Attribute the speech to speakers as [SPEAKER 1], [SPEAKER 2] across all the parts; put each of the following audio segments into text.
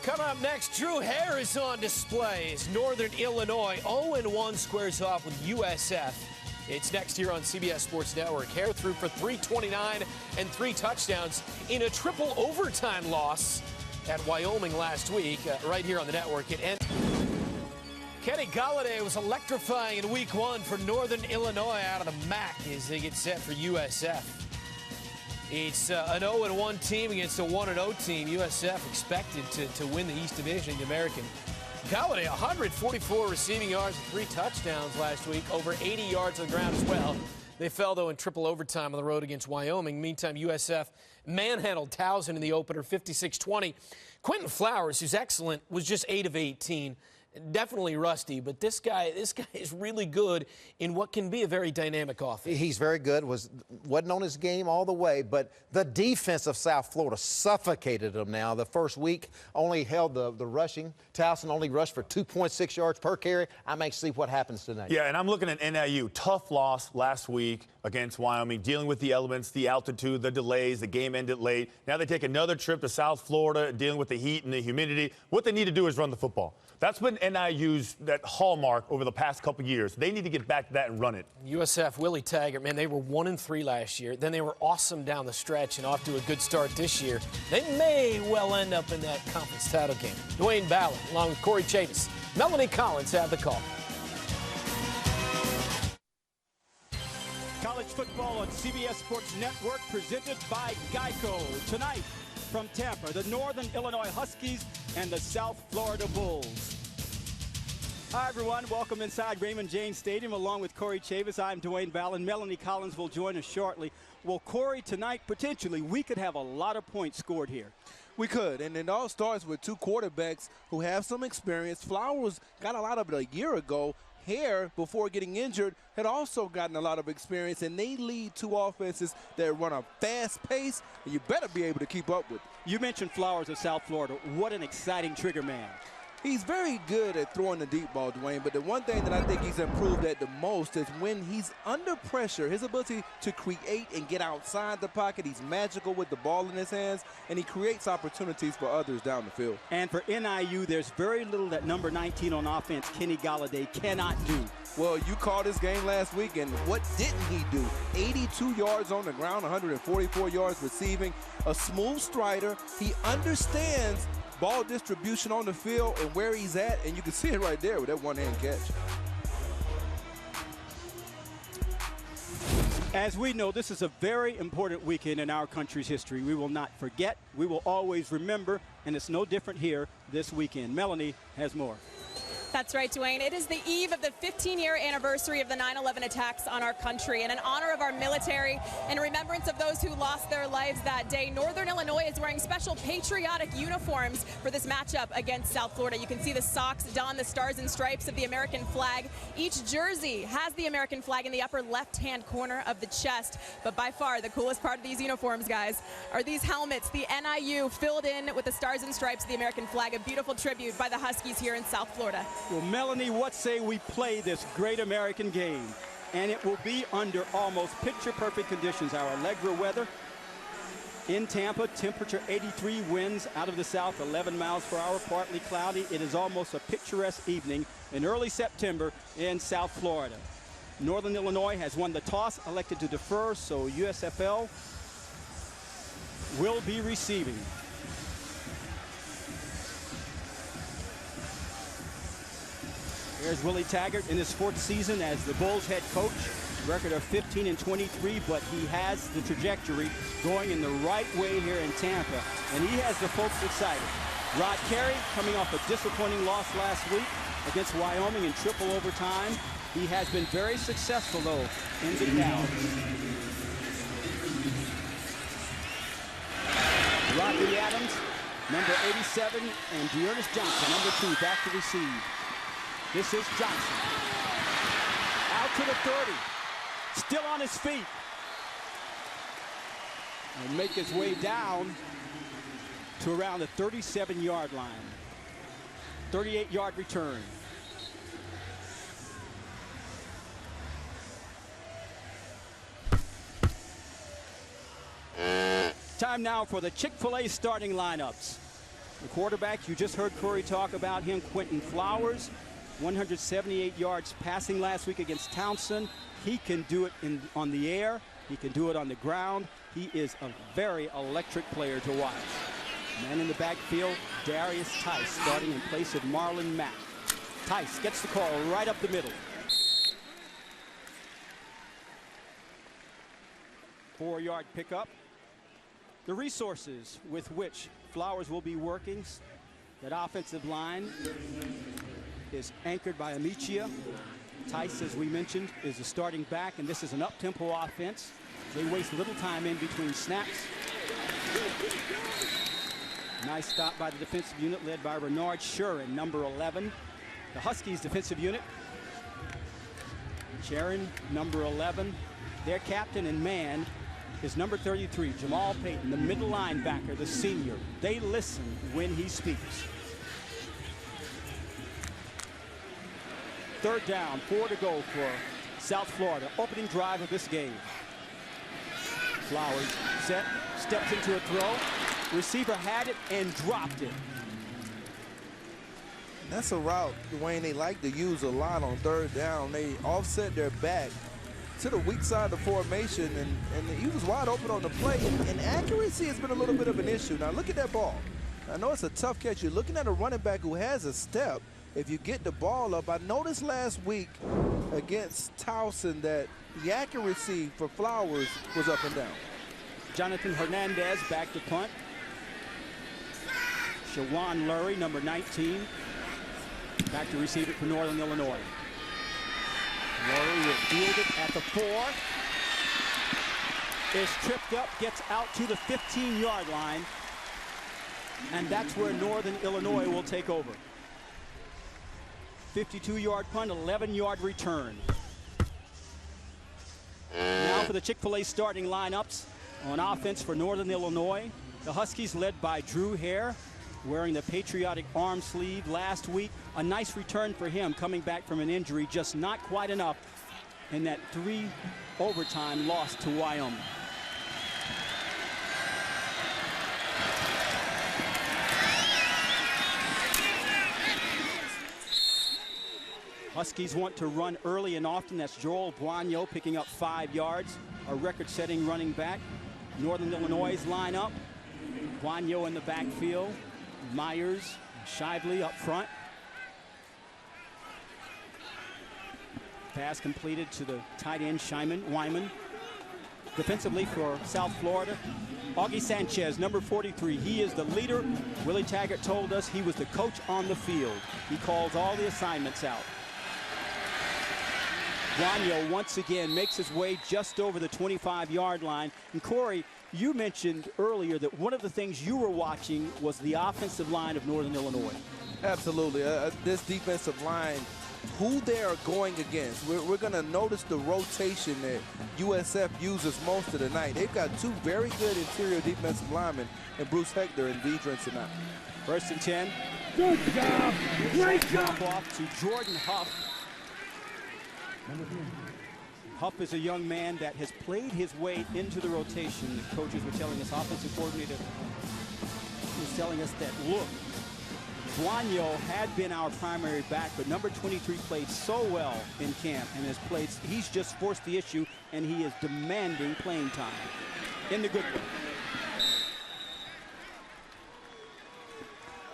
[SPEAKER 1] Coming up next, Drew Hare is on display as Northern Illinois 0-1 squares off with USF. It's next here on CBS Sports Network. Hare threw for 329 and 3 touchdowns in a triple overtime loss at Wyoming last week. Right here on the network. Kenny Golladay was electrifying in week 1 for Northern Illinois out of the MAC as they get set for USF. It's an 0-1 team against a 1-0 team. USF expected to win the East Division, the American. Golladay, 144 receiving yards and 3 touchdowns last week, over 80 yards on the ground as well. They fell, though, in triple overtime on the road against Wyoming. Meantime, USF manhandled Towson in the opener, 56-20. Quentin Flowers, who's excellent, was just 8 of 18. Definitely rusty, but this guy is really good in what can be a very dynamic offense.
[SPEAKER 2] He's very good. Wasn't on his game all the way, but the defense of South Florida suffocated him now. The first week only held the rushing. Towson only rushed for 2.6 yards per carry. I may see what happens tonight.
[SPEAKER 3] Yeah, and I'm looking at NIU. Tough loss last week against Wyoming, dealing with the elements, the altitude, the delays, the game ended late. Now they take another trip to South Florida, dealing with the heat and the humidity. What they need to do is run the football. That's been NIU's that hallmark over the past couple years. They need to get back to that and run it.
[SPEAKER 1] USF, Willie Taggart, man, they were 1-3 last year. Then they were awesome down the stretch and off to a good start this year. They may well end up in that conference title game. Dwayne Ballard, along with Corey Chavis. Melanie Collins have the call.
[SPEAKER 4] College football on CBS Sports Network, presented by Geico. Tonight, from Tampa, the Northern Illinois Huskies and the South Florida Bulls. Hi, everyone. Welcome inside Raymond James Stadium. Along with Corey Chavis, I'm Dwayne Ballard. Melanie Collins will join us shortly. Well, Corey, tonight, potentially, we could have a lot of points scored here.
[SPEAKER 5] We could, and it all starts with 2 quarterbacks who have some experience. Flowers got a lot of it a year ago. Hare, before getting injured, had also gotten a lot of experience, and they lead 2 offenses that run a fast pace, and you better be able to keep up with it.
[SPEAKER 4] You mentioned Flowers of South Florida. What an exciting trigger man.
[SPEAKER 5] He's very good at throwing the deep ball, Dwayne, but the one thing that I think he's improved at the most is when he's under pressure, his ability to create and get outside the pocket. He's magical with the ball in his hands, and he creates opportunities for others down the field.
[SPEAKER 4] And for NIU, there's very little that number 19 on offense, Kenny Golladay, cannot do.
[SPEAKER 5] Well, you called this game last week, and what didn't he do? 82 yards on the ground, 144 yards receiving, a smooth strider. He understands ball distribution on the field and where he's at, and you can see it right there with that one-hand catch.
[SPEAKER 4] As we know, this is a very important weekend in our country's history. We will not forget. We will always remember, and it's no different here this weekend. Melanie has more.
[SPEAKER 6] That's right, Dwayne. It is the eve of the 15-year anniversary of the 9/11 attacks on our country. And in honor of our military and remembrance of those who lost their lives that day, Northern Illinois is wearing special patriotic uniforms for this matchup against South Florida. You can see the socks don the stars and stripes of the American flag. Each jersey has the American flag in the upper left-hand corner of the chest. But by far, the coolest part of these uniforms, guys, are these helmets. The NIU filled in with the stars and stripes of the American flag, a beautiful tribute by the Huskies here in South Florida.
[SPEAKER 4] Well, Melanie, what say we play this great American game? And it will be under almost picture-perfect conditions. Our Allegra weather in Tampa, temperature 83, winds out of the south, 11 miles per hour, partly cloudy. It is almost a picturesque evening in early September in South Florida. Northern Illinois has won the toss, elected to defer, so USFL will be receiving. Here's Willie Taggart in his 4th season as the Bulls head coach. Record of 15-23, but he has the trajectory going in the right way here in Tampa, and he has the folks excited. Rod Carey coming off a disappointing loss last week against Wyoming in triple overtime. He has been very successful, though, in the Cow. Rodney Adams, number 87, and Dearness Johnson, number 2, back to receive. This is Johnson. Out to the 30. Still on his feet. And make his way down to around the 37-yard line. 38-yard return. Time now for the Chick-fil-A starting lineups. The quarterback, you just heard Corey talk about him, Quentin Flowers, 178 yards passing last week against Townsend. He can do it on the air. He can do it on the ground. He is a very electric player to watch. Man in the backfield, Darius Tice, starting in place of Marlon Mack. Tice gets the call right up the middle. 4-yard pickup. The resources with which Flowers will be working, that offensive line is anchored by Amichia. Tice, as we mentioned, is the starting back, and this is an up-tempo offense. They waste little time in between snaps. Nice stop by the defensive unit led by Renard Shurin, number 11. The Huskies defensive unit. Sharon, number 11. Their captain and man is number 33, Jamal Payton, the middle linebacker, the senior. They listen when he speaks. 3rd down, 4 to go for South Florida. Opening drive of this game. Flowers set, steps into a throw. Receiver had it and dropped it.
[SPEAKER 5] That's a route, Dwayne, they like to use a lot on 3rd down. They offset their back to the weak side of the formation, and he was wide open on the play, and accuracy has been a little bit of an issue. Now look at that ball. I know it's a tough catch. You're looking at a running back who has a step. If you get the ball up, I noticed last week against Towson that the accuracy for Flowers was up and down.
[SPEAKER 4] Jonathan Hernandez back to punt. Shawan Lurie, number 19, back to receive it for Northern Illinois. Lurie will field it at the 4. Is tripped up, gets out to the 15-yard line, and that's where Northern Illinois will take over. 52-yard punt, 11-yard return. Now for the Chick-fil-A starting lineups on offense for Northern Illinois. The Huskies led by Drew Hare, wearing the patriotic arm sleeve last week. A nice return for him coming back from an injury, just not quite enough in that 3 overtime loss to Wyoming. Huskies want to run early and often. That's Joel Buonio picking up 5 yards, a record-setting running back. Northern Illinois' lineup. Buonio in the backfield. Myers, Shively up front. Pass completed to the tight end, Wyman. Defensively for South Florida, Augie Sanchez, number 43. He is the leader. Willie Taggart told us he was the coach on the field. He calls all the assignments out. Buonio once again makes his way just over the 25-yard line. And Corey, you mentioned earlier that one of the things you were watching was the offensive line of Northern Illinois.
[SPEAKER 5] Absolutely. This defensive line, who they are going against. We're going to notice the rotation that USF uses most of the night. They've got 2 very good interior defensive linemen in Bruce Hector and Vedran Sinat.
[SPEAKER 4] 1st and 10.
[SPEAKER 7] Good job. Great job.
[SPEAKER 4] Off to Jordan Huff. Huff is a young man that has played his way into the rotation. The coaches were telling us, offensive coordinator was telling us that, look, Buonio had been our primary back, but number 23 played so well in camp and has played. He's just forced the issue, and he is demanding playing time in the good way.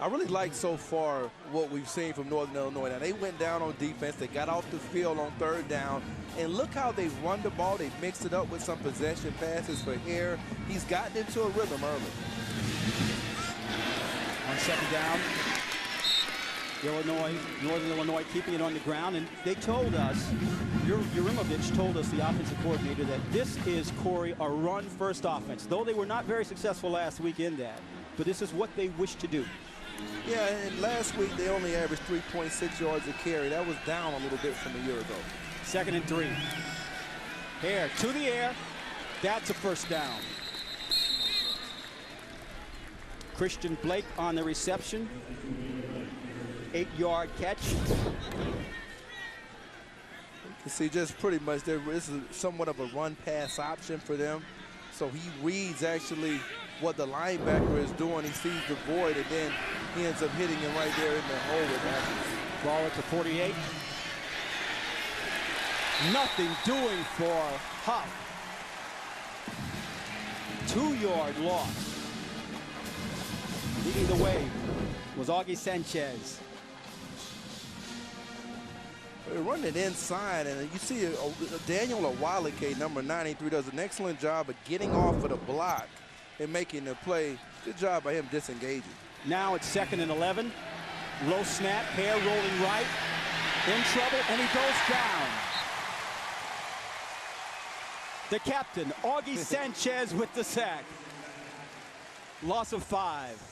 [SPEAKER 5] I really like so far what we've seen from Northern Illinois. Now, they went down on defense. They got off the field on 3rd down. And look how they've run the ball. They mixed it up with some possession passes for Hare. He's gotten into a rhythm early.
[SPEAKER 4] On 2nd down, Northern Illinois keeping it on the ground. And they told us, Yurimovich told us, the offensive coordinator, that this is, Corey, a run-first offense. Though they were not very successful last week in that. But this is what they wish to do.
[SPEAKER 5] Yeah, and last week they only averaged 3.6 yards a carry. That was down a little bit from a year ago.
[SPEAKER 4] 2nd and 3. Hare to the air. That's a 1st down. Christian Blake on the reception. 8-yard catch.
[SPEAKER 5] You can see just pretty much this is somewhat of a run-pass option for them. So he reads actually what the linebacker is doing. He sees the void, and then he ends up hitting him right there in the hole with that.
[SPEAKER 4] Ball at the 48. Nothing doing for Huff. 2-yard loss. Leading the way was Augie Sanchez.
[SPEAKER 5] They're running it inside, and you see Daniel Awalike, number 93, does an excellent job of getting off of the block and making the play. Good job by him disengaging.
[SPEAKER 4] Now it's 2nd and 11. Low snap, Hare rolling right. In trouble, and he goes down. The captain, Augie Sanchez, with the sack. Loss of 5.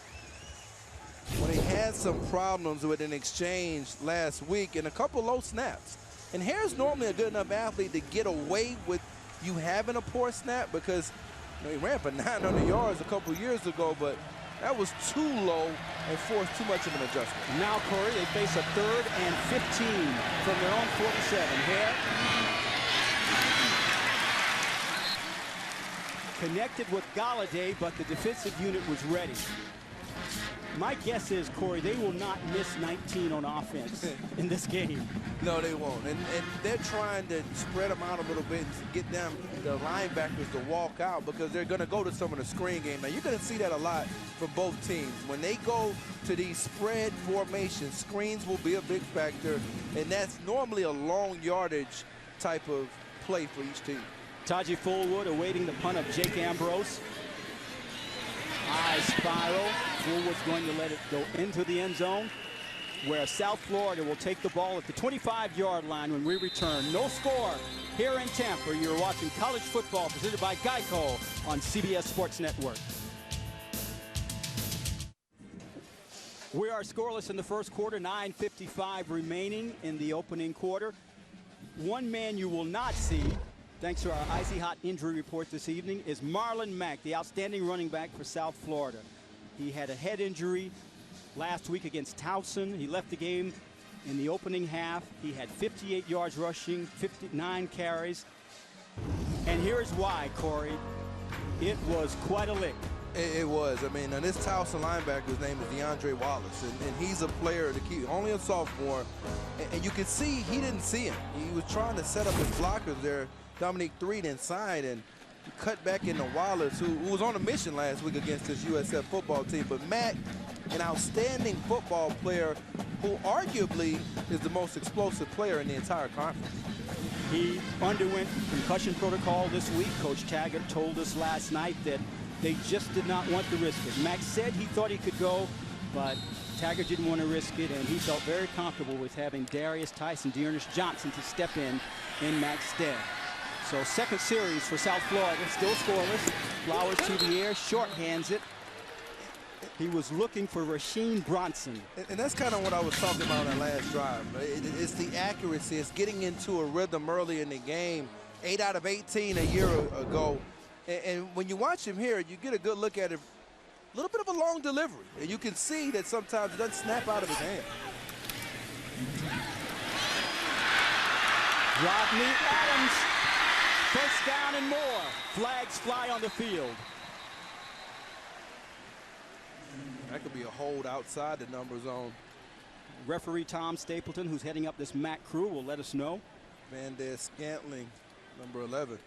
[SPEAKER 5] When he had some problems with an exchange last week and a couple low snaps. And Hare's normally a good enough athlete to get away with you having a poor snap because he ran for 900 yards a couple years ago, but that was too low and forced too much of an adjustment.
[SPEAKER 4] Now, Corey, they face a 3rd and 15 from their own 47. Hare connected with Galladay, but the defensive unit was ready. My guess is, Corey, they will not miss 19 on offense in this game.
[SPEAKER 5] No, they won't. And they're trying to spread them out a little bit and get them, the linebackers, to walk out because they're going to go to some of the screen game. Now, you're going to see that a lot from both teams. When they go to these spread formations, screens will be a big factor, and that's normally a long yardage type of play for each team.
[SPEAKER 4] Taji Fullwood awaiting the punt of Jake Ambrose. High spiral. Fullwood's going to let it go into the end zone, where South Florida will take the ball at the 25-yard line when we return. No score here in Tampa. You're watching college football presented by Geico on CBS Sports Network. We are scoreless in the first quarter, 9:55 remaining in the opening quarter. One man you will not see, thanks to our icy hot injury report this evening, is Marlon Mack, the outstanding running back for South Florida. He had a head injury last week against Towson. He left the game in the opening half. He had 58 yards rushing, 59 carries. And here's why, Corey. It was quite a lick.
[SPEAKER 5] It was. I mean, this Towson linebacker's name is DeAndre Wallace, and he's a player to keep, only a sophomore. And you can see he didn't see him. He was trying to set up his blockers there. Dominique Threed inside, and cut back into Wallace, who was on a mission last week against this USF football team. But Matt, an outstanding football player who arguably is the most explosive player in the entire conference.
[SPEAKER 4] He underwent concussion protocol this week. Coach Taggart told us last night that they just did not want to risk it. Max said he thought he could go, but Taggart didn't want to risk it, and he felt very comfortable with having Darius Tyson, Dearness Johnson to step in Max's stead. So second series for South Florida, still scoreless. Flowers to the air, shorthands it. He was looking for Rasheem Bronson.
[SPEAKER 5] And that's kind of what I was talking about on that last drive. It's the accuracy. It's getting into a rhythm early in the game. 8 out of 18 a year ago. And when you watch him here, you get a good look at it. A little bit of a long delivery. And you can see that sometimes it doesn't snap out of his hand.
[SPEAKER 4] Rodney Adams. First down and more. Flags fly on the field.
[SPEAKER 5] That could be a hold outside the number zone.
[SPEAKER 4] Referee Tom Stapleton, who's heading up this MAC crew, will let us know.
[SPEAKER 5] Van Der Scantling, number 11.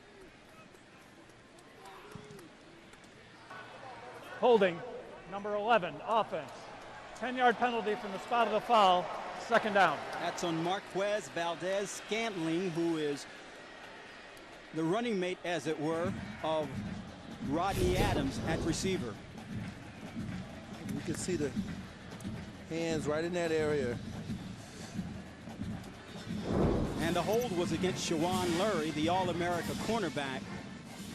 [SPEAKER 8] Holding, number 11, offense. 10-yard penalty from the spot of the foul, second down.
[SPEAKER 4] That's on Marquez Valdez Scantling, who is the running mate, as it were, of Rodney Adams at receiver.
[SPEAKER 5] You can see the hands right in that area.
[SPEAKER 4] And the hold was against Shawan Lurie, the All-America cornerback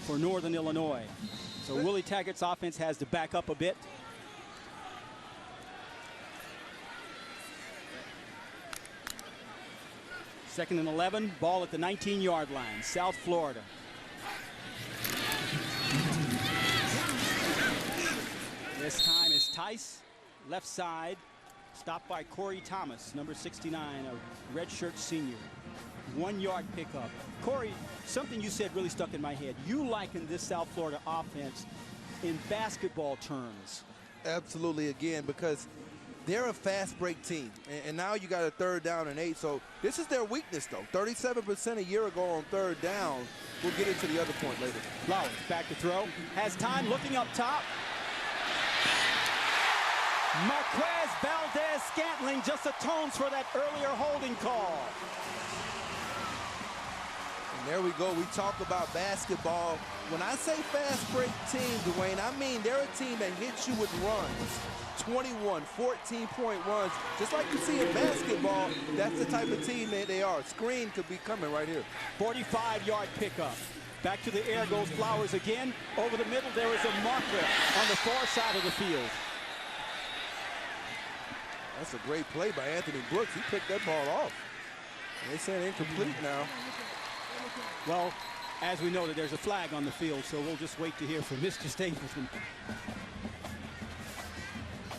[SPEAKER 4] for Northern Illinois. So Willie Taggart's offense has to back up a bit. Second and 11, ball at the 19-yard line, South Florida. This time is Tice, left side, stopped by Corey Thomas, number 69, a redshirt senior. 1-yard pickup. Corey, something you said really stuck in my head. You likened this South Florida offense in basketball terms.
[SPEAKER 5] Absolutely, again, because they're a fast break team. And now you got a 3rd down and 8. So this is their weakness, though. 37% a year ago on 3rd down. We'll get into the other point later.
[SPEAKER 4] Flowers back to throw. Has time, looking up top. Marquez Valdez-Scantling just atones for that earlier holding call.
[SPEAKER 5] And there we go. We talk about basketball. When I say fast break team, Dwayne, I mean they're a team that hits you with runs. 21, 14-point runs. Just like you see in basketball, that's the type of team that they are. Screen could be coming right here.
[SPEAKER 4] 45-yard pickup. Back to the air goes Flowers again. Over the middle, there is a marker on the far side of the field.
[SPEAKER 5] That's a great play by Anthony Brooks. He picked that ball off. They say incomplete now.
[SPEAKER 4] Well, as we know, that there's a flag on the field, so we'll just wait to hear from Mr. Stapleton.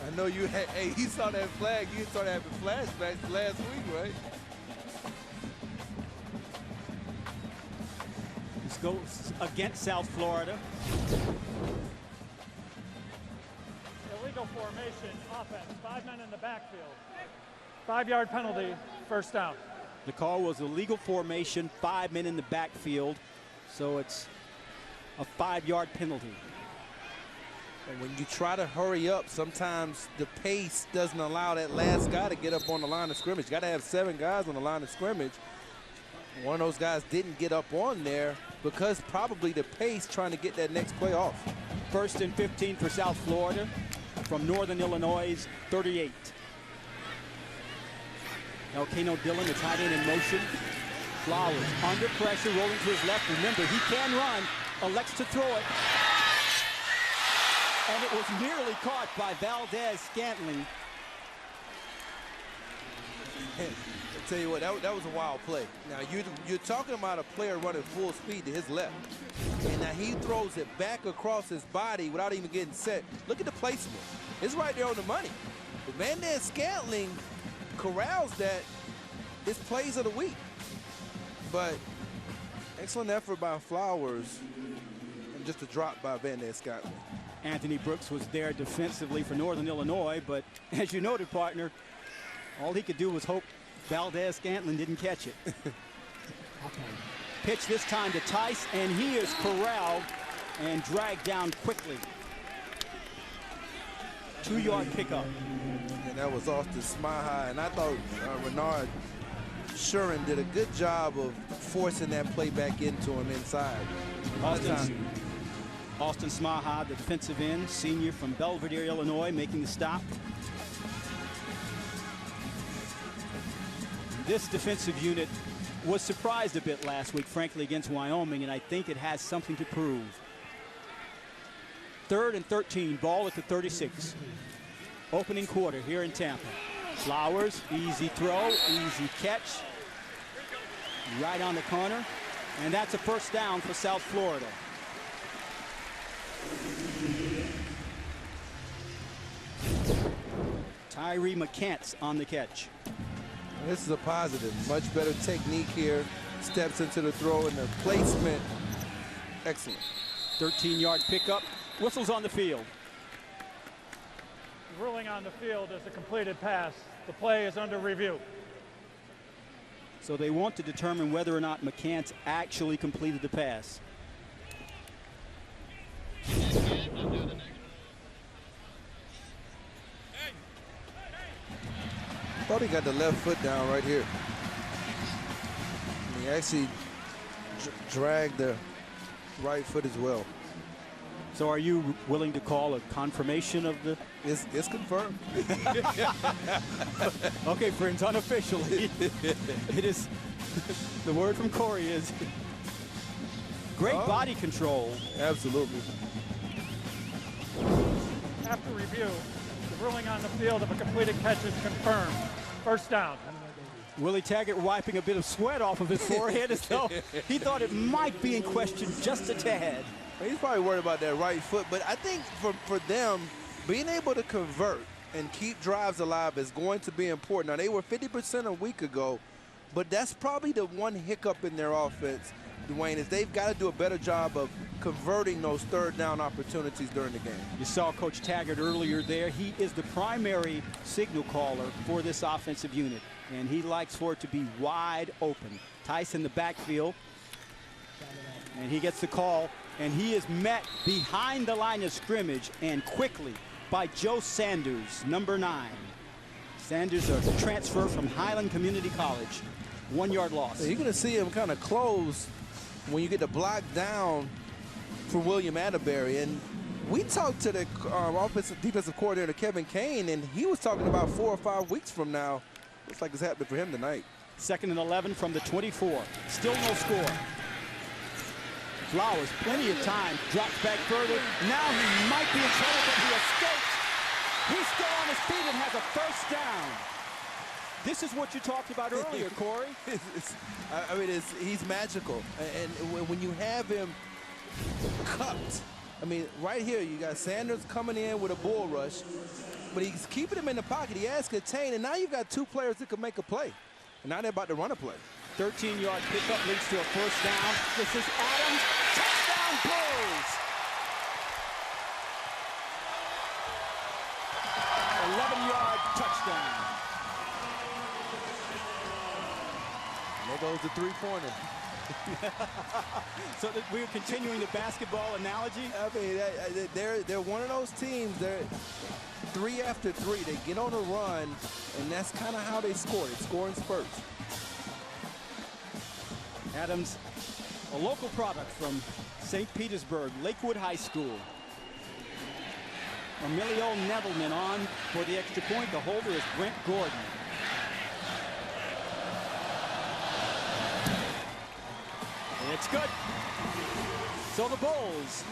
[SPEAKER 5] I know you had, hey, you saw that flag. You started having flashbacks last week, right?
[SPEAKER 4] This goes against South Florida.
[SPEAKER 8] Illegal formation, offense, 5 men in the backfield. 5-yard penalty, first down.
[SPEAKER 4] The call was illegal formation, 5 men in the backfield, so it's a 5-yard penalty.
[SPEAKER 5] And when you try to hurry up, sometimes the pace doesn't allow that last guy to get up on the line of scrimmage. You got to have 7 guys on the line of scrimmage. One of those guys didn't get up on there because probably the pace trying to get that next play off.
[SPEAKER 4] 1st and 15 for South Florida from Northern Illinois' 38. Elcano Dillon, the tight end in motion. Flowers under pressure, rolling to his left. Remember, he can run, elects to throw it. And it was nearly caught by Valdez-Scantling.
[SPEAKER 5] I'll tell you what, that was a wild play. Now, you're talking about a player running full speed to his left. And now he throws it back across his body without even getting set. Look at the placement. It's right there on the money. But Valdez-Scantling corrals that. It's plays of the week. But excellent effort by Flowers. And just a drop by Valdez-Scantling.
[SPEAKER 4] Anthony Brooks was there defensively for Northern Illinois, but as you noted, partner, all he could do was hope Valdez-Scantling didn't catch it. Pitch this time to Tice, and he is corralled and dragged down quickly. 2-yard pickup.
[SPEAKER 5] And that was Austin Smaha, and I thought Renard Shuren did a good job of forcing that play back into him inside.
[SPEAKER 4] Austin Smaha, the defensive end, senior from Belvedere, Illinois, making the stop. This defensive unit was surprised a bit last week, frankly, against Wyoming, and I think it has something to prove. 3rd and 13, ball at the 36. Opening quarter here in Tampa. Flowers, easy throw, easy catch. Right on the corner, and that's a first down for South Florida. Tyree McCants on the catch.
[SPEAKER 5] This is a positive. Much better technique here. Steps into the throw and the placement. Excellent.
[SPEAKER 4] 13-yard pickup. Whistles on the field.
[SPEAKER 8] Ruling on the field is a completed pass. The play is under review.
[SPEAKER 4] So they want to determine whether or not McCants actually completed the pass.
[SPEAKER 5] Thought he got the left foot down right here. And he actually dragged the right foot as well.
[SPEAKER 4] So are you willing to call a confirmation of the?
[SPEAKER 5] It's confirmed.
[SPEAKER 4] Okay, friends, unofficially, it is. The word from Carey is great body control.
[SPEAKER 5] Absolutely.
[SPEAKER 8] After review, the ruling on the field of a completed catch is confirmed. First down.
[SPEAKER 4] Willie Taggart wiping a bit of sweat off of his forehead as though he thought it might be in question just a tad.
[SPEAKER 5] He's probably worried about that right foot, but I think for them, being able to convert and keep drives alive is going to be important. Now, they were 50% a week ago, but that's probably the one hiccup in their offense, Dwayne, is they've got to do a better job of converting those third down opportunities during the game.
[SPEAKER 4] You saw Coach Taggart earlier there. He is the primary signal caller for this offensive unit, and he likes for it to be wide open. Tice in the backfield, and he gets the call, and he is met behind the line of scrimmage and quickly by Joe Sanders, number 9. Sanders, a transfer from Highland Community College. 1 yard loss.
[SPEAKER 5] You're going to see him kind of close when you get the block down for William Atterbury. And we talked to the offensive defensive coordinator, Kevin Kane, and he was talking about 4 or 5 weeks from now. Looks like it's happening for him tonight.
[SPEAKER 4] 2nd and 11 from the 24. Still no score. Flowers, plenty of time, drops back further. Now he might be in trouble, but he escapes. He's still on his feet and has a first down. This is what you talked about earlier, Corey.
[SPEAKER 5] He's magical. And when you have him cupped, right here, you got Sanders coming in with a bull rush, but he's keeping him in the pocket. He has contained, and now you've got 2 players that can make a play. And now they're about to run a play.
[SPEAKER 4] 13-yard pickup leads to a first down. This is Adams. Touchdown Bulls! 11-yard touchdown.
[SPEAKER 5] There goes the 3-pointer.
[SPEAKER 4] So we're continuing the basketball analogy.
[SPEAKER 5] They're one of those teams. They're 3 after 3. They get on a run, and that's kind of how they score. They score in spurts.
[SPEAKER 4] Adams, a local product from St. Petersburg, Lakewood High School. Emilio Nettleman on for the extra point. The holder is Brent Gordon. It's good. So the Bulls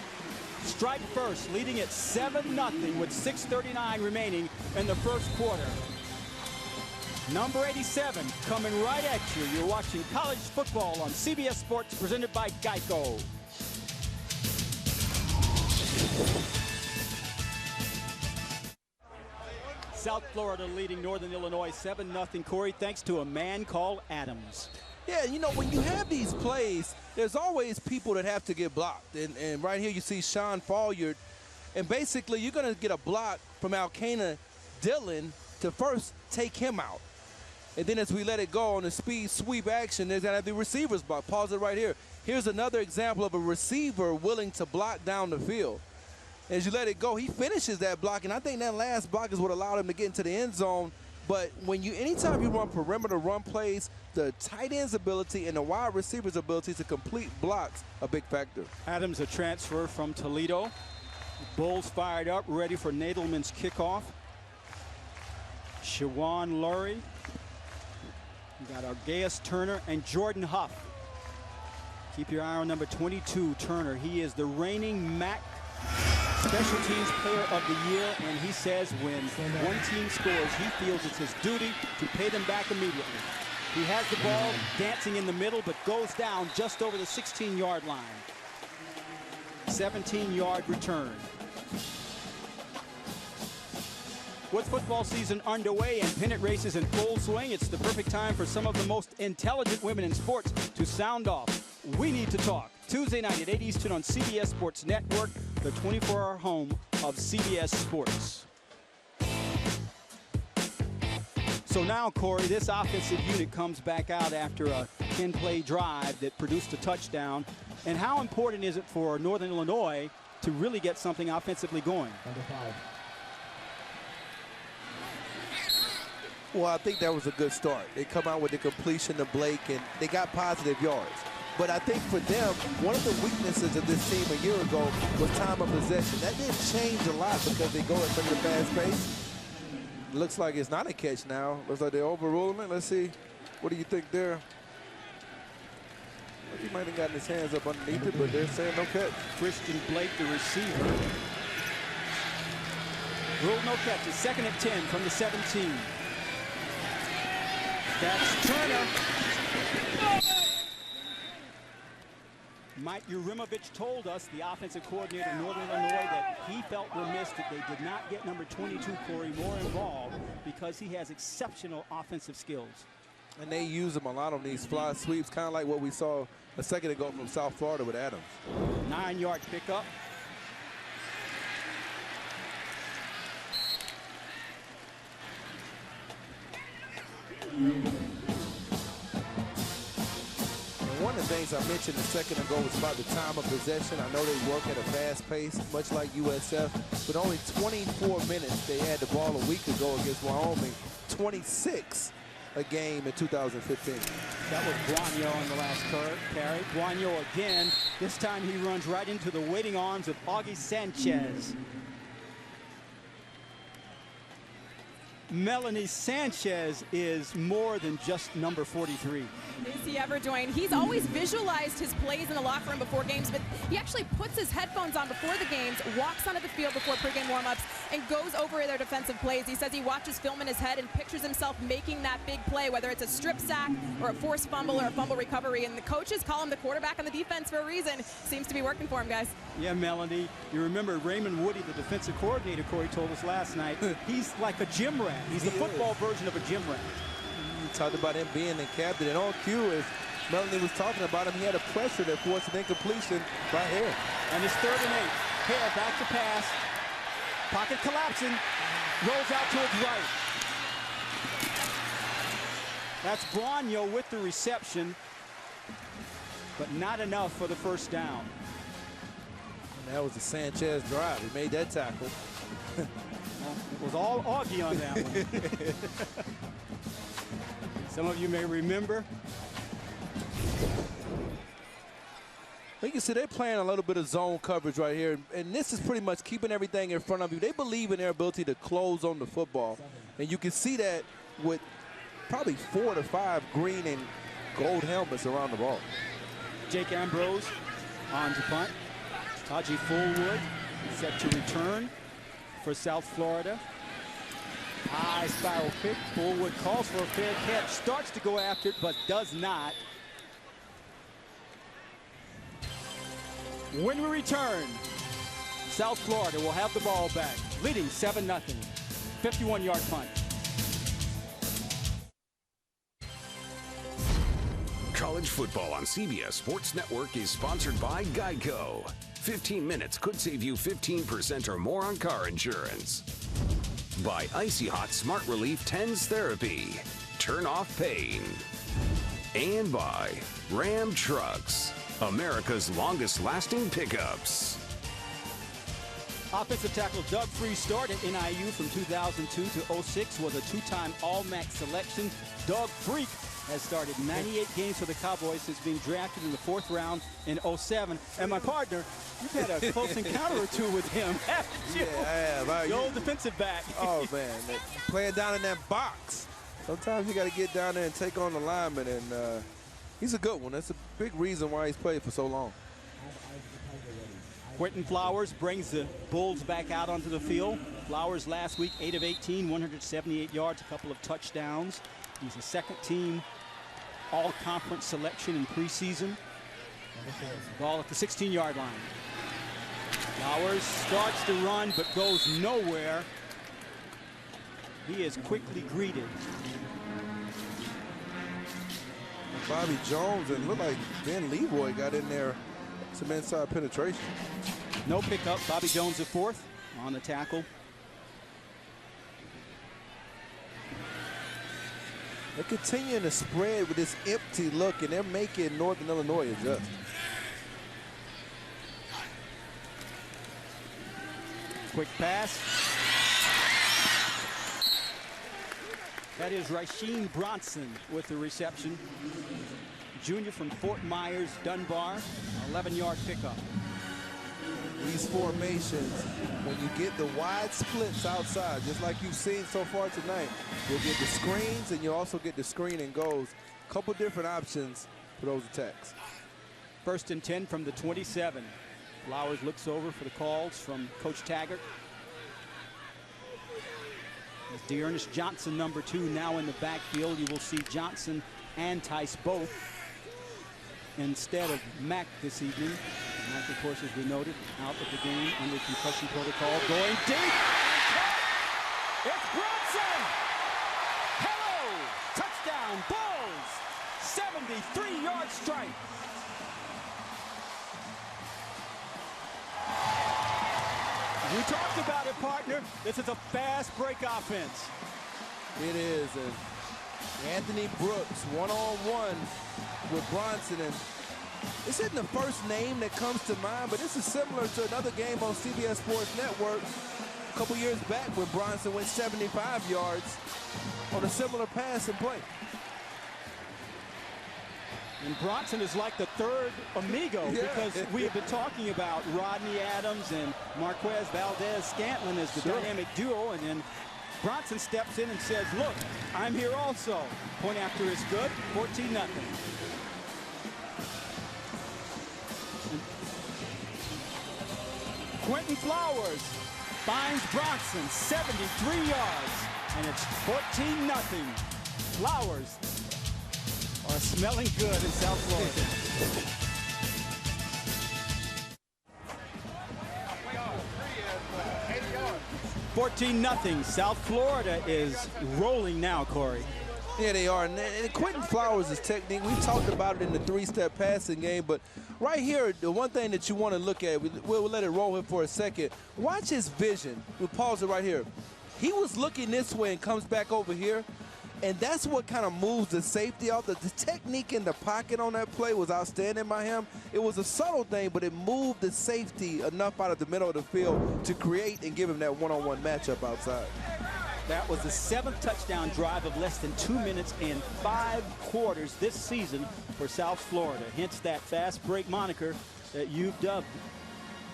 [SPEAKER 4] strike first, leading at 7-0 with 6:39 remaining in the first quarter. Number 87 coming right at you. You're watching college football on CBS Sports, presented by Geico. South Florida leading Northern Illinois 7-0, Corey, thanks to a man called Adams.
[SPEAKER 5] Yeah, when you have these plays, there's always people that have to get blocked. And right here you see Sean Folliard. And basically you're going to get a block from Alcana Dillon to first take him out. And then as we let it go on the speed sweep action, there's going to be receivers block. Pause it right here. Here's another example of a receiver willing to block down the field. As you let it go, he finishes that block, and I think that last block is what allowed him to get into the end zone. But anytime you run perimeter run plays, the tight end's ability and the wide receiver's ability to complete blocks a big factor.
[SPEAKER 4] Adams, a transfer from Toledo. Bulls fired up, ready for Nadelman's kickoff. Shawan Lurie. You got Argeus Turner and Jordan Huff. Keep your eye on number 22, Turner. He is the reigning MAC Special Teams Player of the Year, and he says when one team scores, he feels it's his duty to pay them back immediately. He has the ball dancing in the middle, but goes down just over the 16-yard line. 17-yard return. With football season underway and pennant races in full swing, it's the perfect time for some of the most intelligent women in sports to sound off. We Need to Talk. Tuesday night at 8 Eastern on CBS Sports Network, the 24-hour home of CBS Sports. So now, Corey, this offensive unit comes back out after a 10-play drive that produced a touchdown. And how important is it for Northern Illinois to really get something offensively going?
[SPEAKER 5] Well, I think that was a good start. They come out with the completion to Blake, and they got positive yards. But I think for them, one of the weaknesses of this team a year ago was time of possession. That didn't change a lot because they go at such a fast pace. Looks like it's not a catch now. Looks like they're overruling it. Let's see. What do you think there? He might have gotten his hands up underneath it, but they're saying no catch.
[SPEAKER 4] Christian Blake, the receiver. Ruled no catch. It's 2nd and 10 from the 17. That's Turner. Mike Urimovich told us, the offensive coordinator of Northern Illinois, that he felt remiss that they did not get number 22, Corey, more involved because he has exceptional offensive skills.
[SPEAKER 5] And they use them a lot on these fly sweeps, kind of like what we saw a second ago from South Florida with Adams.
[SPEAKER 4] 9-yard pickup.
[SPEAKER 5] One of the things I mentioned a second ago was about the time of possession. I know they work at a fast pace, much like USF, but only 24 minutes. They had the ball a week ago against Wyoming, 26 a game in 2015.
[SPEAKER 4] That was Guanyo on the last carry. Guanyo again. This time he runs right into the waiting arms of Augie Sanchez. Melanie Sanchez is more than just number 43.
[SPEAKER 6] Is he ever, Dwayne? He's always visualized his plays in the locker room before games, but he actually puts his headphones on before the games, walks onto the field before pregame warm-ups, and goes over their defensive plays. He says he watches film in his head and pictures himself making that big play, whether it's a strip sack or a forced fumble or a fumble recovery. And the coaches call him the quarterback on the defense for a reason. Seems to be working for him, guys.
[SPEAKER 4] Yeah, Melanie. You remember Raymond Woody, the defensive coordinator, Corey told us last night. He's like a gym rat. He's the football version of a gym rat.
[SPEAKER 5] We talked about him being the captain, and on cue, as Melanie was talking about him, he had a pressure that forced an incompletion by Hare.
[SPEAKER 4] And it's 3rd and 8. Hare back to pass. Pocket collapsing. Rolls out to his right. That's Guanyo with the reception, but not enough for the first down.
[SPEAKER 5] And that was the Sanchez drive. He made that tackle.
[SPEAKER 4] It was all Augie on that one. Some of you may remember.
[SPEAKER 5] You can see they're playing a little bit of zone coverage right here, and this is pretty much keeping everything in front of you. They believe in their ability to close on the football, and you can see that with probably 4 to 5 green and gold helmets around the ball.
[SPEAKER 4] Jake Ambrose on to punt. Taji Fullwood set to return for South Florida. High spiral kick. Fullwood calls for a fair catch. Starts to go after it, but does not. When we return, South Florida will have the ball back, leading 7-0. 51-yard punt.
[SPEAKER 9] College football on CBS Sports Network is sponsored by Geico. 15 minutes could save you 15% or more on car insurance. By Icy Hot Smart Relief TENS Therapy. Turn off pain. And by Ram Trucks, America's longest lasting pickups.
[SPEAKER 4] Offensive tackle Doug Freese started at NIU from 2002 to 06, was a 2-time All-MAC selection. Doug Freak has started 98 games for the Cowboys since being drafted in the 4th round in 07. And my partner, you've had a close encounter or two with him, haven't you?
[SPEAKER 5] Yeah, I have.
[SPEAKER 4] The old defensive back.
[SPEAKER 5] Oh, man. Playing down in that box. Sometimes you got to get down there and take on the lineman, and he's a good one. That's a big reason why he's played for so long.
[SPEAKER 4] Quentin Flowers brings the Bulls back out onto the field. Flowers last week, 8 of 18, 178 yards, a couple of touchdowns. He's a second-team all-conference selection in preseason. Ball at the 16-yard line. Flowers starts to run but goes nowhere. He is quickly greeted.
[SPEAKER 5] Bobby Jones, and looked like Ben Leroy got in there, some inside penetration.
[SPEAKER 4] No pickup. Bobby Jones at 4th on the tackle.
[SPEAKER 5] They're continuing to spread with this empty look, and they're making Northern Illinois adjust.
[SPEAKER 4] Quick pass. That is Rasheem Bronson with the reception. Junior from Fort Myers, Dunbar, 11-yard pickup.
[SPEAKER 5] These formations, when you get the wide splits outside, just like you've seen so far tonight, you'll get the screens and you'll also get the screen and goes. A couple different options for those attacks.
[SPEAKER 4] 1st and 10 from the 27. Flowers looks over for the calls from Coach Taggart. As Dearness Johnson, number 2, now in the backfield. You will see Johnson and Tice both instead of Mack this evening. Mack, of course, as we noted, out of the game under concussion protocol. Going deep. It's Bronson. Hello. Touchdown. touchdown, Bulls! 73-yard strike. We talked about it, partner. This is a fast break offense.
[SPEAKER 5] It is. And Anthony Brooks, one-on-one with Bronson. And this isn't the first name that comes to mind, but this is similar to another game on CBS Sports Network a couple years back when Bronson went 75 yards on a similar pass and play.
[SPEAKER 4] And Bronson is like the third amigo because we have been talking about Rodney Adams and Marquez Valdez-Scantling as the dynamic duo, and then Bronson steps in and says, look, I'm here also. Point after is good, 14-0. Quentin Flowers finds Bronson 73 yards, and it's 14-0. Flowers are smelling good in South Florida. 14-0. South Florida is rolling now, Corey.
[SPEAKER 5] Yeah, they are. And Quentin Flowers' technique, we talked about it in the three-step passing game, but right here, the one thing that you want to look at, we'll let it roll here for a second. Watch his vision. We'll pause it right here. He was looking this way and comes back over here, and that's what kind of moves the safety off. The technique in the pocket on that play was outstanding by him. It was a subtle thing, but it moved the safety enough out of the middle of the field to create and give him that one-on-one matchup outside.
[SPEAKER 4] That was the 7th touchdown drive of less than 2 minutes and 5 quarters this season for South Florida. Hence that fast break moniker that you've dubbed.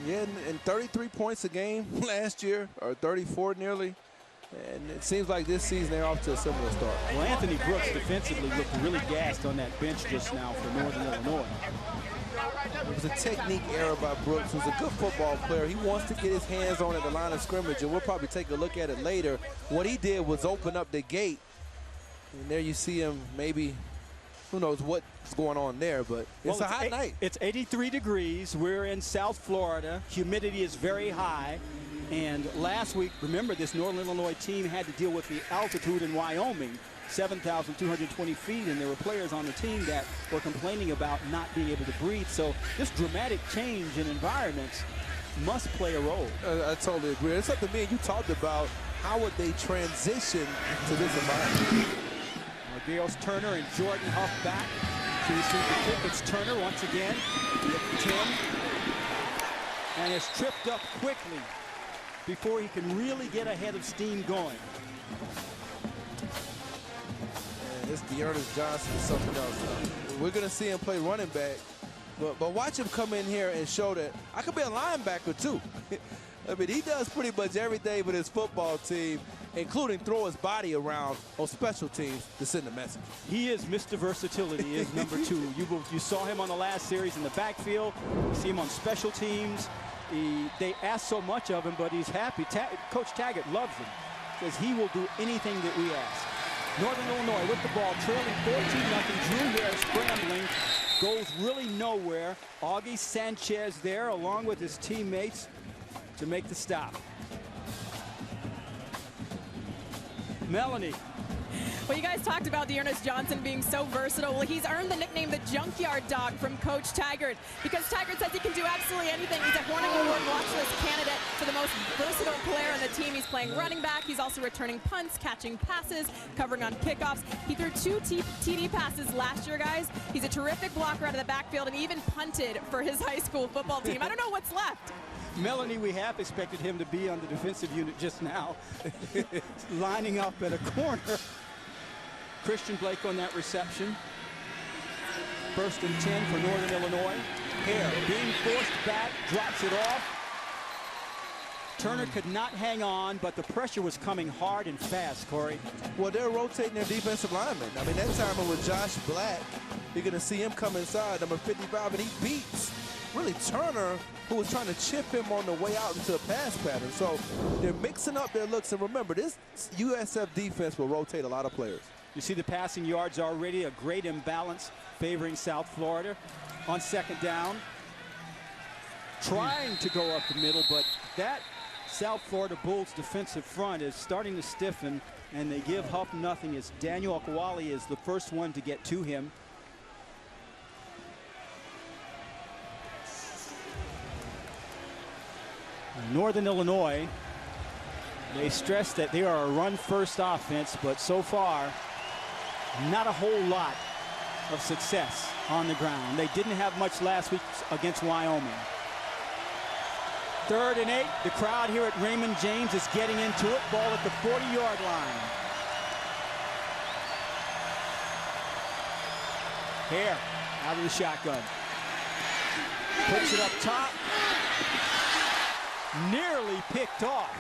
[SPEAKER 5] Yeah, and 33 points a game last year, or 34 nearly. And it seems like this season they're off to a similar start.
[SPEAKER 4] Well, Anthony Brooks defensively looked really gassed on that bench just now for Northern Illinois.
[SPEAKER 5] It was a technique error by Brooks, who's a good football player. He wants to get his hands on at the line of scrimmage, and we'll probably take a look at it later. What he did was open up the gate, and there you see him maybe, who knows what's going on there, but it's a hot night.
[SPEAKER 4] It's 83 degrees. We're in South Florida. Humidity is very high. And last week, remember, this Northern Illinois team had to deal with the altitude in Wyoming, 7,220 feet, and there were players on the team that were complaining about not being able to breathe. So this dramatic change in environments must play a role.
[SPEAKER 5] I totally agree. It's something me and you talked about. How would they transition to this environment?
[SPEAKER 4] Gales Turner and Jordan Huff back to receive the kick. It's Turner once again with 10. And it's tripped up quickly before he can really get ahead of steam going.
[SPEAKER 5] This Dearness Johnson is something else. We're going to see him play running back, but watch him come in here and show that I could be a linebacker too. I mean, he does pretty much everything with his football team, including throw his body around on special teams to send a message.
[SPEAKER 4] He is Mr. Versatility, is number 2. You saw him on the last series in the backfield. You see him on special teams. They ask so much of him, but he's happy. Coach Taggart loves him, says he will do anything that we ask. Northern Illinois with the ball, trailing 14-0. Drew Ware scrambling, goes really nowhere. Augie Sanchez there, along with his teammates, to make the stop. Melanie.
[SPEAKER 6] Well, you guys talked about Dearness Johnson being so versatile. Well, he's earned the nickname the Junkyard Dog from Coach Taggart because Taggart says he can do absolutely anything. He's a Horning Award watch list candidate for the most versatile player on the team. He's playing running back. He's also returning punts, catching passes, covering on kickoffs. He threw 2 TD passes last year, guys. He's a terrific blocker out of the backfield and even punted for his high school football team. I don't know what's left.
[SPEAKER 4] Melanie, we have expected him to be on the defensive unit just now, lining up at a corner. Christian Blake on that reception. 1st and 10 for Northern Illinois. Hare being forced back, drops it off. Turner could not hang on, but the pressure was coming hard and fast, Corey.
[SPEAKER 5] Well, they're rotating their defensive linemen. I mean, that time it was Josh Black. You're going to see him come inside, number 55, and he beats really Turner, who was trying to chip him on the way out into a pass pattern. So they're mixing up their looks. And remember, this USF defense will rotate a lot of players.
[SPEAKER 4] You see the passing yards already, a great imbalance favoring South Florida. On 2nd down, trying to go up the middle, but that South Florida Bulls defensive front is starting to stiffen. and they give Huff nothing as Daniel Akwali is the first one to get to him. Northern Illinois, they stress that they are a run-first offense, but so far, not a whole lot of success on the ground. They didn't have much last week against Wyoming. 3rd and 8. The crowd here at Raymond James is getting into it. Ball at the 40-yard line. Hare out of the shotgun. Puts it up top. Nearly picked off.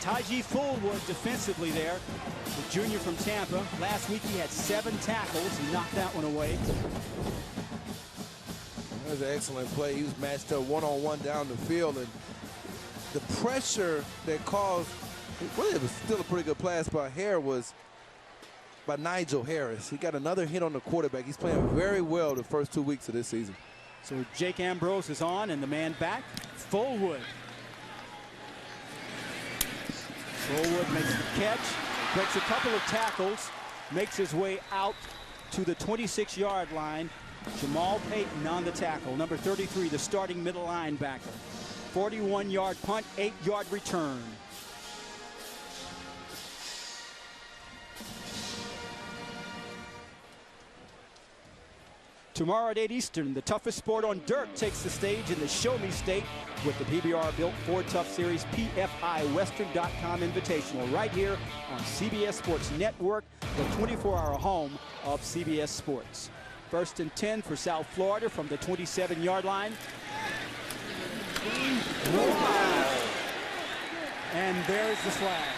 [SPEAKER 4] Taji Fullwood defensively there, the junior from Tampa. Last week he had 7 tackles. He knocked that one away.
[SPEAKER 5] That was an excellent play. He was matched up one-on-one down the field, and the pressure that caused, well, it was still a pretty good pass by Hare, was by Nigel Harris. He got another hit on the quarterback. He's playing very well the first 2 weeks of this season.
[SPEAKER 4] So Jake Ambrose is on, and the man back, Fullwood. Fullwood makes the catch, breaks a couple of tackles, makes his way out to the 26-yard line. Jamal Payton on the tackle, number 33, the starting middle linebacker. 41-yard punt, 8-yard return. Tomorrow at 8 Eastern, the toughest sport on dirt takes the stage in the Show Me State with the PBR-built Ford Tough Series PFI Western.com Invitational right here on CBS Sports Network, the 24-hour home of CBS Sports. 1st and 10 for South Florida from the 27-yard line. Wow. And there's the flag.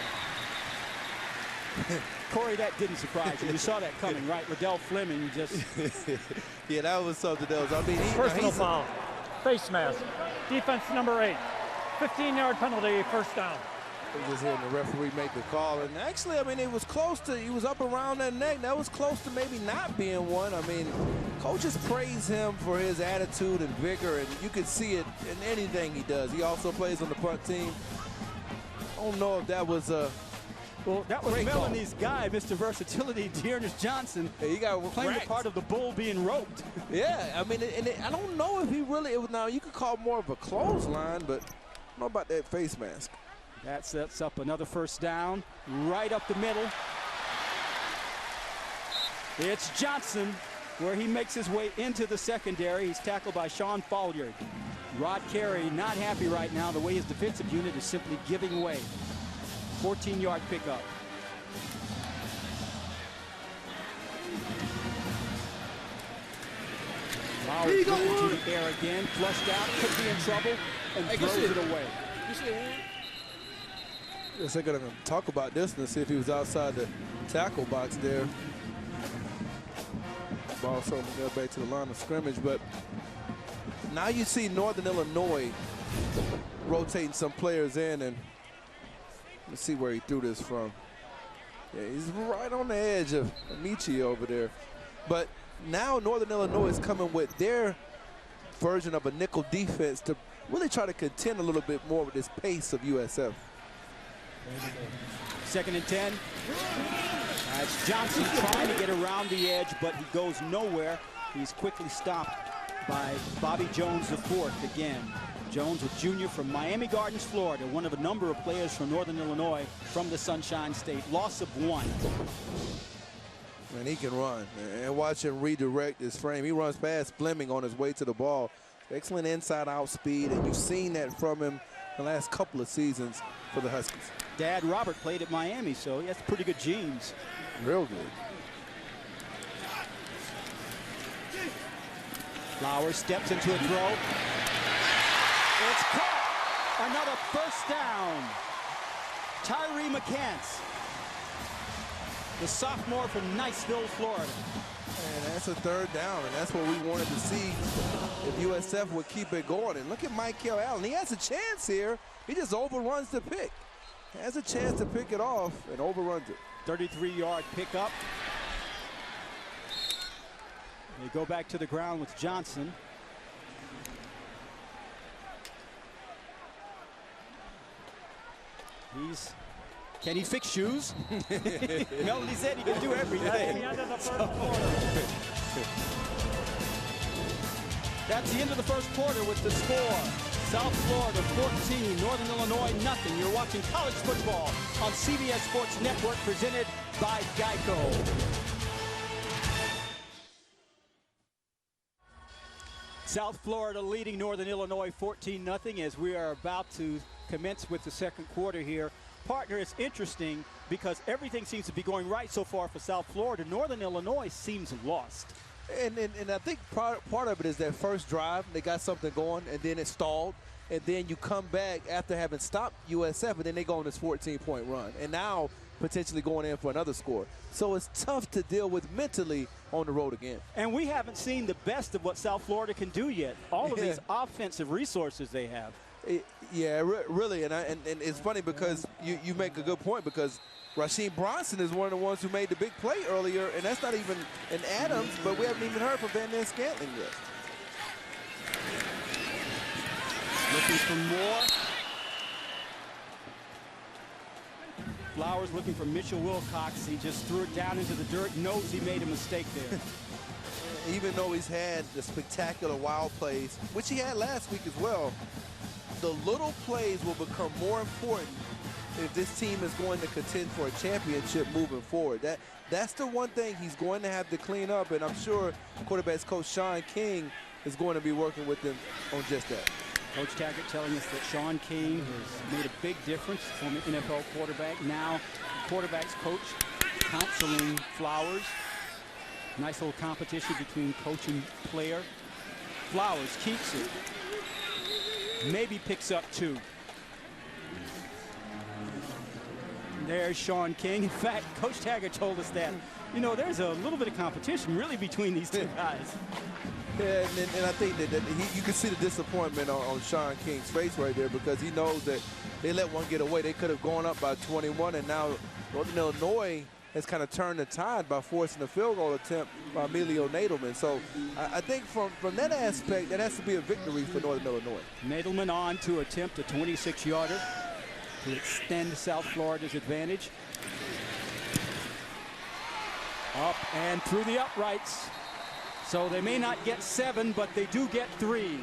[SPEAKER 4] Corey, that didn't surprise you. You saw that coming, right? Riddell Fleming just...
[SPEAKER 5] Yeah, that was something else. I mean,
[SPEAKER 8] personal foul. Face mask. Defense number 8. 15-yard penalty, 1st down.
[SPEAKER 5] We just hearing the referee make the call. And actually, I mean, it was close to, he was up around that neck. That was close to maybe not being one. I mean, coaches praise him for his attitude and vigor, and you can see it in anything he does. He also plays on the punt team. I don't know if that was a...
[SPEAKER 4] Well, that was Melanie's guy, Mr. Versatility, Dearness Johnson.
[SPEAKER 5] Yeah, he got
[SPEAKER 4] playing the part of the bull being roped.
[SPEAKER 5] Yeah, I mean, I don't know if he really, now you could call it more of a clothesline, but I don't know about that face mask.
[SPEAKER 4] That sets up another 1st down, right up the middle. It's Johnson, where he makes his way into the secondary. He's tackled by Sean Folliard. Rod Carey not happy right now the way his defensive unit is simply giving way. 14-yard pickup. Flowers into the air again, flushed out, could be in trouble, and throws it away.
[SPEAKER 5] I guess they're going to talk about this and see if he was outside the tackle box there. Ball something there back to the line of scrimmage, but now you see Northern Illinois rotating some players in, and let's see where he threw this from. Yeah, he's right on the edge of Amici over there. But now Northern Illinois is coming with their version of a nickel defense to really try to contend a little bit more with this pace of USF.
[SPEAKER 4] 2nd and 10. That's Johnson trying to get around the edge, but he goes nowhere. He's quickly stopped by Bobby Jones IV again. Jones, a junior from Miami Gardens, Florida, one of a number of players from Northern Illinois from the Sunshine State. Loss of 1.
[SPEAKER 5] And he can run. And watch him redirect his frame. He runs past Fleming on his way to the ball. Excellent inside-out speed, and you've seen that from him the last couple of seasons for the Huskies.
[SPEAKER 4] Dad Robert played at Miami, so he has pretty good genes.
[SPEAKER 5] Real good.
[SPEAKER 4] Flowers steps into a throw. It's caught. Another 1st down. Tyree McCants, the sophomore from Niceville, Florida.
[SPEAKER 5] And that's a 3rd down, and that's what we wanted to see if USF would keep it going. And look at Michael Allen. He has a chance here. He just overruns the pick. Has a chance to pick it off and overruns it.
[SPEAKER 4] 33-yard pickup. They go back to the ground with Johnson. Can he fix shoes? Melody said he can do everything.
[SPEAKER 8] That's the end of the first quarter.
[SPEAKER 4] That's the end of the first quarter with the score. South Florida 14, Northern Illinois nothing. You're watching college football on CBS Sports Network, presented by Geico. South Florida leading Northern Illinois 14-0 as we are about to commence with the second quarter here. Partner, it's interesting because everything seems to be going right so far for South Florida. Northern Illinois seems lost.
[SPEAKER 5] And I think part of it is that first drive, they got something going, and then it stalled. And then you come back after having stopped USF, and then they go on this 14-point run. And now potentially going in for another score. So it's tough to deal with mentally on the road again.
[SPEAKER 4] And we haven't seen the best of what South Florida can do yet. All of these offensive resources they have.
[SPEAKER 5] Really. And it's funny because you make a good point, because Rasheem Bronson is one of the ones who made the big play earlier, and that's not even an Adams, but we haven't even heard from Van Ness Scantling yet.
[SPEAKER 4] Looking for more. Flowers looking for Mitchell Wilcox. He just threw it down into the dirt, knows he made a mistake there.
[SPEAKER 5] Even though he's had the spectacular wild plays, which he had last week as well, the little plays will become more important if this team is going to contend for a championship moving forward. That's the one thing he's going to have to clean up, and I'm sure quarterbacks coach Sean King is going to be working with them on just that.
[SPEAKER 4] Coach Taggart telling us that Sean King has made a big difference, former NFL quarterback, now quarterback's coach, counseling Flowers. Nice little competition between coach and player. Flowers keeps it. Maybe picks up 2. There's Sean King. In fact, Coach Taggart told us that, you know, there's a little bit of competition really between these two guys.
[SPEAKER 5] Yeah, and I think that you can see the disappointment on Sean King's face right there, because he knows that they let one get away. They could have gone up by 21, and now Northern Illinois has kind of turned the tide by forcing a field goal attempt by Emilio Nadelman. So I think from that aspect, that has to be a victory for Northern Illinois.
[SPEAKER 4] Nadelman on to attempt a 26-yarder to extend South Florida's advantage. Up and through the uprights. So they may not get 7, but they do get 3.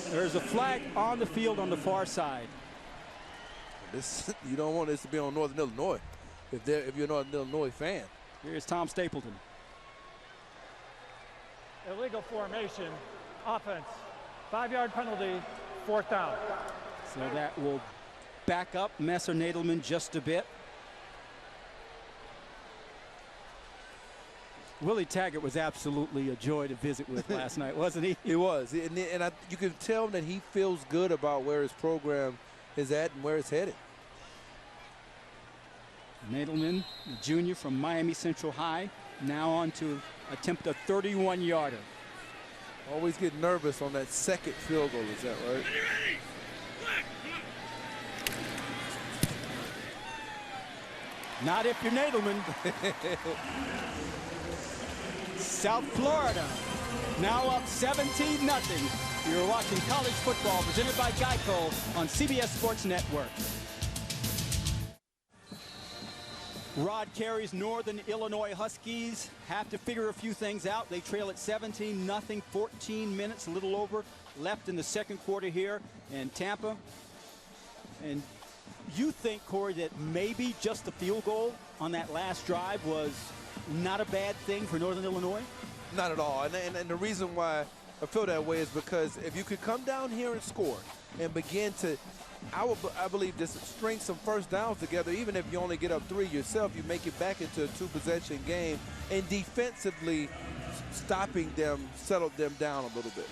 [SPEAKER 4] There's a flag on the field on the far side.
[SPEAKER 5] You don't want this to be on Northern Illinois if you're a Northern Illinois fan.
[SPEAKER 4] Here's Tom Stapleton.
[SPEAKER 8] Illegal formation, offense, 5-yard penalty, 4th down.
[SPEAKER 4] So that will back up Messer Nadelman just a bit. Willie Taggart was absolutely a joy to visit with last night, wasn't he?
[SPEAKER 5] He was, and you can tell that he feels good about where his program is at and where it's headed.
[SPEAKER 4] Nadelman, the junior from Miami Central High, now on to attempt a 31-yarder.
[SPEAKER 5] Always get nervous on that second field goal, is that right?
[SPEAKER 4] Not if you're Nadelman. South Florida now up 17-0. You're watching college football presented by Geico on CBS Sports Network. Rod Carey's Northern Illinois Huskies have to figure a few things out. They trail at 17-0, 14 minutes, a little over left in the second quarter here in Tampa. And you think, Corey, that maybe just a field goal on that last drive was not a bad thing for Northern Illinois?
[SPEAKER 5] Not at all. And the reason why I feel that way is because if you could come down here and score and begin to, I believe, just string some first downs together, even if you only get up 3 yourself, you make it back into a 2-possession game, and defensively stopping them, settle them down a little bit.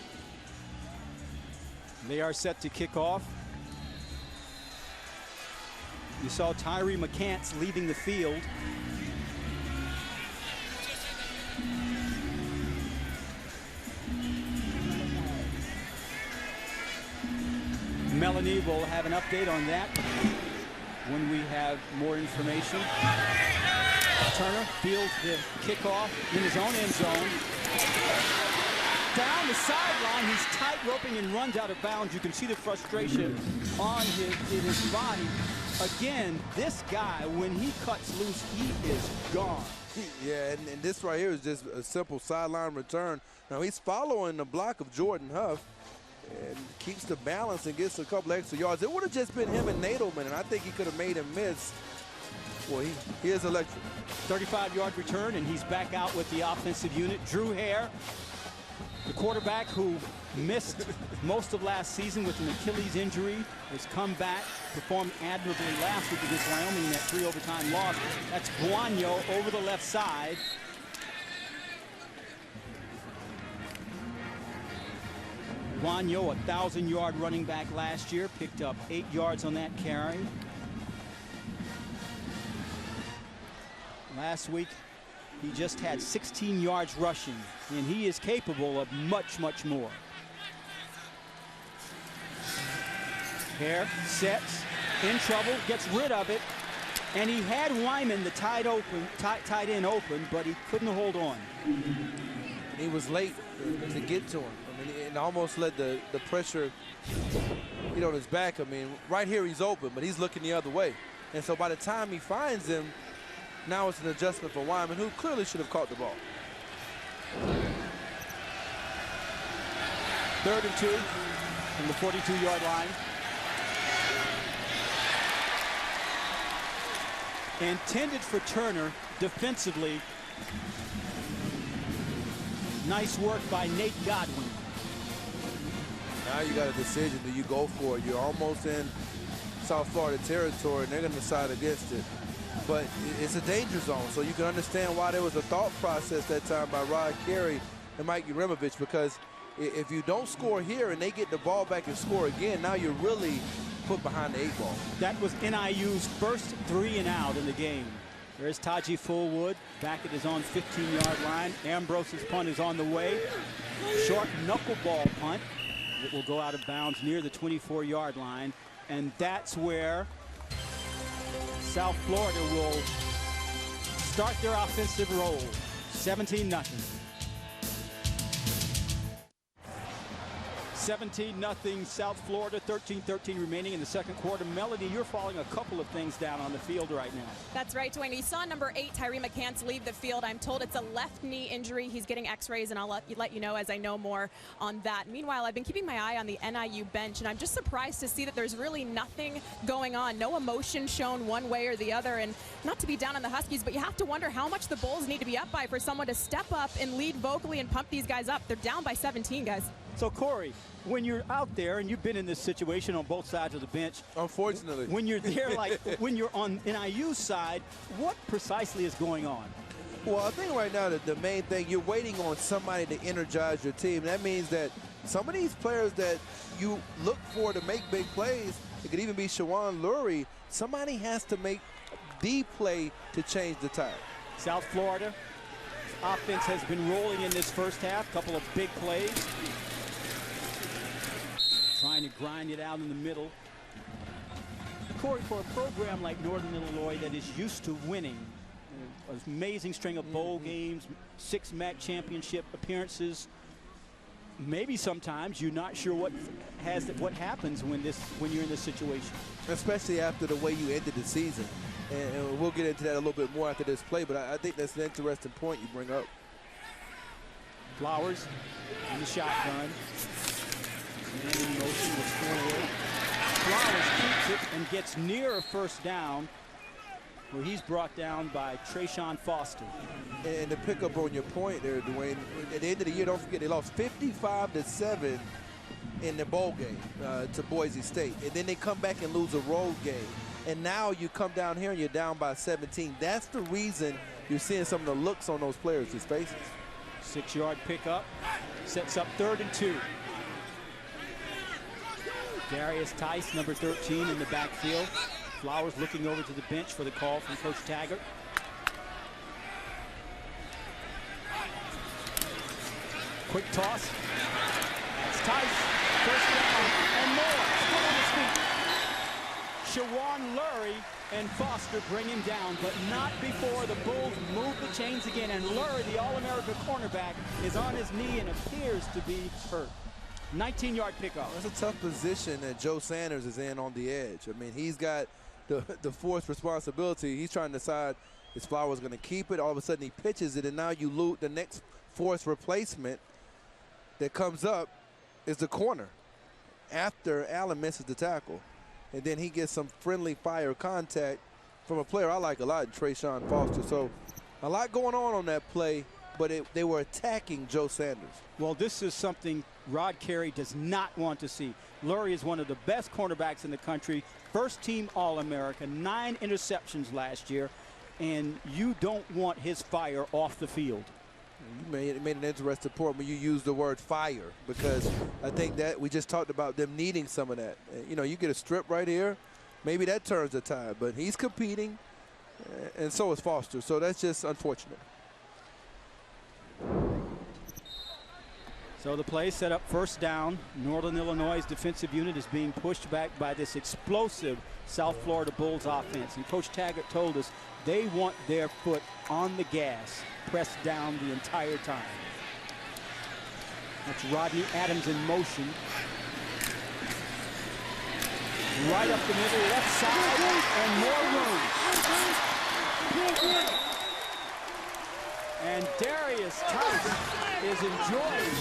[SPEAKER 4] They are set to kick off. You saw Tyree McCants leaving the field. Melanie will have an update on that when we have more information. Turner fields the kickoff in his own end zone. down the sideline. He's tight roping and runs out of bounds. You can see the frustration on his body. Again, this guy, when he cuts loose, he is gone.
[SPEAKER 5] Yeah, and this right here is just a simple sideline return. Now he's following the block of Jordan Huff and keeps the balance and gets a couple extra yards. It would have just been him and Nadelman, and I think he could have made him miss. Well, he is electric.
[SPEAKER 4] 35-yard return, and he's back out with the offensive unit. Drew Hare, the quarterback who missed most of last season with an Achilles injury, has come back, performed admirably last week against Wyoming in that 3 overtime loss. That's Guanyo over the left side. Guanyo, a 1,000-yard running back last year, picked up 8 yards on that carry. Last week, he just had 16 yards rushing, and he is capable of much, much more. Hare sets, in trouble, gets rid of it, and he had Wyman, the tight end open, but he couldn't hold on.
[SPEAKER 5] He was late to get to him. I mean, and almost let the pressure get on his back. I mean, right here he's open, but he's looking the other way. And so by the time he finds him, now it's an adjustment for Wyman, who clearly should have caught the ball.
[SPEAKER 4] 3rd and 2 from the 42-yard line. Intended for Turner defensively. Nice work by Nate Godwin.
[SPEAKER 5] Now you got a decision. Do you go for it? You're almost in South Florida territory, and they're going to decide against it. But it's a danger zone, so you can understand why there was a thought process that time by Rod Carey and Mike Urimovich, because if you don't score here and they get the ball back and score again, now you're really put behind the 8 ball. That was NIU's first 3 and out in the game. There's Taji Fullwood back at his own 15-yard line. Ambrose's punt is on the way. Short knuckleball punt. It will go out of bounds near the 24-yard line. And that's where South Florida will start their offensive roll. 17-0. 17-0 South Florida, 13-13 remaining in the second quarter. Melody, you're following a couple of things down on the field right now.
[SPEAKER 6] That's right, Dwayne. You saw number 8, Tyree McCants, leave the field. I'm told it's a left knee injury. He's getting x-rays, and I'll let you know as I know more on that. Meanwhile, I've been keeping my eye on the NIU bench, and I'm just surprised to see that there's really nothing going on. No emotion shown one way or the other, and not to be down on the Huskies, but you have to wonder how much the Bulls need to be up by for someone to step up and lead vocally and pump these guys up. They're down by 17, guys.
[SPEAKER 4] So, Corey, when you're out there, and you've been in this situation on both sides of the bench.
[SPEAKER 5] Unfortunately.
[SPEAKER 4] When you're there, like when you're on NIU's side, what precisely is going on?
[SPEAKER 5] Well, I think right now that the main thing, you're waiting on somebody to energize your team. That means that some of these players that you look for to make big plays, it could even be Shawan Lurie, somebody has to make the play to change the tide.
[SPEAKER 4] South Florida offense has been rolling in this first half. Couple of big plays. Trying to grind it out in the middle. Corey, for a program like Northern Illinois that is used to winning, an amazing string of bowl games, 6 MAC championship appearances, maybe sometimes you're not sure what happens when you're in this situation.
[SPEAKER 5] Especially after the way you ended the season. And we'll get into that a little bit more after this play, but I think that's an interesting point you bring up.
[SPEAKER 4] Flowers in the shotgun. And in motion with forward. Flowers keeps it and gets near a first down, where he's brought down by Trayshawn Foster.
[SPEAKER 5] And to pick up on your point there, Dwayne, at the end of the year, don't forget, they lost 55-7 in the bowl game to Boise State. And then they come back and lose a road game. And now you come down here and you're down by 17. That's the reason you're seeing some of the looks on those players' faces.
[SPEAKER 4] 6-yard pickup, sets up 3rd and 2. Darius Tice, number 13 in the backfield. Flowers looking over to the bench for the call from Coach Taggart. Quick toss. That's Tice. First down and more. Still on his feet. Shawan Lurie and Foster bring him down, but not before the Bulls move the chains again. And Lurie, the All-America cornerback, is on his knee and appears to be hurt. 19-yard pickoff.
[SPEAKER 5] That's a tough position that Joe Sanders is in on the edge. I mean, he's got the forced responsibility. He's trying to decide is Flowers going to keep it. All of a sudden he pitches it, and now you lose the next forced replacement that comes up is the corner after Allen misses the tackle. And then he gets some friendly fire contact from a player I like a lot, Trayshawn Foster. So a lot going on that play, but they were attacking Joe Sanders.
[SPEAKER 4] Well, this is something Rod Carey does not want to see. Lurie is one of the best cornerbacks in the country, first-team All-America, 9 interceptions last year, and you don't want his fire off the field.
[SPEAKER 5] You made an interesting point when you used the word fire, because I think that we just talked about them needing some of that. You know, you get a strip right here, maybe that turns the tide, but he's competing, and so is Foster, so that's just unfortunate.
[SPEAKER 4] So the play set up first down. Northern Illinois' defensive unit is being pushed back by this explosive South Florida Bulls offense. And Coach Taggart told us they want their foot on the gas, pressed down the entire time. That's Rodney Adams in motion. Right up the middle, left side, and more room. And Darius Tice is enjoying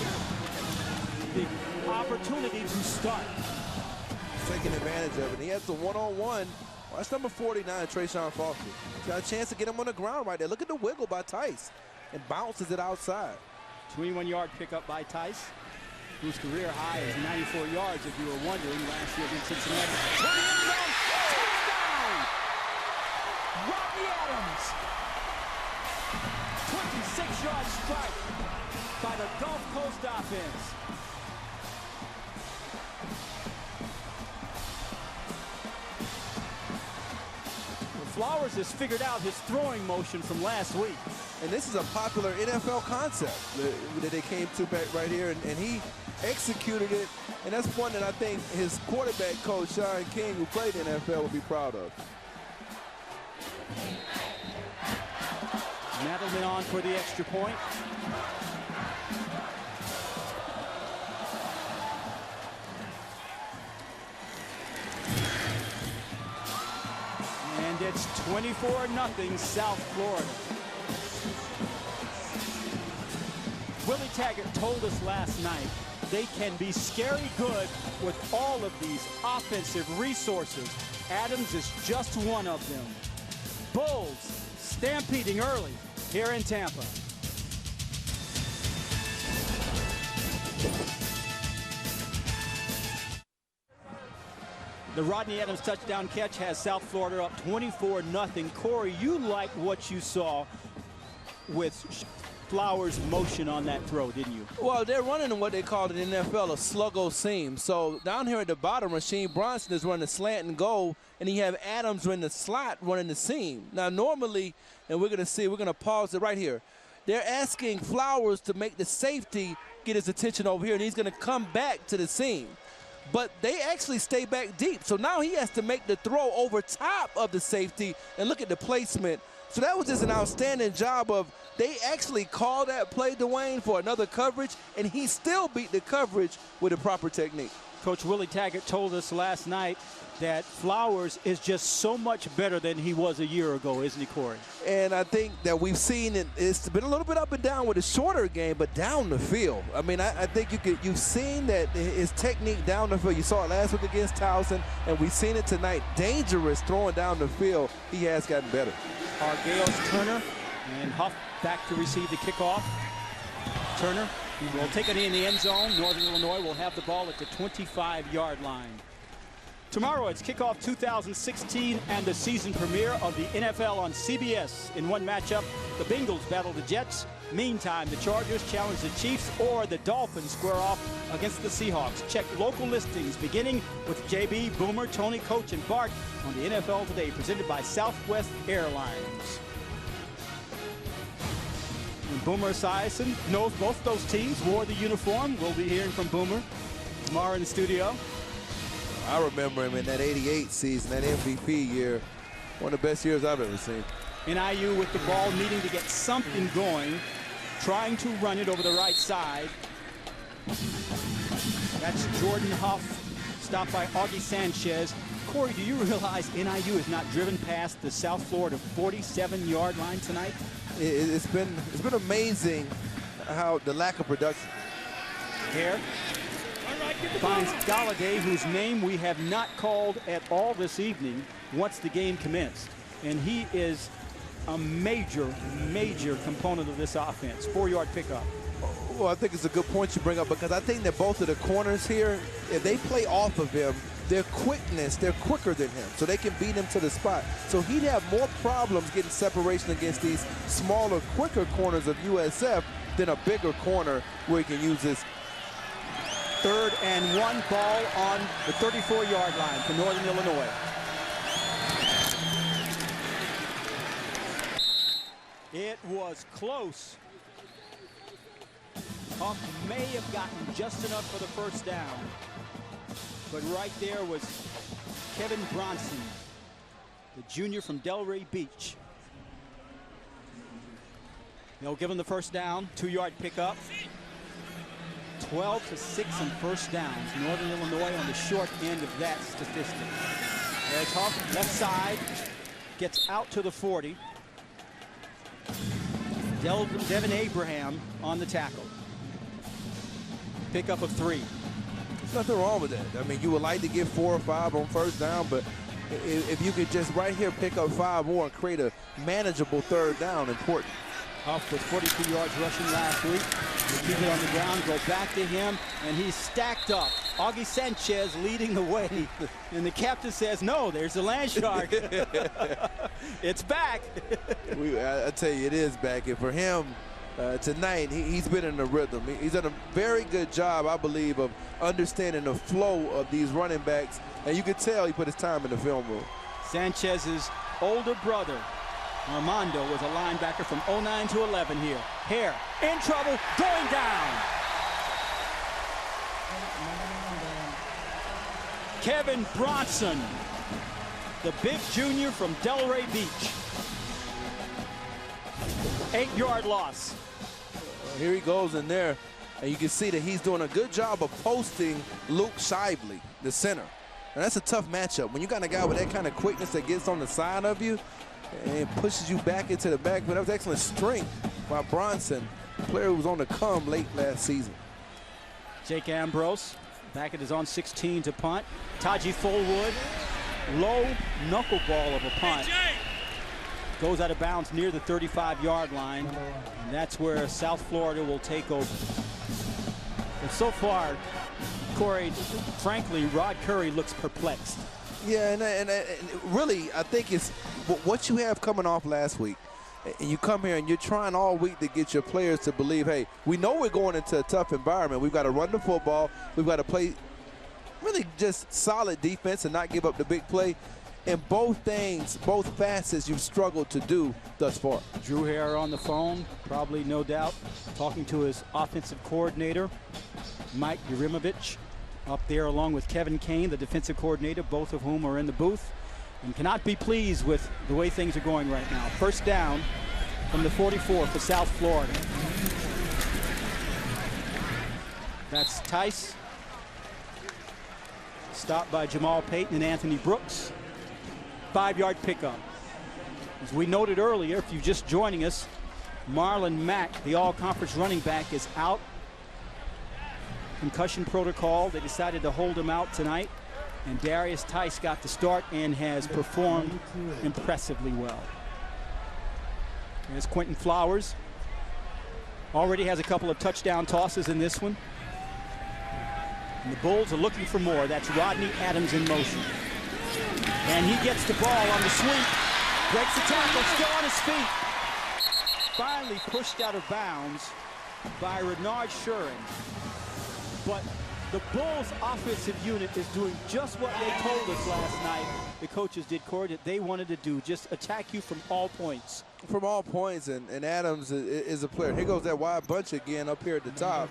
[SPEAKER 4] the opportunity to start.
[SPEAKER 5] Taking advantage of it. He has the one-on-one. That's number 49, Trayshawn Foster. He's got a chance to get him on the ground right there. Look at the wiggle by Tice. And bounces it outside.
[SPEAKER 4] 21-yard pickup by Tice, whose career high is 94 yards, if you were wondering, last year against Cincinnati. Touchdown! Rodney Adams! 26-yard strike by the Gulf Coast offense. Flowers has figured out his throwing motion from last week.
[SPEAKER 5] And this is a popular NFL concept that they came to back right here, and he executed it. And that's one that I think his quarterback coach, Sean King, who played in the NFL, will be proud of.
[SPEAKER 4] Madelman on for the extra point. And it's 24-0 South Florida. Willie Taggart told us last night they can be scary good with all of these offensive resources. Adams is just one of them. Bulls stampeding early here in Tampa. The Rodney Adams touchdown catch has South Florida up 24-0. Corey, you like what you saw with Flowers' motion on that throw, didn't you?
[SPEAKER 5] Well, they're running in what they call in the NFL a sluggo seam. So down here at the bottom, Rasheed Bronson is running the slant and go, and you have Adams in the slot running the seam. Now, normally, and we're going to pause it right here. They're asking Flowers to make the safety get his attention over here, and he's going to come back to the seam. But they actually stay back deep. So now he has to make the throw over top of the safety, and look at the placement. So that was just an outstanding job of, they actually called that play, Dwayne, for another coverage, and he still beat the coverage with the proper technique.
[SPEAKER 4] Coach Willie Taggart told us last night that Flowers is just so much better than he was a year ago, isn't he, Corey?
[SPEAKER 5] And I think that we've seen it's been a little bit up and down with the shorter game, but down the field. I mean, I think you've seen that his technique down the field. You saw it last week against Towson, and we've seen it tonight. Dangerous throwing down the field. He has gotten better.
[SPEAKER 4] Argale's Turner and Huff back to receive the kickoff. Turner will take it in the end zone. Northern Illinois will have the ball at the 25-yard line. Tomorrow it's kickoff 2016 and the season premiere of the NFL on CBS. In one matchup, the Bengals battle the Jets. Meantime, the Chargers challenge the Chiefs, or the Dolphins square off against the Seahawks. Check local listings beginning with JB, Boomer, Tony, Coach, and Bart on the NFL Today, presented by Southwest Airlines. And Boomer Esiason knows both those teams, wore the uniform. We'll be hearing from Boomer tomorrow in the studio.
[SPEAKER 5] I remember him in that '88 season, that MVP year. One of the best years I've ever seen.
[SPEAKER 4] NIU with the ball, needing to get something going, trying to run it over the right side. That's Jordan Huff, stopped by Augie Sanchez. Corey, do you realize NIU has not driven past the South Florida 47-yard line tonight?
[SPEAKER 5] It's been amazing how the lack of production.
[SPEAKER 4] Here finds Galladay, whose name we have not called at all this evening once the game commenced. And he is a major, major component of this offense. 4-yard pickup.
[SPEAKER 5] Well, I think it's a good point you bring up, because I think that both of the corners here, if they play off of him, their quickness, they're quicker than him, so they can beat him to the spot. So he'd have more problems getting separation against these smaller, quicker corners of USF than a bigger corner where he can use his
[SPEAKER 4] 3rd and 1, ball on the 34-yard line for Northern Illinois. It was close. Huff may have gotten just enough for the first down. But right there was Kevin Bronson, the junior from Delray Beach. They'll give him the first down, 2-yard pickup. 12-6 in first downs. Northern Illinois on the short end of that statistic. There's Huff, left side, gets out to the 40. Devin Abraham on the tackle. Pickup of 3.
[SPEAKER 5] There's nothing wrong with that. I mean, you would like to get 4 or 5 on first down, but if you could just right here pick up 5 more and create a manageable 3rd down, important.
[SPEAKER 4] Huff with 42 yards rushing last week. They keep it on the ground, go back to him, and he's stacked up. Augie Sanchez leading the way, and the captain says, no, there's the land shark. It's back.
[SPEAKER 5] I tell you, it is back, and for him, tonight, he's been in a rhythm. He's done a very good job, I believe, of understanding the flow of these running backs, and you can tell he put his time in the film room.
[SPEAKER 4] Sanchez's older brother, Armando, was a linebacker from 09 to 11 here. Hare in trouble, going down. Kevin Bronson, the big junior from Delray Beach. 8-yard loss.
[SPEAKER 5] Here he goes in there, and you can see that he's doing a good job of posting Luke Shively, the center. And that's a tough matchup. When you got a guy with that kind of quickness that gets on the side of you and pushes you back into the back, but that was excellent strength by Bronson, a player who was on the come late last season.
[SPEAKER 4] Jake Ambrose back at his own 16 to punt. Taji Fullwood, low knuckleball of a punt. Goes out of bounds near the 35-yard line, and that's where South Florida will take over. And so far, Corey, frankly, Rod Curry looks perplexed.
[SPEAKER 5] Yeah, and really, I think it's what you have coming off last week. And you come here and you're trying all week to get your players to believe, hey, we know we're going into a tough environment. We've got to run the football. We've got to play really just solid defense and not give up the big play. And both things, both facets you've struggled to do thus far.
[SPEAKER 4] Drew Hare on the phone, probably no doubt, talking to his offensive coordinator, Mike Yurimovich, up there along with Kevin Kane, the defensive coordinator, both of whom are in the booth and cannot be pleased with the way things are going right now. First down from the 44 for South Florida. That's Tice. Stopped by Jamal Payton and Anthony Brooks. 5-yard pickup. As we noted earlier, if you're just joining us, Marlon Mack, the all-conference running back, is out. Concussion protocol. They decided to hold him out tonight. And Darius Tice got the start and has performed impressively well. There's Quentin Flowers. Already has a couple of touchdown tosses in this one. And the Bulls are looking for more. That's Rodney Adams in motion. And he gets the ball on the sweep. Breaks the tackle, still on his feet. Finally pushed out of bounds by Renard Shuren. But the Bulls' offensive unit is doing just what they told us last night. The coaches did, Corey, that they wanted to do, just attack you from all points.
[SPEAKER 5] From all points, and Adams is a player. Here goes that wide bunch again up here at the top.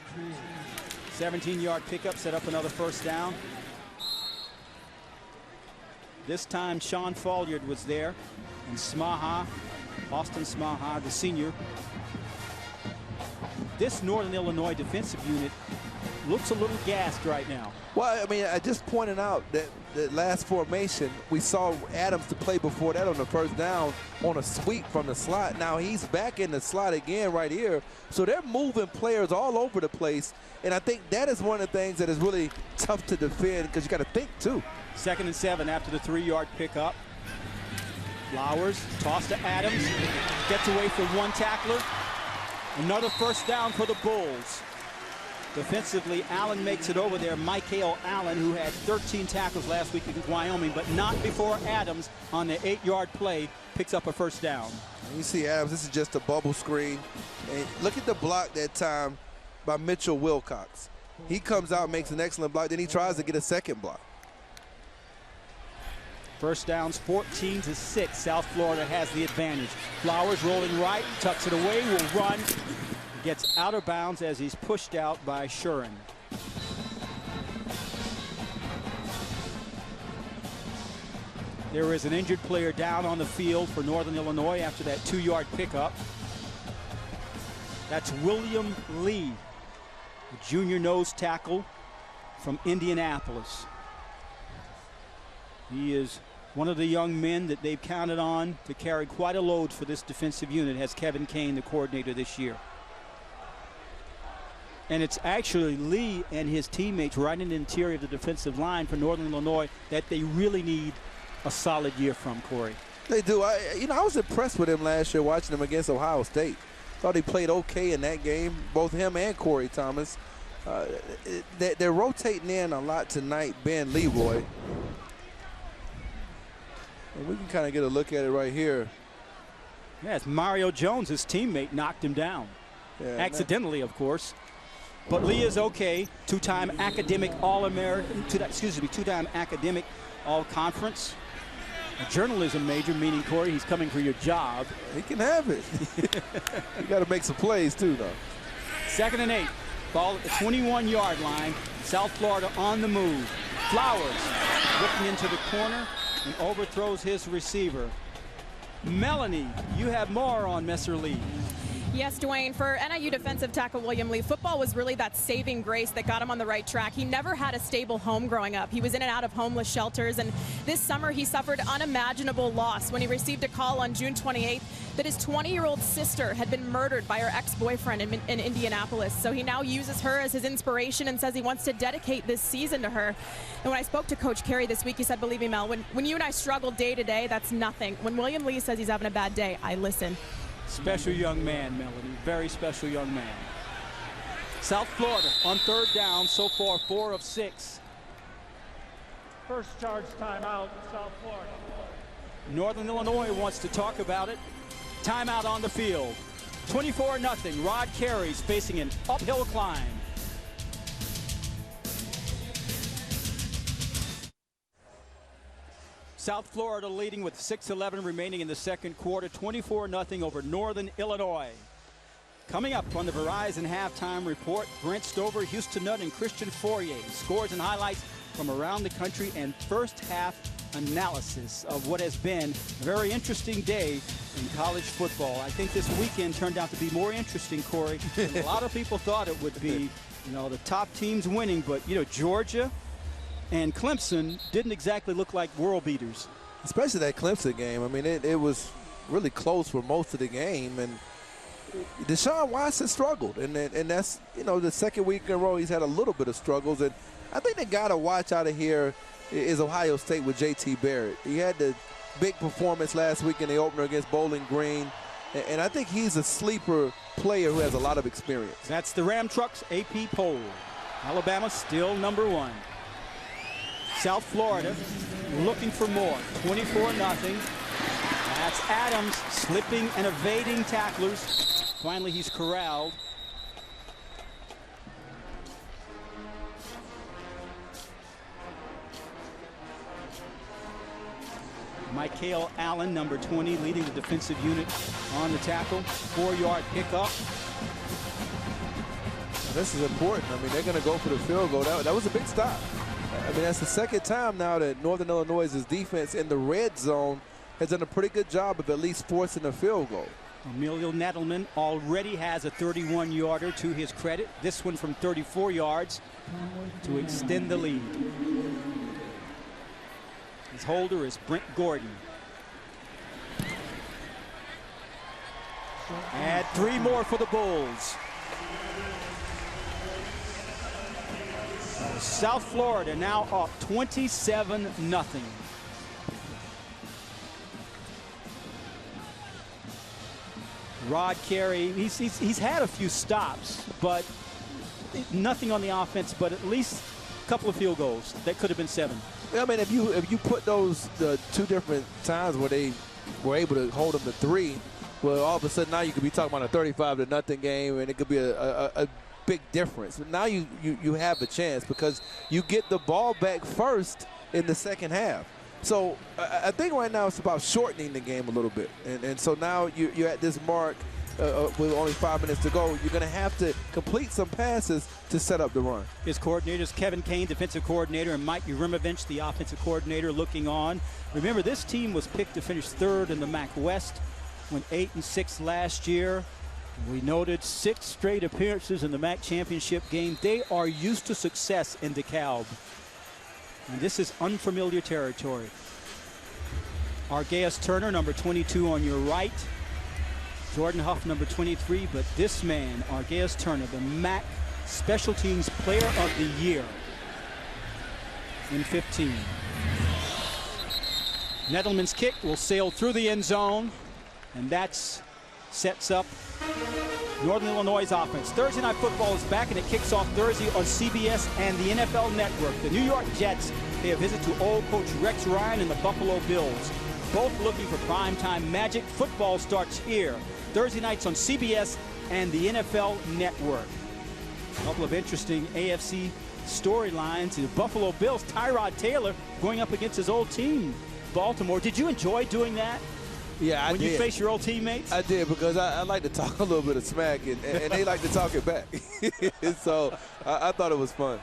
[SPEAKER 4] 17-yard pickup, set up another first down. This time Sean Folliard was there, and Smaha, Austin Smaha, the senior. This Northern Illinois defensive unit looks a little gassed right now.
[SPEAKER 5] Well, I mean, I just pointed out that the last formation, we saw Adams to play before that on the first down on a sweep from the slot. Now he's back in the slot again right here. So they're moving players all over the place. And I think that is one of the things that is really tough to defend because you got to think too.
[SPEAKER 4] 2nd and 7 after the 3-yard pickup. Flowers, toss to Adams, gets away from one tackler. Another first down for the Bulls. Defensively, Allen makes it over there. Michael Allen, who had 13 tackles last week against Wyoming, but not before Adams on the 8-yard play picks up a first down.
[SPEAKER 5] You see Adams, this is just a bubble screen. And look at the block that time by Mitchell Wilcox. He comes out, makes an excellent block, then he tries to get a second block.
[SPEAKER 4] First downs 14-6. South Florida has the advantage. Flowers rolling right, tucks it away, will run. Gets out of bounds as he's pushed out by Shuren. There is an injured player down on the field for Northern Illinois after that 2-yard pickup. That's William Lee, the junior nose tackle from Indianapolis. He is one of the young men that they've counted on to carry quite a load for this defensive unit, has Kevin Kane, the coordinator this year. And it's actually Lee and his teammates right in the interior of the defensive line for Northern Illinois that they really need a solid year from, Corey.
[SPEAKER 5] They do. I was impressed with him last year watching him against Ohio State. Thought he played okay in that game, both him and Corey Thomas. They're rotating in a lot tonight, Ben Leroy. And we can kind of get a look at it right here.
[SPEAKER 4] Yes, Mario Jones, his teammate, knocked him down. Yeah, accidentally, of course. But Lee is okay. Two-time academic All-American, two-time academic All-Conference. A journalism major, meaning, Corey, he's coming for your job.
[SPEAKER 5] He can have it. You got to make some plays, too, though.
[SPEAKER 4] 2nd and 8. Ball at the 21-yard line. South Florida on the move. Flowers looking into the corner and overthrows his receiver. Melanie, you have more on Messer Lee.
[SPEAKER 6] Yes, Dwayne, for NIU defensive tackle William Lee, football was really that saving grace that got him on the right track. He never had a stable home growing up. He was in and out of homeless shelters, and this summer he suffered unimaginable loss when he received a call on June 28th that his 20-year-old sister had been murdered by her ex-boyfriend in Indianapolis. So he now uses her as his inspiration and says he wants to dedicate this season to her. And when I spoke to Coach Carey this week, he said, believe me, Mel, when you and I struggle day to day, that's nothing. When William Lee says he's having a bad day, I listen.
[SPEAKER 4] Special young man, Melanie. Very special young man. South Florida on 3rd down, so far 4 of 6.
[SPEAKER 8] First charge timeout, South Florida.
[SPEAKER 4] Northern Illinois wants to talk about it. Timeout on the field. 24-0. Rod Carey's facing an uphill climb. South Florida leading with 6:11 remaining in the second quarter, 24-0 over Northern Illinois. Coming up on the Verizon halftime report, Brent Stover, Houston Nutt, and Christian Fourier. Scores and highlights from around the country and first half analysis of what has been a very interesting day in college football. I think this weekend turned out to be more interesting, Corey, than a lot of people thought it would be. The top teams winning, but, Georgia and Clemson didn't exactly look like world beaters.
[SPEAKER 5] Especially that Clemson game. I mean, it was really close for most of the game. And Deshaun Watson struggled. And that's, the second week in a row he's had a little bit of struggles. And I think the guy to watch out of here is Ohio State with J.T. Barrett. He had the big performance last week in the opener against Bowling Green. And I think he's a sleeper player who has a lot of experience.
[SPEAKER 4] That's the Ram Trucks AP poll. Alabama still number 1. South Florida looking for more. 24-0. That's Adams slipping and evading tacklers. Finally, he's corralled. Michael Allen, number 20, leading the defensive unit on the tackle. 4-yard pickup.
[SPEAKER 5] This is important. I mean, they're going to go for the field goal. That was a big stop. I mean, that's the second time now that Northern Illinois' defense in the red zone has done a pretty good job of at least forcing a field goal.
[SPEAKER 4] Emilio Nettleman already has a 31-yarder to his credit. This one from 34 yards to extend the lead. His holder is Brent Gordon. Add 3 more for the Bulls. South Florida now up 27-0. Rod Carey, he's had a few stops, but nothing on the offense, but at least a couple of field goals. That could have been 7.
[SPEAKER 5] I mean, if you put those the 2 different times where they were able to hold them to 3, well, all of a sudden now you could be talking about a 35-0 game, and it could be a big difference. But now you have a chance because you get the ball back first in the second half. So I think right now it's about shortening the game a little bit. And so now you're at this mark with only 5 minutes to go. You're going to have to complete some passes to set up the run.
[SPEAKER 4] His coordinators, Kevin Kane, defensive coordinator, and Mike Urimovich, the offensive coordinator, looking on. Remember, this team was picked to finish 3rd in the MAC West, went 8-6 last year. We noted 6 straight appearances in the MAC championship game. They are used to success in DeKalb. And this is unfamiliar territory. Argeas Turner, number 22 on your right. Jordan Huff, number 23. But this man, Argeas Turner, the MAC Special Teams Player of the Year in 15. Nettleman's kick will sail through the end zone. And that sets up Northern Illinois' offense. Thursday Night Football is back, and it kicks off Thursday on CBS and the NFL Network. The New York Jets pay a visit to old coach Rex Ryan and the Buffalo Bills, both looking for primetime magic. Football starts here Thursday nights on CBS and the NFL Network. A couple of interesting AFC storylines. The Buffalo Bills, Tyrod Taylor going up against his old team, Baltimore. Did you enjoy doing that?
[SPEAKER 5] Yeah,
[SPEAKER 4] when you face your old teammates?
[SPEAKER 5] I did, because I like to talk a little bit of smack, and they like to talk it back. So I thought it was fun.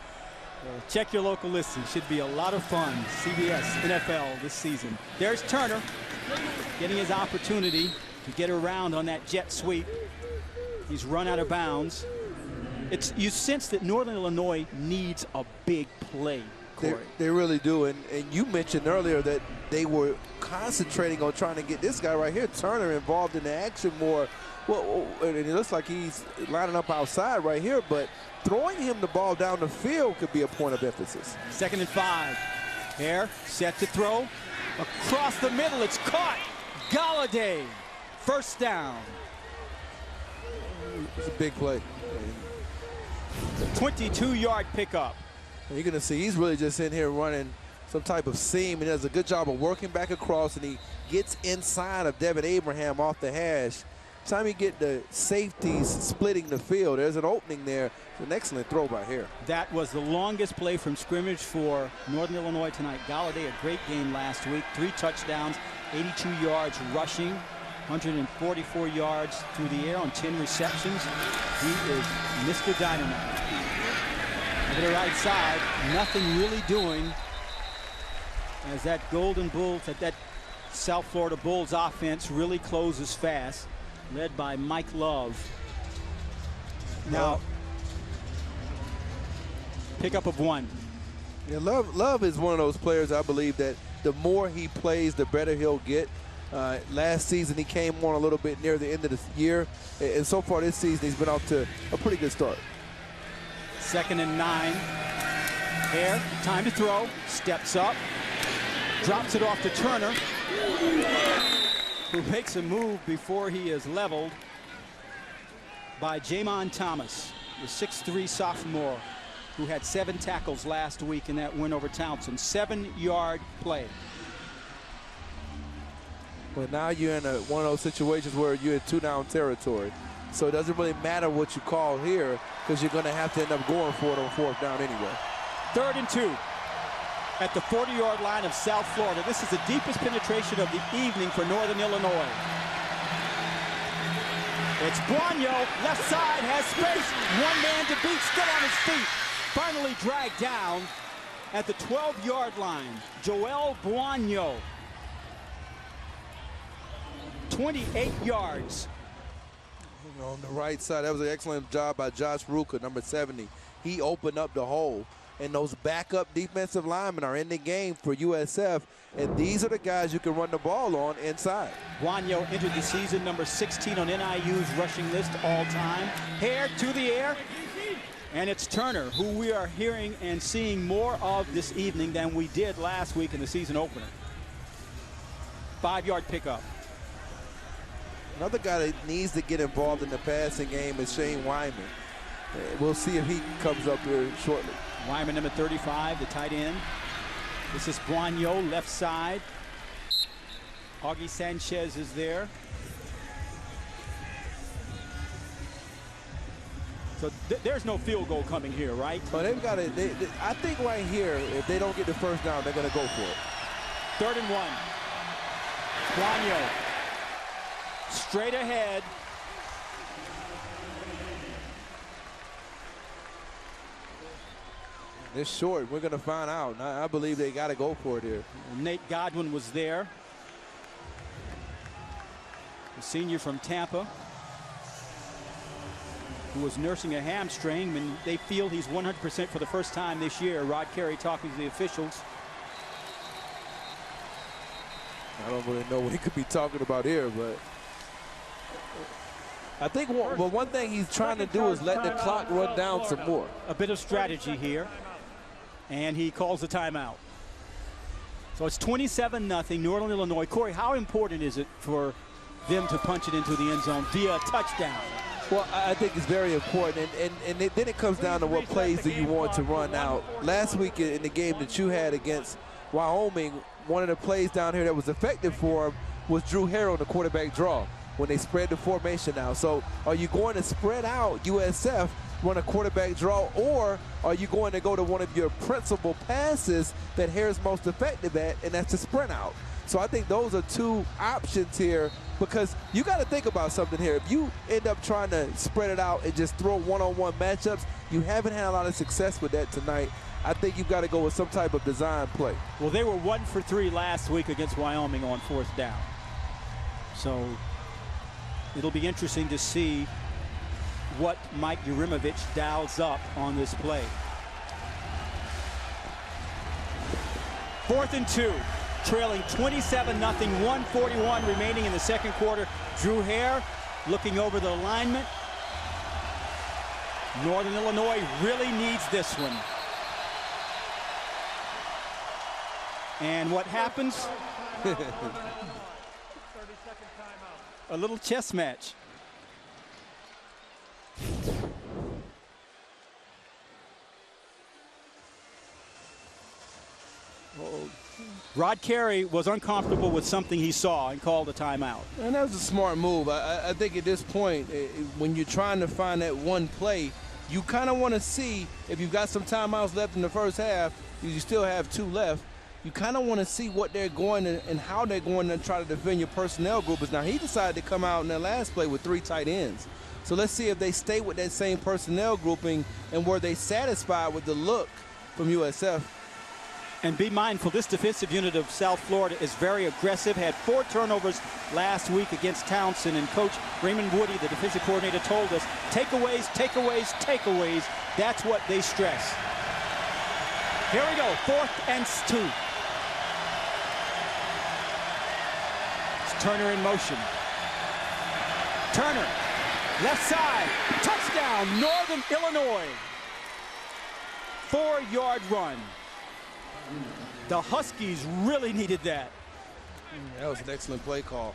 [SPEAKER 4] Check your local listing. Should be a lot of fun. CBS NFL this season. There's Turner getting his opportunity to get around on that jet sweep. He's run out of bounds. You sense that Northern Illinois needs a big play.
[SPEAKER 5] They really do, and you mentioned earlier that they were concentrating on trying to get this guy right here, Turner, involved in the action more. Well, and it looks like he's lining up outside right here, but throwing him the ball down the field could be a point of emphasis. 2nd and 5. Hare set to throw. Across the middle, it's caught. Galladay, first down. It's a big play. 22-yard pickup. You're going to see he's really just in here running some type of seam, and he does a good job of working back across, and he gets inside of Devin Abraham off the hash. Time you get the safeties splitting the field, there's an opening there. It's an excellent throw by here. That was the longest play from scrimmage for Northern Illinois tonight. Galladay, a great game last week. 3 touchdowns, 82 yards rushing, 144 yards through the air on 10 receptions. He is Mr. Dynamite. To the right side, nothing really doing as that Golden Bulls, that South Florida Bulls offense really closes fast, led by Mike Love. Now, pickup of 1. Yeah, Love is one of those players, I believe, that the more he plays, the better he'll get. Last season, he came on a little bit near the end of the year, and so far this season, he's been off to a pretty good start. 2nd and 9. Hare, time to throw, steps up, drops it off to Turner, who makes a move before he is leveled by Jamon Thomas, the 6'3" sophomore who had 7 tackles last week in that win over Townsend. 7-yard play. But now you're in one of those situations where you're in 2-down territory. So it doesn't really matter what you call here, because you're going to have to end up going for it on 4th down anyway. 3rd and 2 at the 40-yard line of South Florida. This is the deepest penetration of the evening for Northern Illinois. It's Guanyo, left side, has space. 1 man to beat, still on his feet. Finally dragged down
[SPEAKER 4] at the 12-yard line. Joel Buono. 28 yards.
[SPEAKER 5] On the right side, that was an excellent job by Josh Ruka, number 70. He opened up the hole. And those backup defensive linemen are in the game for USF. And these are the guys you can run the ball on inside.
[SPEAKER 4] Buono entered the season number 16 on NIU's rushing list all time. Hare to the air. And it's Turner, who we are hearing and seeing more of this evening than we did last week in the season opener. 5-yard pickup.
[SPEAKER 5] Another guy that needs to get involved in the passing game is Shane Wyman. We'll see if he comes up here shortly.
[SPEAKER 4] Wyman, number 35, the tight end. This is Buono, left side. Augie Sanchez is there. So there's no field goal coming here, right?
[SPEAKER 5] But they've got to, I think right here, if they don't get the first down, they're going to go for it.
[SPEAKER 4] 3rd and 1. Buono. Straight ahead.
[SPEAKER 5] It's short. We're going to find out. I believe they got to go for it here.
[SPEAKER 4] Nate Godwin was there. The senior from Tampa, who was nursing a hamstring, and they feel he's 100% for the first time this year. Rod Carey talking to the officials.
[SPEAKER 5] I don't really know what he could be talking about here, but I think one thing he's trying to do is let the clock run down some more.
[SPEAKER 4] A bit of strategy here. And he calls the timeout. So it's 27-0, Northern Illinois. Corey, how important is it for them to punch it into the end zone via a touchdown?
[SPEAKER 5] Well, I think it's very important, and then it comes down to what plays do you want to run out. Last week in the game that you had against Wyoming, one of the plays down here that was effective for him was Drew Harrell, the quarterback draw, when they spread the formation out. So are you going to spread out USF, run a quarterback draw, or are you going to go to one of your principal passes that Hare's most effective at, and that's the sprint out? So I think those are two options here, because you got to think about something here. If you end up trying to spread it out and just throw one-on-one matchups, you haven't had a lot of success with that tonight. I think you've got to go with some type of design play.
[SPEAKER 4] Well, they were 1 for 3 last week against Wyoming on 4th down. So it'll be interesting to see what Mike Yurimovich dials up on this play. 4th and 2, trailing 27-0, 1:41 remaining in the second quarter. Drew Hare looking over the alignment. Northern Illinois really needs this one. And what happens? A little chess match. Rod Carey was uncomfortable with something he saw and called a timeout.
[SPEAKER 5] And that was a smart move. I think at this point, when you're trying to find that one play, you kind of want to see if you've got some timeouts left in the first half, you still have 2 left. You kind of want to see what they're going to, and how they're going to try to defend your personnel group. Now, he decided to come out in that last play with 3 tight ends. So let's see if they stay with that same personnel grouping, and were they satisfied with the look from USF.
[SPEAKER 4] And be mindful, this defensive unit of South Florida is very aggressive. Had 4 turnovers last week against Townsend, and Coach Raymond Woody, the defensive coordinator, told us, takeaways, takeaways, takeaways. That's what they stress. Here we go, 4th and 2. It's Turner in motion. Turner, left side, touchdown, Northern Illinois. 4-yard run. The Huskies really needed that.
[SPEAKER 5] That was an excellent play call.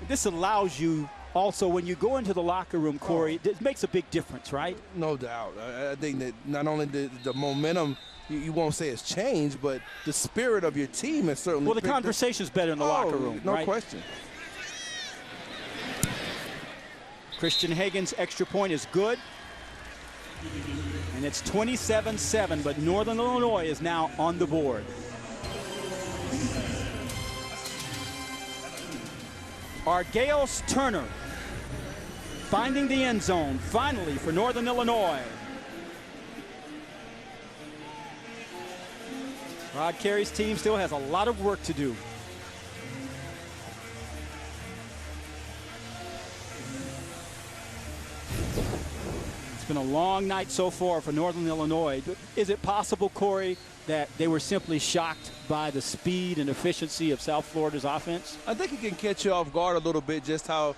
[SPEAKER 4] This allows you also, when you go into the locker room, Corey, it makes a big difference, right?
[SPEAKER 5] No doubt. I think that not only the momentum, you won't say it's changed, but the spirit of your team is certainly.
[SPEAKER 4] Well, the conversation's better in the locker room,
[SPEAKER 5] no
[SPEAKER 4] right?
[SPEAKER 5] question.
[SPEAKER 4] Christian Hagen's extra point is good. And it's 27-7, but Northern Illinois is now on the board. Argeos Turner finding the end zone, finally, for Northern Illinois. Rod Carey's team still has a lot of work to do. It's been a long night so far for Northern Illinois. Is it possible, Corey, that they were simply shocked by the speed and efficiency of South Florida's offense?
[SPEAKER 5] I think it can catch you off guard a little bit, just how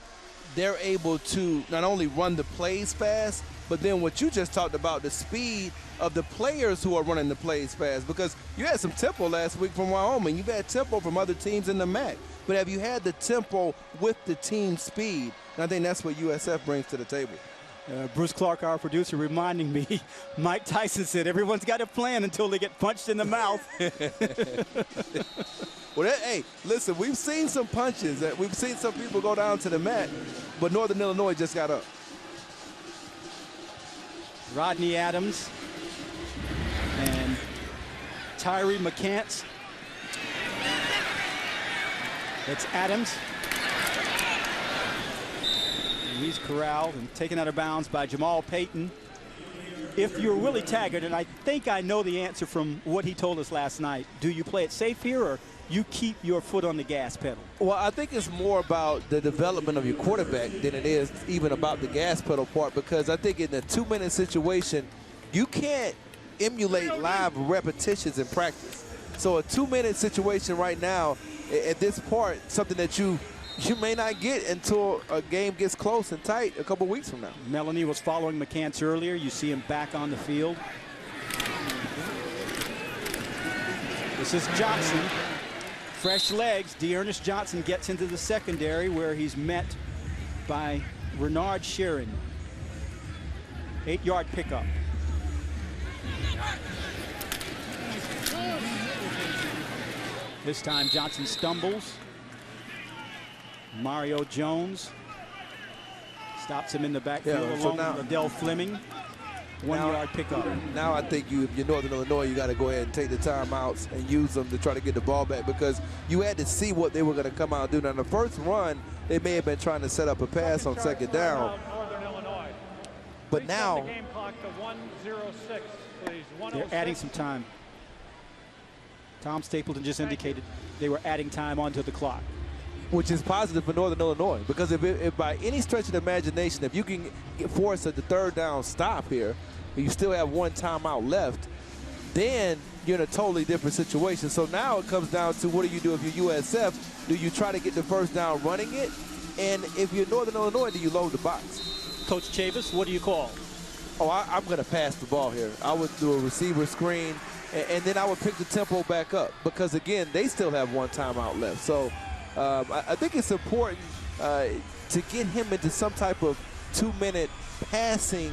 [SPEAKER 5] they're able to not only run the plays fast, but then what you just talked about, the speed of the players who are running the plays fast. Because you had some tempo last week from Wyoming. You've had tempo from other teams in the MAC. But have you had the tempo with the team speed? And I think that's what USF brings to the table.
[SPEAKER 4] Bruce Clark, our producer, reminding me, Mike Tyson said everyone's got a plan until they get punched in the mouth.
[SPEAKER 5] Well, hey, listen, we've seen some punches. We've seen some people go down to the mat, but Northern Illinois just got up.
[SPEAKER 4] Rodney Adams and Tyree McCants. It's Adams. And he's corralled and taken out of bounds by Jamal Payton. If you're Willie Taggart, and I think I know the answer from what he told us last night, do you play it safe here or you keep your foot on the gas pedal?
[SPEAKER 5] Well, I think it's more about the development of your quarterback than it is even about the gas pedal part, because I think in a 2-minute situation, you can't emulate live repetitions in practice. So a 2-minute situation right now, at this part, something that you may not get until a game gets close and tight a couple weeks from now.
[SPEAKER 4] Melanie was following McCants earlier. You see him back on the field. This is Johnson. Fresh legs. Dearness Johnson gets into the secondary where he's met by Renard Sheeran. 8-yard pickup. This time Johnson stumbles. Mario Jones stops him in the backfield along with Liddell Fleming. 1-yard pickup.
[SPEAKER 5] Now I think if you're Northern Illinois, you got to go ahead and take the timeouts and use them to try to get the ball back, because you had to see what they were going to come out and do. Now, in the first run, they may have been trying to set up a pass on second down. But now,
[SPEAKER 8] the game clock to 1:06, please.
[SPEAKER 4] They're adding some time. Tom Stapleton just indicated they were adding time onto the clock,
[SPEAKER 5] which is positive for Northern Illinois, because if by any stretch of the imagination, if you can force the third down stop here, and you still have one timeout left, then you're in a totally different situation. So now it comes down to, what do you do if you're USF? Do you try to get the first down running it? And if you're Northern Illinois, do you load the box?
[SPEAKER 4] Coach Chavis, what do you call?
[SPEAKER 5] Oh, I'm going to pass the ball here. I would do a receiver screen, and then I would pick the tempo back up, because, again, they still have one timeout left. So I think it's important to get him into some type of 2-minute passing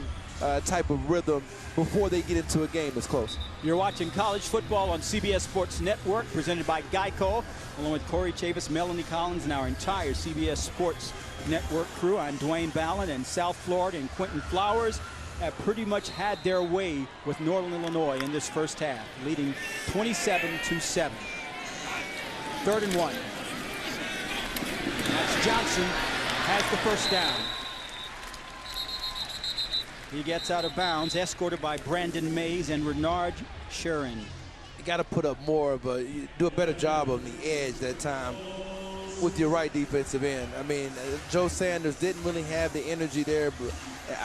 [SPEAKER 5] type of rhythm before they get into a game that's close.
[SPEAKER 4] You're watching college football on CBS Sports Network, presented by Geico, along with Corey Chavis, Melanie Collins, and our entire CBS Sports Network crew. I'm Dwayne Ballin, and South Florida and Quentin Flowers have pretty much had their way with Northern Illinois in this first half, leading 27-7. 3rd and 1. That's Johnson, has the first down. He gets out of bounds, escorted by Brandon Mays and Renard Sheeran.
[SPEAKER 5] You got to put up more of do a better job on the edge that time with your right defensive end. I mean, Joe Sanders didn't really have the energy there, but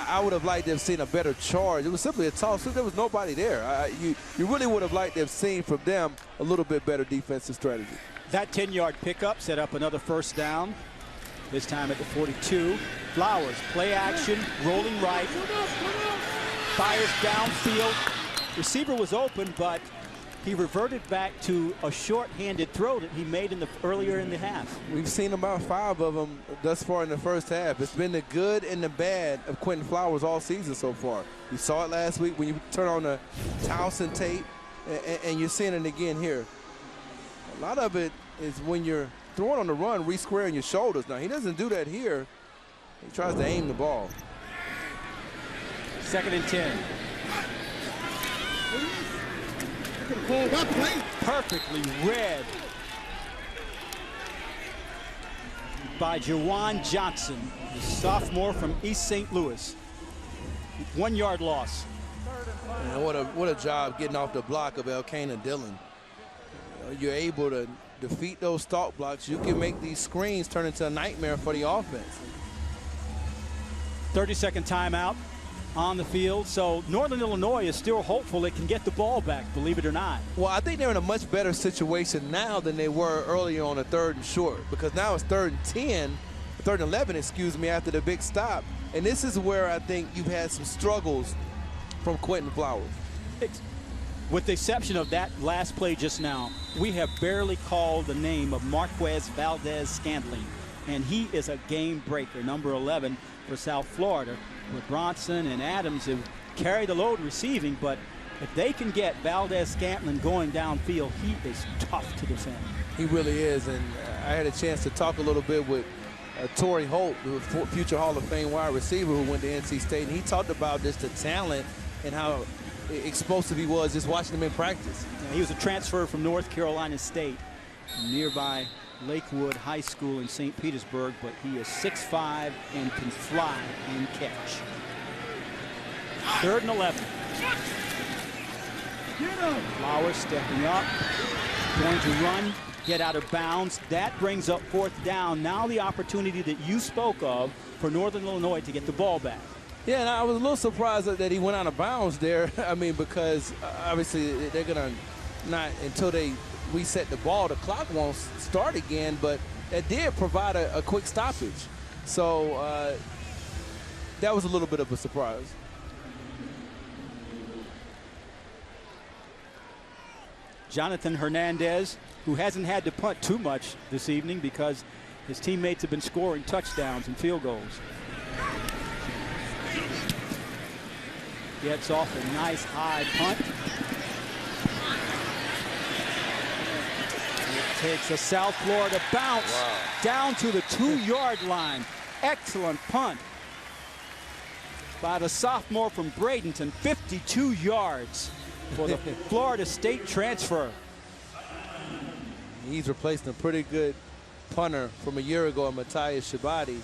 [SPEAKER 5] I would have liked to have seen a better charge. It was simply a toss. There was nobody there. You really would have liked to have seen from them a little bit better defensive strategy.
[SPEAKER 4] That 10-yard pickup set up another first down, this time at the 42. Flowers, play action, rolling right, fires downfield. Receiver was open, but he reverted back to a short-handed throw that he made earlier in the half.
[SPEAKER 5] We've seen about 5 of them thus far in the first half. It's been the good and the bad of Quentin Flowers all season so far. You saw it last week when you turn on the Towson tape, and you're seeing it again here. A lot of it is when you're throwing on the run, re-squaring your shoulders. Now, he doesn't do that here. He tries to aim the ball.
[SPEAKER 4] 2nd and 10. Perfectly read. by Jawan Johnson, the sophomore from East St. Louis. 1 yard loss.
[SPEAKER 5] And what a job getting off the block of Elkane and Dillon. You're able to defeat those stalk blocks. You can make these screens turn into a nightmare for the offense.
[SPEAKER 4] 30-second timeout on the field. So Northern Illinois is still hopeful it can get the ball back, believe it or not.
[SPEAKER 5] Well, I think they're in a much better situation now than they were earlier on a 3rd and short, because now it's 3rd and 10, 3rd and 11, excuse me, after the big stop. And this is where I think you've had some struggles from Quentin Flowers.
[SPEAKER 4] With the exception of that last play just now, we have barely called the name of Marquez Valdez-Scantling, and he is a game breaker, number 11 for South Florida. With Bronson and Adams who carry the load receiving, but if they can get Valdez-Scantling going downfield, he is tough to defend.
[SPEAKER 5] He really is, and I had a chance to talk a little bit with Torrey Holt, the future Hall of Fame wide receiver who went to NC State, and he talked about just the talent and how explosive he was just watching him in practice.
[SPEAKER 4] Yeah, he was a transfer from North Carolina State, nearby Lakewood High School in St. Petersburg, but he is 6'5" and can fly and catch. 3rd and 11. Flowers stepping up, going to run, get out of bounds. That brings up 4th down. Now the opportunity that you spoke of for Northern Illinois to get the ball back.
[SPEAKER 5] Yeah, and I was a little surprised that he went out of bounds there. I mean, because obviously they're going to not, until they reset the ball, the clock won't start again, but that did provide a quick stoppage. So that was a little bit of a surprise.
[SPEAKER 4] Jonathan Hernandez, who hasn't had to punt too much this evening because his teammates have been scoring touchdowns and field goals. Gets off a nice high punt. It takes a South Florida bounce down to the 2-yard line. Excellent punt by the sophomore from Bradenton, 52 yards for the Florida State transfer.
[SPEAKER 5] He's replacing a pretty good punter from a year ago, Matthias Shabati.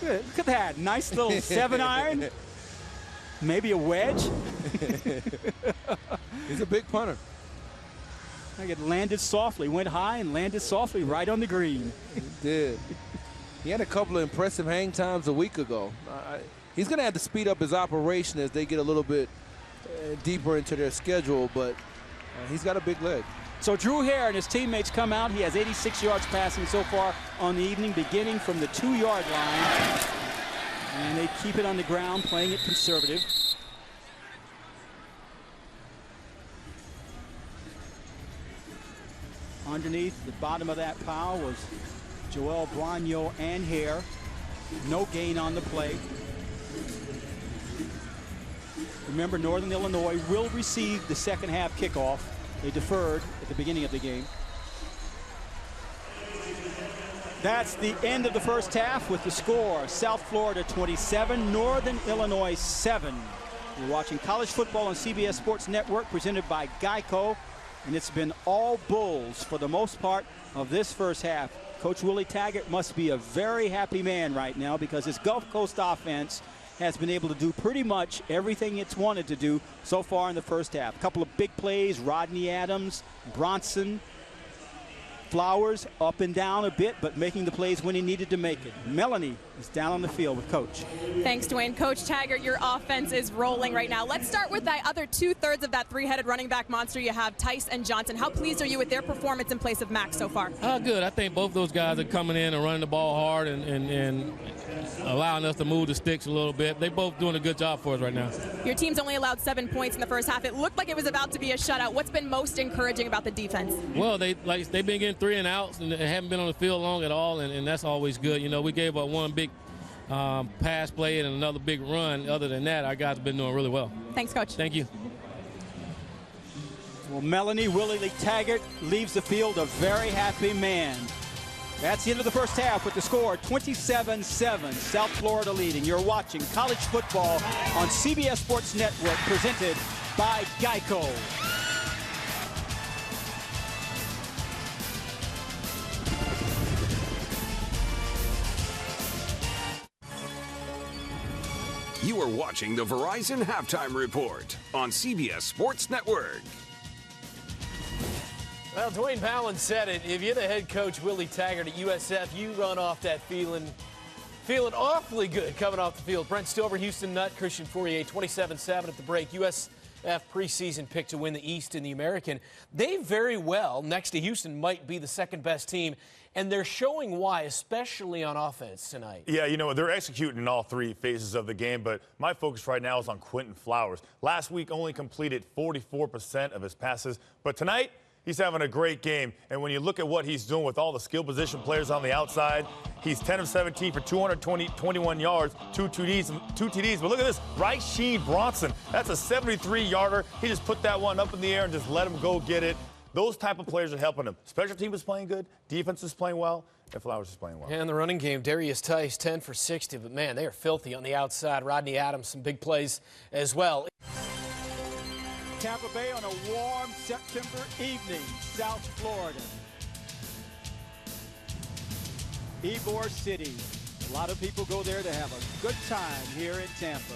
[SPEAKER 4] Look at that, nice little 7-iron. Maybe a wedge.
[SPEAKER 5] He's a big punter.
[SPEAKER 4] I think it landed softly, went high and landed softly right on the green.
[SPEAKER 5] He did. He had a couple of impressive hang times a week ago. He's going to have to speed up his operation as they get a little bit deeper into their schedule, but he's got a big leg.
[SPEAKER 4] So Drew Hare and his teammates come out. He has 86 yards passing so far on the evening, beginning from the 2-yard line. And they keep it on the ground, playing it conservative. Underneath the bottom of that pile was Joel Blanyo and Hare. No gain on the play. Remember, Northern Illinois will receive the second half kickoff. They deferred at the beginning of the game. That's the end of the first half with the score. South Florida 27, Northern Illinois 7. You're watching college football on CBS Sports Network, presented by Geico. And it's been all Bulls for the most part of this first half. Coach Willie Taggart must be a very happy man right now because his Gulf Coast offense has been able to do pretty much everything it's wanted to do so far in the first half. A couple of big plays, Rodney Adams, Bronson, Flowers up and down a bit, but making the plays when he needed to make it. Melanie is down on the field with Coach.
[SPEAKER 6] Thanks, Dwayne. Coach Taggart, your offense is rolling right now. Let's start with the other 2/3 of that three-headed running back monster you have, Tice and Johnson. How pleased are you with their performance in place of Max so far?
[SPEAKER 10] Good. I think both those guys are coming in and running the ball hard and allowing us to move the sticks a little bit. They're both doing a good job for us right now.
[SPEAKER 6] Your team's only allowed 7 points in the first half. It looked like it was about to be a shutout. What's been most encouraging about the defense?
[SPEAKER 10] Well, they've been getting 3 and outs and they haven't been on the field long at all, and that's always good. You know, we gave up one big pass play and another big run. Other than that, our guys have been doing really well.
[SPEAKER 6] Thanks, Coach.
[SPEAKER 10] Thank you.
[SPEAKER 4] Well, Melanie Willie Taggart leaves the field a very happy man. That's the end of the first half with the score 27-7, South Florida leading. You're watching college football on CBS Sports Network, presented by Geico.
[SPEAKER 9] You are watching the Verizon Halftime Report on CBS Sports Network.
[SPEAKER 1] Well, Dwayne Ballin said it. If you're the head coach, Willie Taggart at USF, you run off that feeling awfully good coming off the field. Brent Stover, Houston Nutt, Christian Fourier, 27-7 at the break. USF preseason pick to win the East in the American. They very well, next to Houston, might be the second best team, and they're showing why, especially on offense tonight.
[SPEAKER 3] Yeah, you know, they're executing in all three phases of the game, but my focus right now is on Quentin Flowers. Last week only completed 44% of his passes, but tonight, he's having a great game, and when you look at what he's doing with all the skill position players on the outside, he's 10 of 17 for 221 yards, two TDs. But look at this, Rasheed Bronson. That's a 73-yarder. He just put that one up in the air and just let him go get it. Those type of players are helping him. Special team is playing good, defense is playing well, and Flowers is playing well.
[SPEAKER 1] And the running game, Darius Tice, 10 for 60, but man, they are filthy on the outside. Rodney Adams, some big plays as well.
[SPEAKER 4] Tampa Bay on a warm September evening, South Florida. Ybor City. A lot of people go there to have a good time here in Tampa.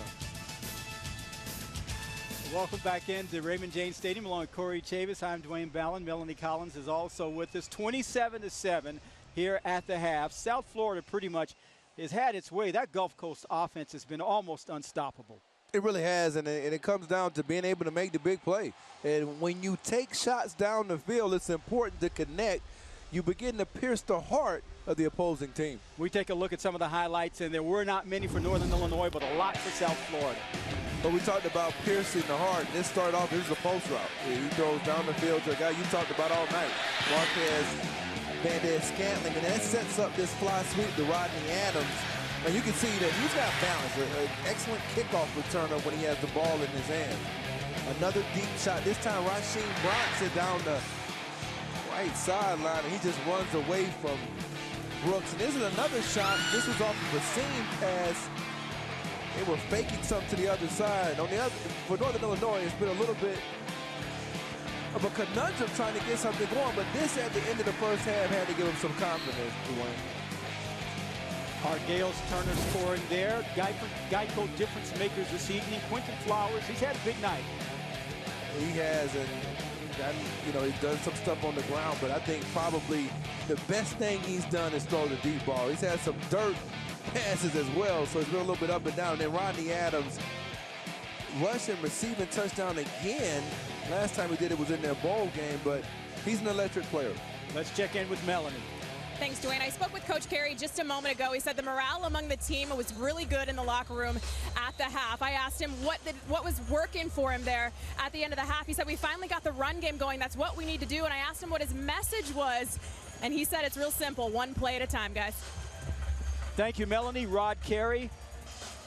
[SPEAKER 4] Welcome back into Raymond James Stadium along with Corey Chavis. I'm Dwayne Ballin. Melanie Collins is also with us. 27-7 here at the half. South Florida pretty much has had its way. That Gulf Coast offense has been almost unstoppable.
[SPEAKER 5] It really has, and it comes down to being able to make the big play. And when you take shots down the field, it's important to connect. You begin to pierce the heart of the opposing team.
[SPEAKER 4] We take a look at some of the highlights, and there were not many for Northern Illinois, but a lot for South Florida.
[SPEAKER 5] But we talked about piercing the heart. This started off, this is a post route. He throws down the field to a guy you talked about all night, Marquez Valdez-Scantling, and that sets up this fly sweep to Rodney Adams. And you can see that he's got balance, an excellent kickoff returner when he has the ball in his hand. Another deep shot, this time Rasheed Bronson down the right sideline, and he just runs away from Brooks. And this is another shot, this was off of a seam pass. They were faking something to the other side. On the other, for Northern Illinois, it's been a little bit of a conundrum trying to get something going, but this at the end of the first half had to give him some confidence, Dwayne.
[SPEAKER 4] Our Gales Turner scoring there. Geico difference makers this evening. Quentin Flowers, he's had a big night.
[SPEAKER 5] He has, and you know, he's done some stuff on the ground, but I think probably the best thing he's done is throw the deep ball. He's had some dirt passes as well, so it's been a little bit up and down. And then Rodney Adams, rushing, receiving touchdown again. Last time he did it was in their bowl game, but he's an electric player.
[SPEAKER 4] Let's check in with Melanie.
[SPEAKER 6] Thanks, Dwayne. I spoke with Coach Carey just a moment ago. He said the morale among the team was really good in the locker room at the half. I asked him what was working for him there at the end of the half. He said, we finally got the run game going. That's what we need to do. And I asked him what his message was, and he said it's real simple. One play at a time, guys.
[SPEAKER 4] Thank you, Melanie. Rod Carey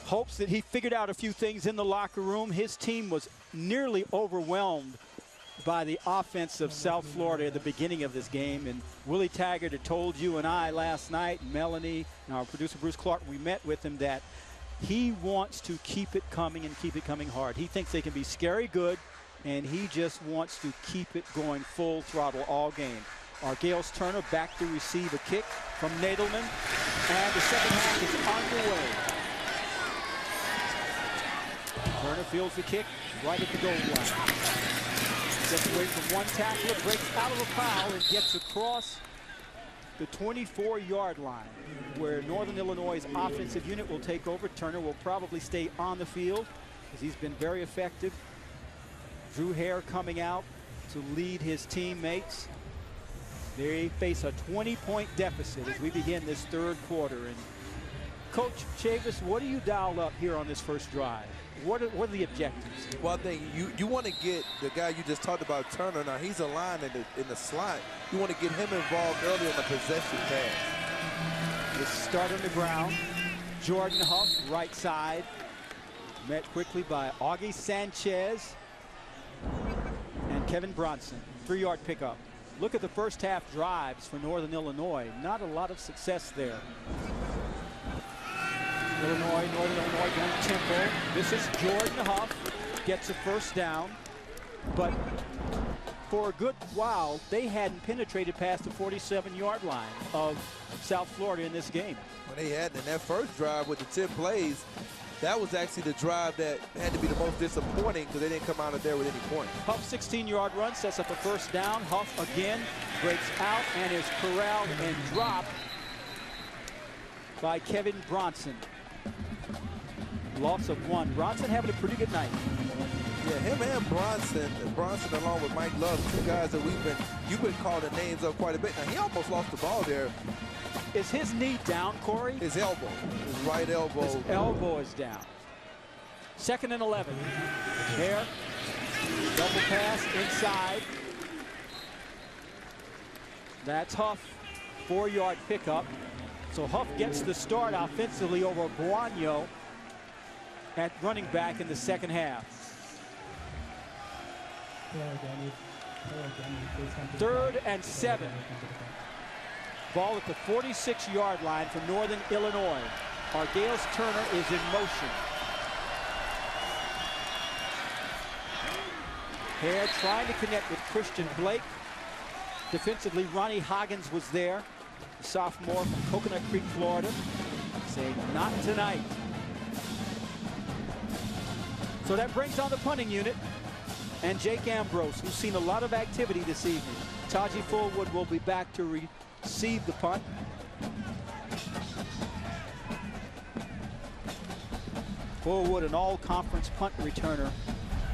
[SPEAKER 4] hopes that he figured out a few things in the locker room. His team was nearly overwhelmed by the offense of South Florida at the beginning of this game. And Willie Taggart had told you and I last night, Melanie, and our producer Bruce Clark, we met with him, that he wants to keep it coming and keep it coming hard. He thinks they can be scary good, and he just wants to keep it going full throttle all game. Our Gales Turner back to receive a kick from Nadelman, and the second half is underway. Turner fields the kick right at the goal line. Gets away from one tackler, breaks out of a foul, and gets across the 24-yard line, where Northern Illinois' offensive unit will take over. Turner will probably stay on the field because he's been very effective. Drew Hare coming out to lead his teammates. They face a 20-point deficit as we begin this third quarter. And Coach Chavis, what do you dial up here on this first drive? What are the objectives?
[SPEAKER 5] Well, I think you want to get the guy you just talked about, Turner. Now he's aligned in the slot. You want to get him involved early on the possession pass.
[SPEAKER 4] The start on the ground. Jordan Huff, right side. Met quickly by Augie Sanchez and Kevin Bronson. 3-yard pickup. Look at the first half drives for Northern Illinois. Not a lot of success there. Northern Illinois going tempo. This is Jordan Huff. Gets a first down. But for a good while, they hadn't penetrated past the 47-yard line of South Florida in this game.
[SPEAKER 5] Well, they had in that first drive with the 10 plays. that was actually the drive that had to be the most disappointing because they didn't come out of there with any points.
[SPEAKER 4] Huff 16-yard run sets up a first down. Huff again breaks out and is corralled and dropped by Kevin Bronson. Loss of 1. Bronson having a pretty good night.
[SPEAKER 5] Yeah, him and Bronson along with Mike Love, two guys that you've been calling the names up quite a bit. Now, he almost lost the ball there.
[SPEAKER 4] Is his knee down, Corey?
[SPEAKER 5] His elbow, his right elbow.
[SPEAKER 4] His elbow is down. 2nd and 11. Hare, double pass inside. That's Huff, 4-yard pickup. So Huff gets the start offensively over Guanyo at running back in the second half. 3rd and 7. Ball at the 46-yard line for Northern Illinois. Argales Turner is in motion. Hare trying to connect with Christian Blake. Defensively, Ronnie Hoggins was there, a sophomore from Coconut Creek, Florida, saying not tonight. So that brings on the punting unit and Jake Ambrose, who's seen a lot of activity this evening. Taji Fullwood will be back to receive the punt. Fullwood, an all-conference punt returner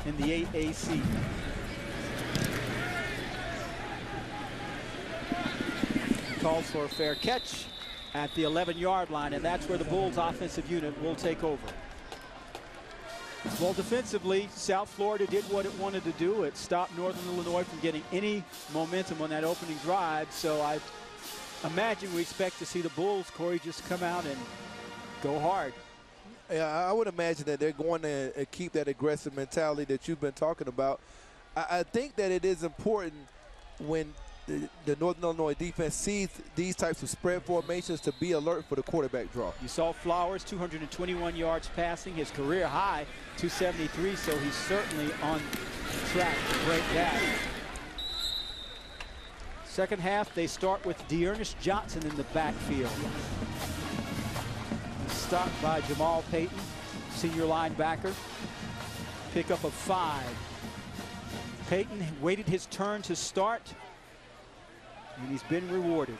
[SPEAKER 4] in the AAC. Calls for a fair catch at the 11-yard line, and that's where the Bulls offensive unit will take over. Well, defensively, South Florida did what it wanted to do. It stopped Northern Illinois from getting any momentum on that opening drive. So I imagine we expect to see the Bulls, Corey, just come out and go hard.
[SPEAKER 5] Yeah, I would imagine that they're going to keep that aggressive mentality that you've been talking about. I think that it is important when the Northern Illinois defense sees these types of spread formations to be alert for the quarterback draw.
[SPEAKER 4] You saw Flowers, 221 yards passing, his career high, 273, so he's certainly on track to break that. Second half, they start with Dearness Johnson in the backfield. Stopped by Jamal Payton, senior linebacker. Pickup of 5. Payton waited his turn to start, and he's been rewarded.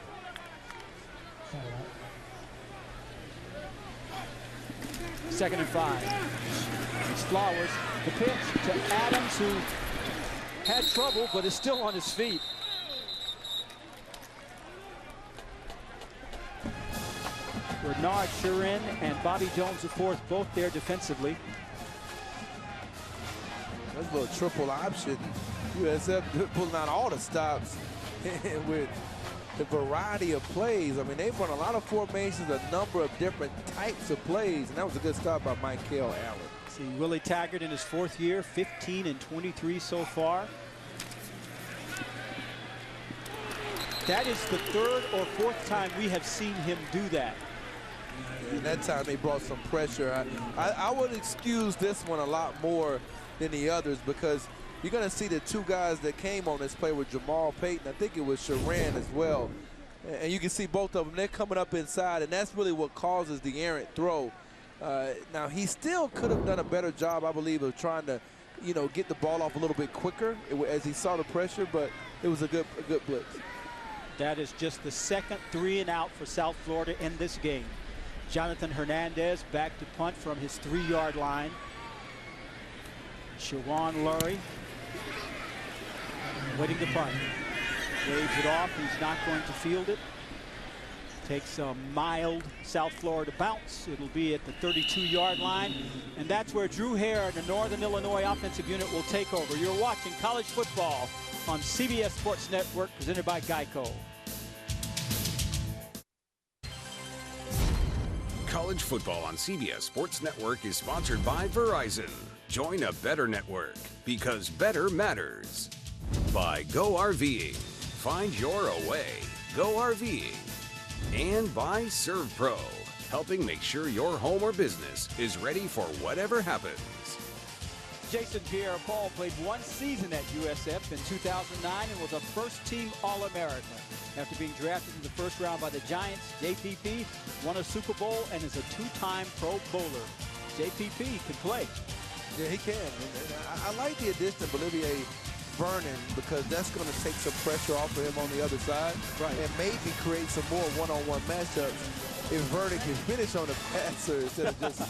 [SPEAKER 4] Second and 5. It's Flowers. The pitch to Adams, who had trouble but is still on his feet. Bernard Churin and Bobby Jones, of course, both there defensively.
[SPEAKER 5] That's a little triple option. USF pulling out all the stops with the variety of plays. I mean, they've run a lot of formations, a number of different types of plays, and that was a good stop by Michael Allen.
[SPEAKER 4] See Willie Taggart in his 4th year, 15 and 23 so far. That is the 3rd or 4th time we have seen him do that.
[SPEAKER 5] And that time they brought some pressure. I would excuse this one a lot more than the others because you're going to see the two guys that came on this play with Jamal Payton. I think it was Sharan as well. And you can see both of them. They're coming up inside, and that's really what causes the errant throw. Now, he still could have done a better job, I believe, of trying to, get the ball off a little bit quicker as he saw the pressure, but it was a good blitz.
[SPEAKER 4] That is just the second 3 and out for South Florida in this game. Jonathan Hernandez back to punt from his 3-yard line. Shawan Lurie waiting to punt. Waves it off. He's not going to field it. Takes a mild South Florida bounce. It'll be at the 32-yard line. And that's where Drew Hare and the Northern Illinois offensive unit will take over. You're watching college football on CBS Sports Network, presented by Geico.
[SPEAKER 9] College football on CBS Sports Network is sponsored by Verizon. Join a better network because better matters. By Go RVing. Find your away. Go RVing. And by ServPro, helping make sure your home or business is ready for whatever happens.
[SPEAKER 4] Jason Pierre-Paul played 1 season at USF in 2009 and was a first-team All-American. After being drafted in the 1st round by the Giants, JPP won a Super Bowl and is a 2-time Pro Bowler. JPP can play.
[SPEAKER 5] Yeah, he can. And I like the addition of Olivier Vernon because that's going to take some pressure off of him on the other side.
[SPEAKER 4] Right.
[SPEAKER 5] And maybe create some more one-on-one matchups if Vernon can finish on the passer instead of just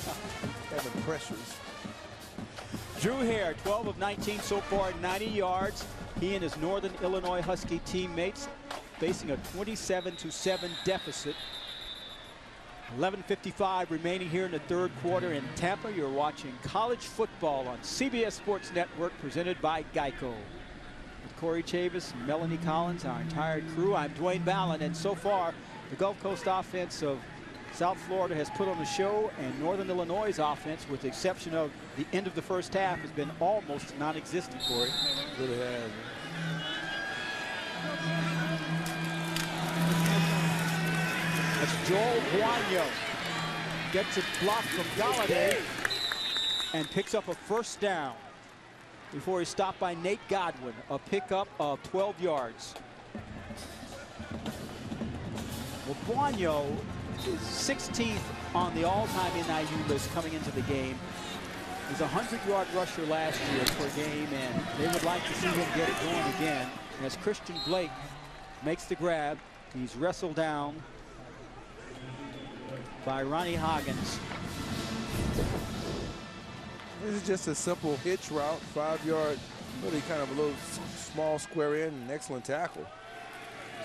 [SPEAKER 5] having pressures.
[SPEAKER 4] Drew Hare, 12 of 19 so far, 90 yards. He and his Northern Illinois Husky teammates facing a 27-7 deficit. 11:55 remaining here in the third quarter in Tampa. You're watching college football on CBS Sports Network, presented by Geico. With Corey Chavis, Melanie Collins, our entire crew, I'm Dwayne Ballin, and so far the Gulf Coast offense of South Florida has put on a show, and Northern Illinois' offense, with the exception of the end of the first half, has been almost non-existent, Corey.
[SPEAKER 5] It really has.
[SPEAKER 4] That's Joel Guanyo. Gets it blocked from Galladay and picks up a first down before he's stopped by Nate Godwin. A pickup of 12 yards. Well, Guanyo is 16th on the all-time NIU list coming into the game. He's a 100-yard rusher last year per game, and they would like to see him get it going again. And as Christian Blake makes the grab, he's wrestled down by Ronnie Hoggins.
[SPEAKER 5] This is just a simple hitch route, 5-yard, really kind of a little small square in, and excellent tackle.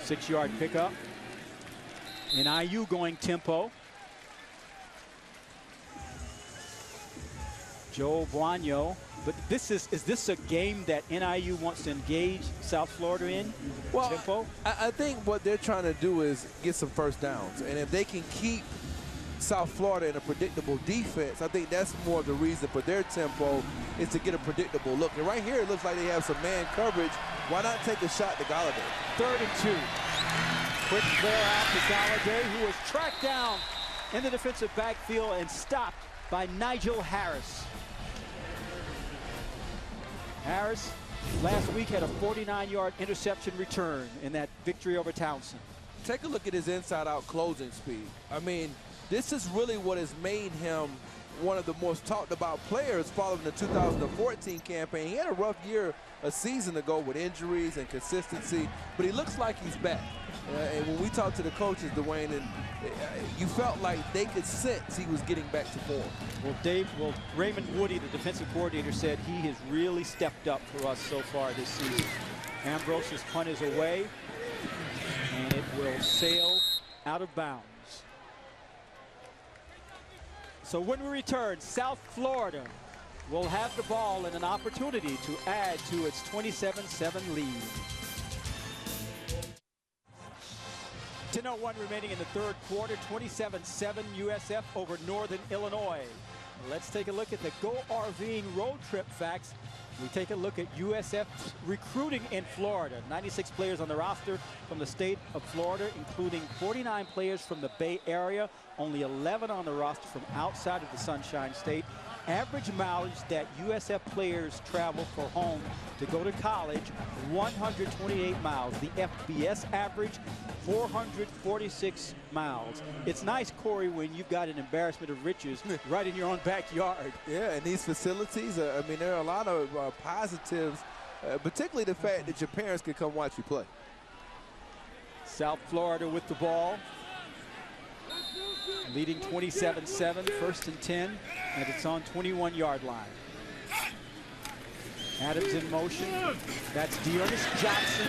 [SPEAKER 4] 6-yard pickup. NIU going tempo. Joel Guanyo. But this is this a game that NIU wants to engage South Florida in?
[SPEAKER 5] Well,
[SPEAKER 4] tempo?
[SPEAKER 5] I think what they're trying to do is get some first downs. And if they can keep South Florida in a predictable defense, I think that's more of the reason for their tempo, is to get a predictable look. And right here, it looks like they have some man coverage. Why not take a shot to Galladay?
[SPEAKER 4] 3rd and 2. Quick clear out to Galladay, who was tracked down in the defensive backfield and stopped by Nigel Harris. Harris last week had a 49-yard interception return in that victory over Townsend.
[SPEAKER 5] Take a look at his inside-out closing speed. I mean, this is really what has made him one of the most talked about players following the 2014 campaign. He had a rough year a season ago with injuries and consistency, but he looks like he's back. And when we talked to the coaches, Dwayne, and you felt like they could sense he was getting back to form.
[SPEAKER 4] Well, Raymond Woody, the defensive coordinator, said he has really stepped up for us so far this season. Ambrose's punt is away, and it will sail out of bounds. So when we return, South Florida will have the ball and an opportunity to add to its 27-7 lead. 10:01 remaining in the third quarter, 27-7 USF over Northern Illinois. Let's take a look at the Go RVing road trip facts. We take a look at USF's recruiting in Florida. 96 players on the roster from the state of Florida, including 49 players from the Bay Area, only 11 on the roster from outside of the Sunshine State. Average mileage that USF players travel for home to go to college, 128 miles. The FBS average, 446 miles. It's nice, Corey, when you've got an embarrassment of riches right in your own backyard.
[SPEAKER 5] Yeah, and these facilities, I mean, there are a lot of positives, particularly the fact that your parents can come watch you play.
[SPEAKER 4] South Florida with the ball, leading 27-7, 1st and 10, and it's on 21-yard line. Adams in motion. That's Dearness Johnson,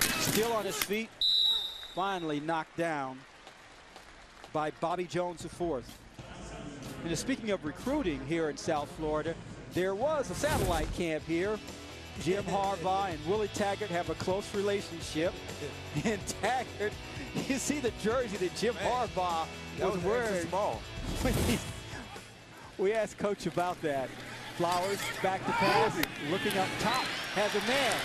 [SPEAKER 4] still on his feet, finally knocked down by Bobby Jones IV. And speaking of recruiting here in South Florida, there was a satellite camp here. Jim Harbaugh and Willie Taggart have a close relationship. And Taggart, you see the jersey that Jim Harbaugh was wearing.
[SPEAKER 5] Small.
[SPEAKER 4] We asked Coach about that. Flowers back to pass, looking up top, has a man.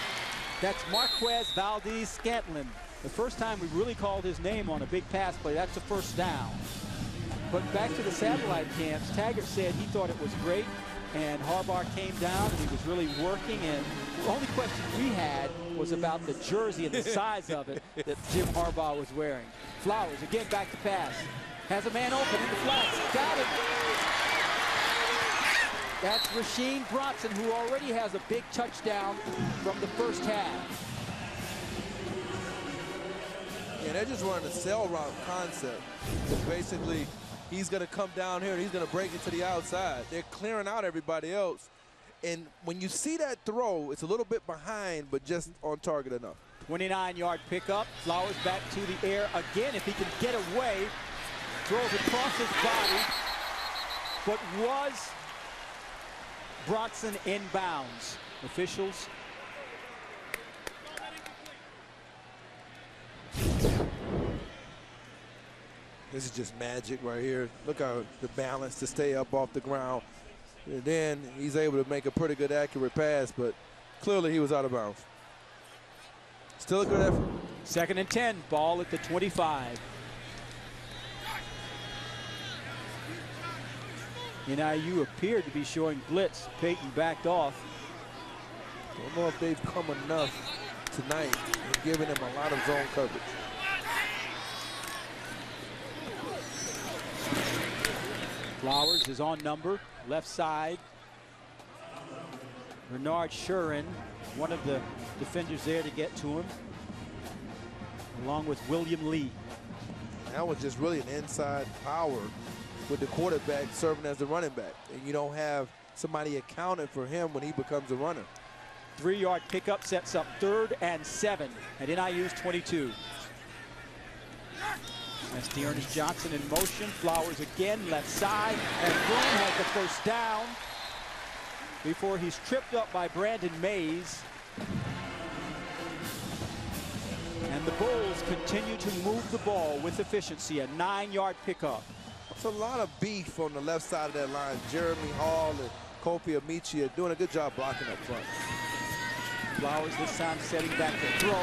[SPEAKER 4] That's Marquez Valdez-Scantlin. The first time we really called his name on a big pass play, that's a first down. But back to the satellite camps, Taggart said he thought it was great, and Harbaugh came down and he was really working, and the only question we had was about the jersey and the size of it that Jim Harbaugh was wearing. Flowers again back to pass. Has a man open in the flats. Got it. That's Rasheed Bronson, who already has a big touchdown from the first half.
[SPEAKER 5] Yeah, they're just running a sail route concept. Basically, he's going to come down here and he's going to break it to the outside. They're clearing out everybody else. And when you see that throw, it's a little bit behind, but just on target enough.
[SPEAKER 4] 29-yard pickup. Flowers back to the air again. If he can get away, throws across his body, but was Bronson inbounds. Officials.
[SPEAKER 5] This is just magic right here. Look how the balance to stay up off the ground. And then he's able to make a pretty good accurate pass, but clearly he was out of bounds. Still a good effort.
[SPEAKER 4] 2nd and 10, ball at the 25. NIU appeared to be showing blitz. Peyton backed off.
[SPEAKER 5] Don't know if they've come enough tonight in giving him a lot of zone coverage.
[SPEAKER 4] Flowers is on number, left side. Bernard Shurin, one of the defenders there to get to him, along with William Lee.
[SPEAKER 5] That was just really an inside power with the quarterback serving as the running back. And you don't have somebody accounting for him when he becomes a runner.
[SPEAKER 4] 3-yard pickup sets up 3rd and 7 at NIU's 22. That's Dearness Johnson in motion. Flowers again, left side, and Boone has the first down before he's tripped up by Brandon Mays. And the Bulls continue to move the ball with efficiency. A 9-yard pickup.
[SPEAKER 5] It's a lot of beef on the left side of that line. Jeremy Hall and Kofi Amici are doing a good job blocking up front.
[SPEAKER 4] Flowers this time setting back to throw.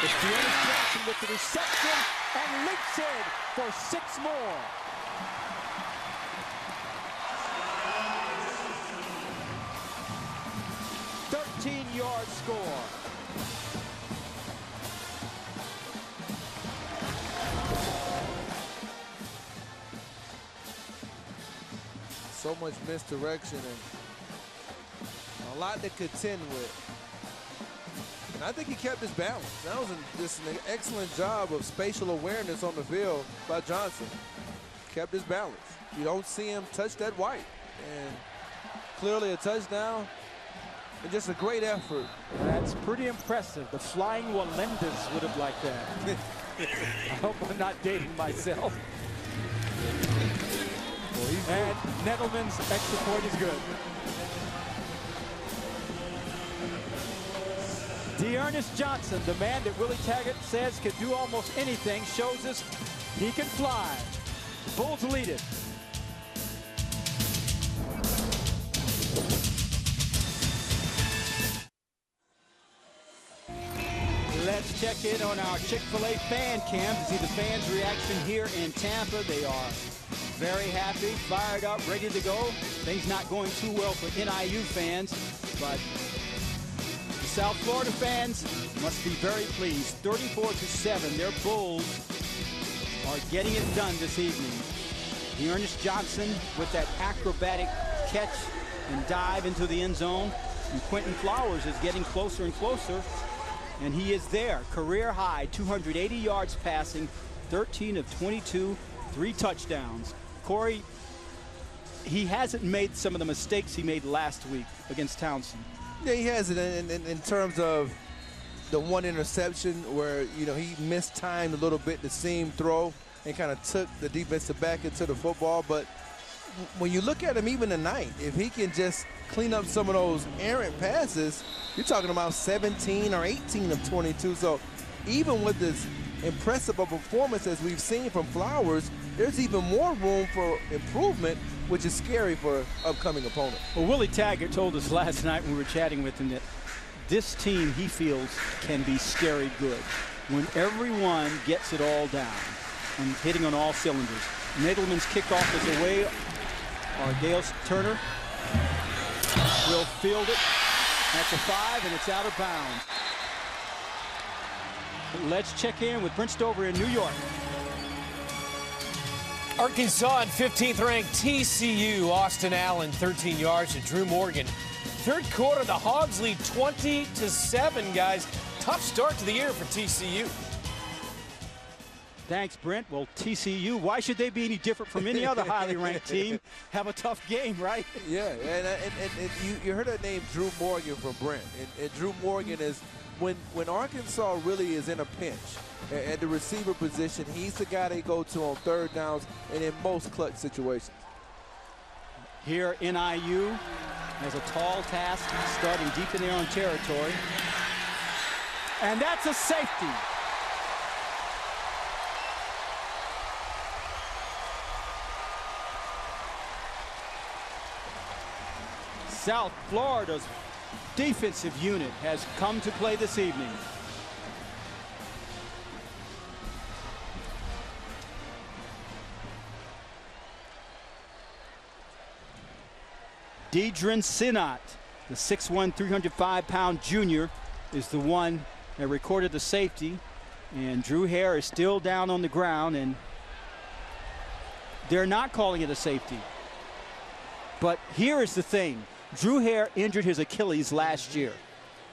[SPEAKER 4] It's Dearness Johnson with the reception and leaps in for 6 more. Yard score.
[SPEAKER 5] So much misdirection and a lot to contend with. And I think he kept his balance. That was just an excellent job of spatial awareness on the field by Johnson. Kept his balance. You don't see him touch that white. And clearly a touchdown. And just a great effort.
[SPEAKER 4] That's pretty impressive. The flying Wallendas would have liked that. I hope I'm not dating myself. And Nettleman's extra point is good. Dearness Johnson, the man that Willie Taggart says can do almost anything, shows us he can fly. The Bulls lead it. Let's check in on our Chick-fil-A fan cam to see the fans' reaction here in Tampa. They are very happy, fired up, ready to go. Things not going too well for NIU fans, but the South Florida fans must be very pleased. 34-7, their Bulls are getting it done this evening. Dearness Johnson with that acrobatic catch and dive into the end zone. And Quentin Flowers is getting closer and closer. And he is there, career high, 280 yards passing, 13 of 22, 3 touchdowns. Corey, he hasn't made some of the mistakes he made last week against Townsend.
[SPEAKER 5] Yeah, he hasn't in terms of the one interception where, you know, he mistimed a little bit the seam throw and kind of took the defensive back into the football. But when you look at him even tonight, if he can just clean up some of those errant passes, you're talking about 17 or 18 of 22. So even with this impressive a performance as we've seen from Flowers, there's even more room for improvement, which is scary for upcoming opponents.
[SPEAKER 4] Well, Willie Taggart told us last night when we were chatting with him that this team, he feels, can be scary good when everyone gets it all down and hitting on all cylinders. Nadelman's kickoff is away. Gale Turner will field it at the 5, and it's out of bounds. Let's check in with Brent Stover in New York.
[SPEAKER 1] Arkansas and 15th ranked TCU. Austin Allen, 13 yards to Drew Morgan. Third quarter, the Hogs lead 20-7, guys. Tough start to the year for TCU.
[SPEAKER 4] Thanks, Brent. Well, TCU, why should they be any different from any other highly ranked team? Have a tough game, right?
[SPEAKER 5] Yeah, and you heard that name, Drew Morgan, from Brent. And Drew Morgan is, when Arkansas really is in a pinch at the receiver position, he's the guy they go to on third downs and in most clutch situations.
[SPEAKER 4] Here, NIU has a tall task starting deep in their own territory. And that's a safety. South Florida's defensive unit has come to play this evening. Deidrin Sinnott, the 6'1", 305-pound junior, is the one that recorded the safety. And Drew Hare is still down on the ground, and they're not calling it a safety. But here is the thing. Drew Hare injured his Achilles last year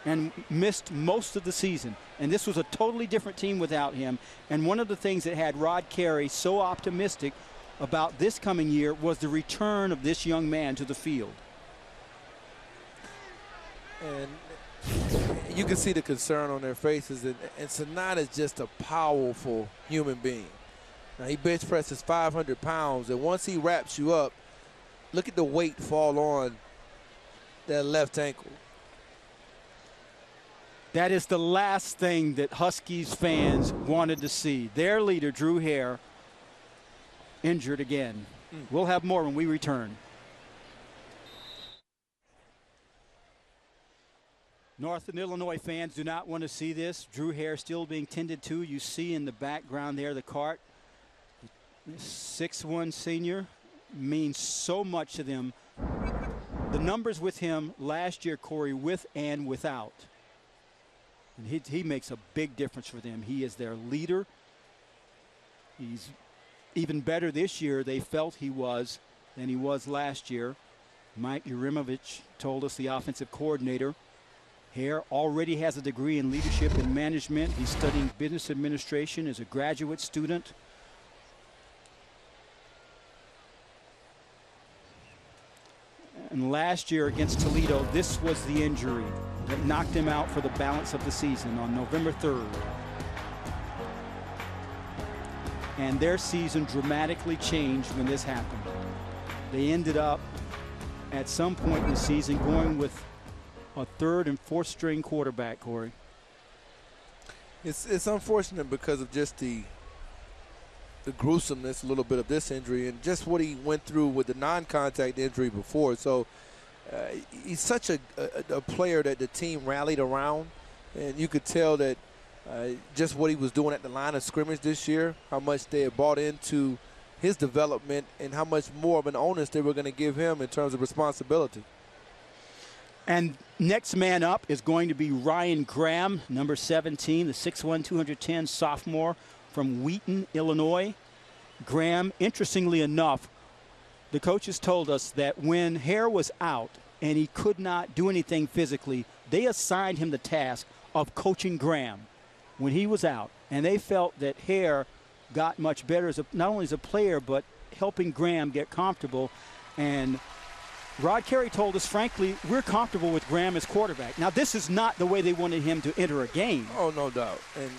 [SPEAKER 4] and missed most of the season. And this was a totally different team without him. And one of the things that had Rod Carey so optimistic about this coming year was the return of this young man to the field.
[SPEAKER 5] And you can see the concern on their faces. And Sinnott is just a powerful human being. Now, he bench presses 500 pounds. And once he wraps you up, look at the weight fall on that left ankle.
[SPEAKER 4] That is the last thing that Huskies fans wanted to see. Their leader, Drew Hare, injured again. We'll have more when we return. Northern Illinois fans do not want to see this. Drew Hare still being tended to. You see in the background there the cart. The 6'1" senior means so much to them. The numbers with him last year, Corey, with and without. And he makes a big difference for them. He is their leader. He's even better this year, they felt he was, than he was last year. Mike Urimovich told us, the offensive coordinator. Hare already has a degree in leadership and management. He's studying business administration as a graduate student. And last year against Toledo, this was the injury that knocked him out for the balance of the season on November 3rd. And their season dramatically changed when this happened. They ended up at some point in the season going with a third and fourth string quarterback, Corey.
[SPEAKER 5] It's unfortunate because of just the gruesomeness a little bit of this injury and just what he went through with the non-contact injury before. So he's such a player that the team rallied around, and you could tell that just what he was doing at the line of scrimmage this year, how much they had bought into his development and how much more of an onus they were going to give him in terms of responsibility.
[SPEAKER 4] And next man up is going to be Ryan Graham, number 17, the 6'1", 210 sophomore from Wheaton, Illinois. Graham, interestingly enough, the coaches told us that when Hare was out and he could not do anything physically, they assigned him the task of coaching Graham when he was out. And they felt that Hare got much better as not only as a player, but helping Graham get comfortable. And Rod Carey told us, frankly, we're comfortable with Graham as quarterback. Now, this is not the way they wanted him to enter a game.
[SPEAKER 5] Oh, no doubt. And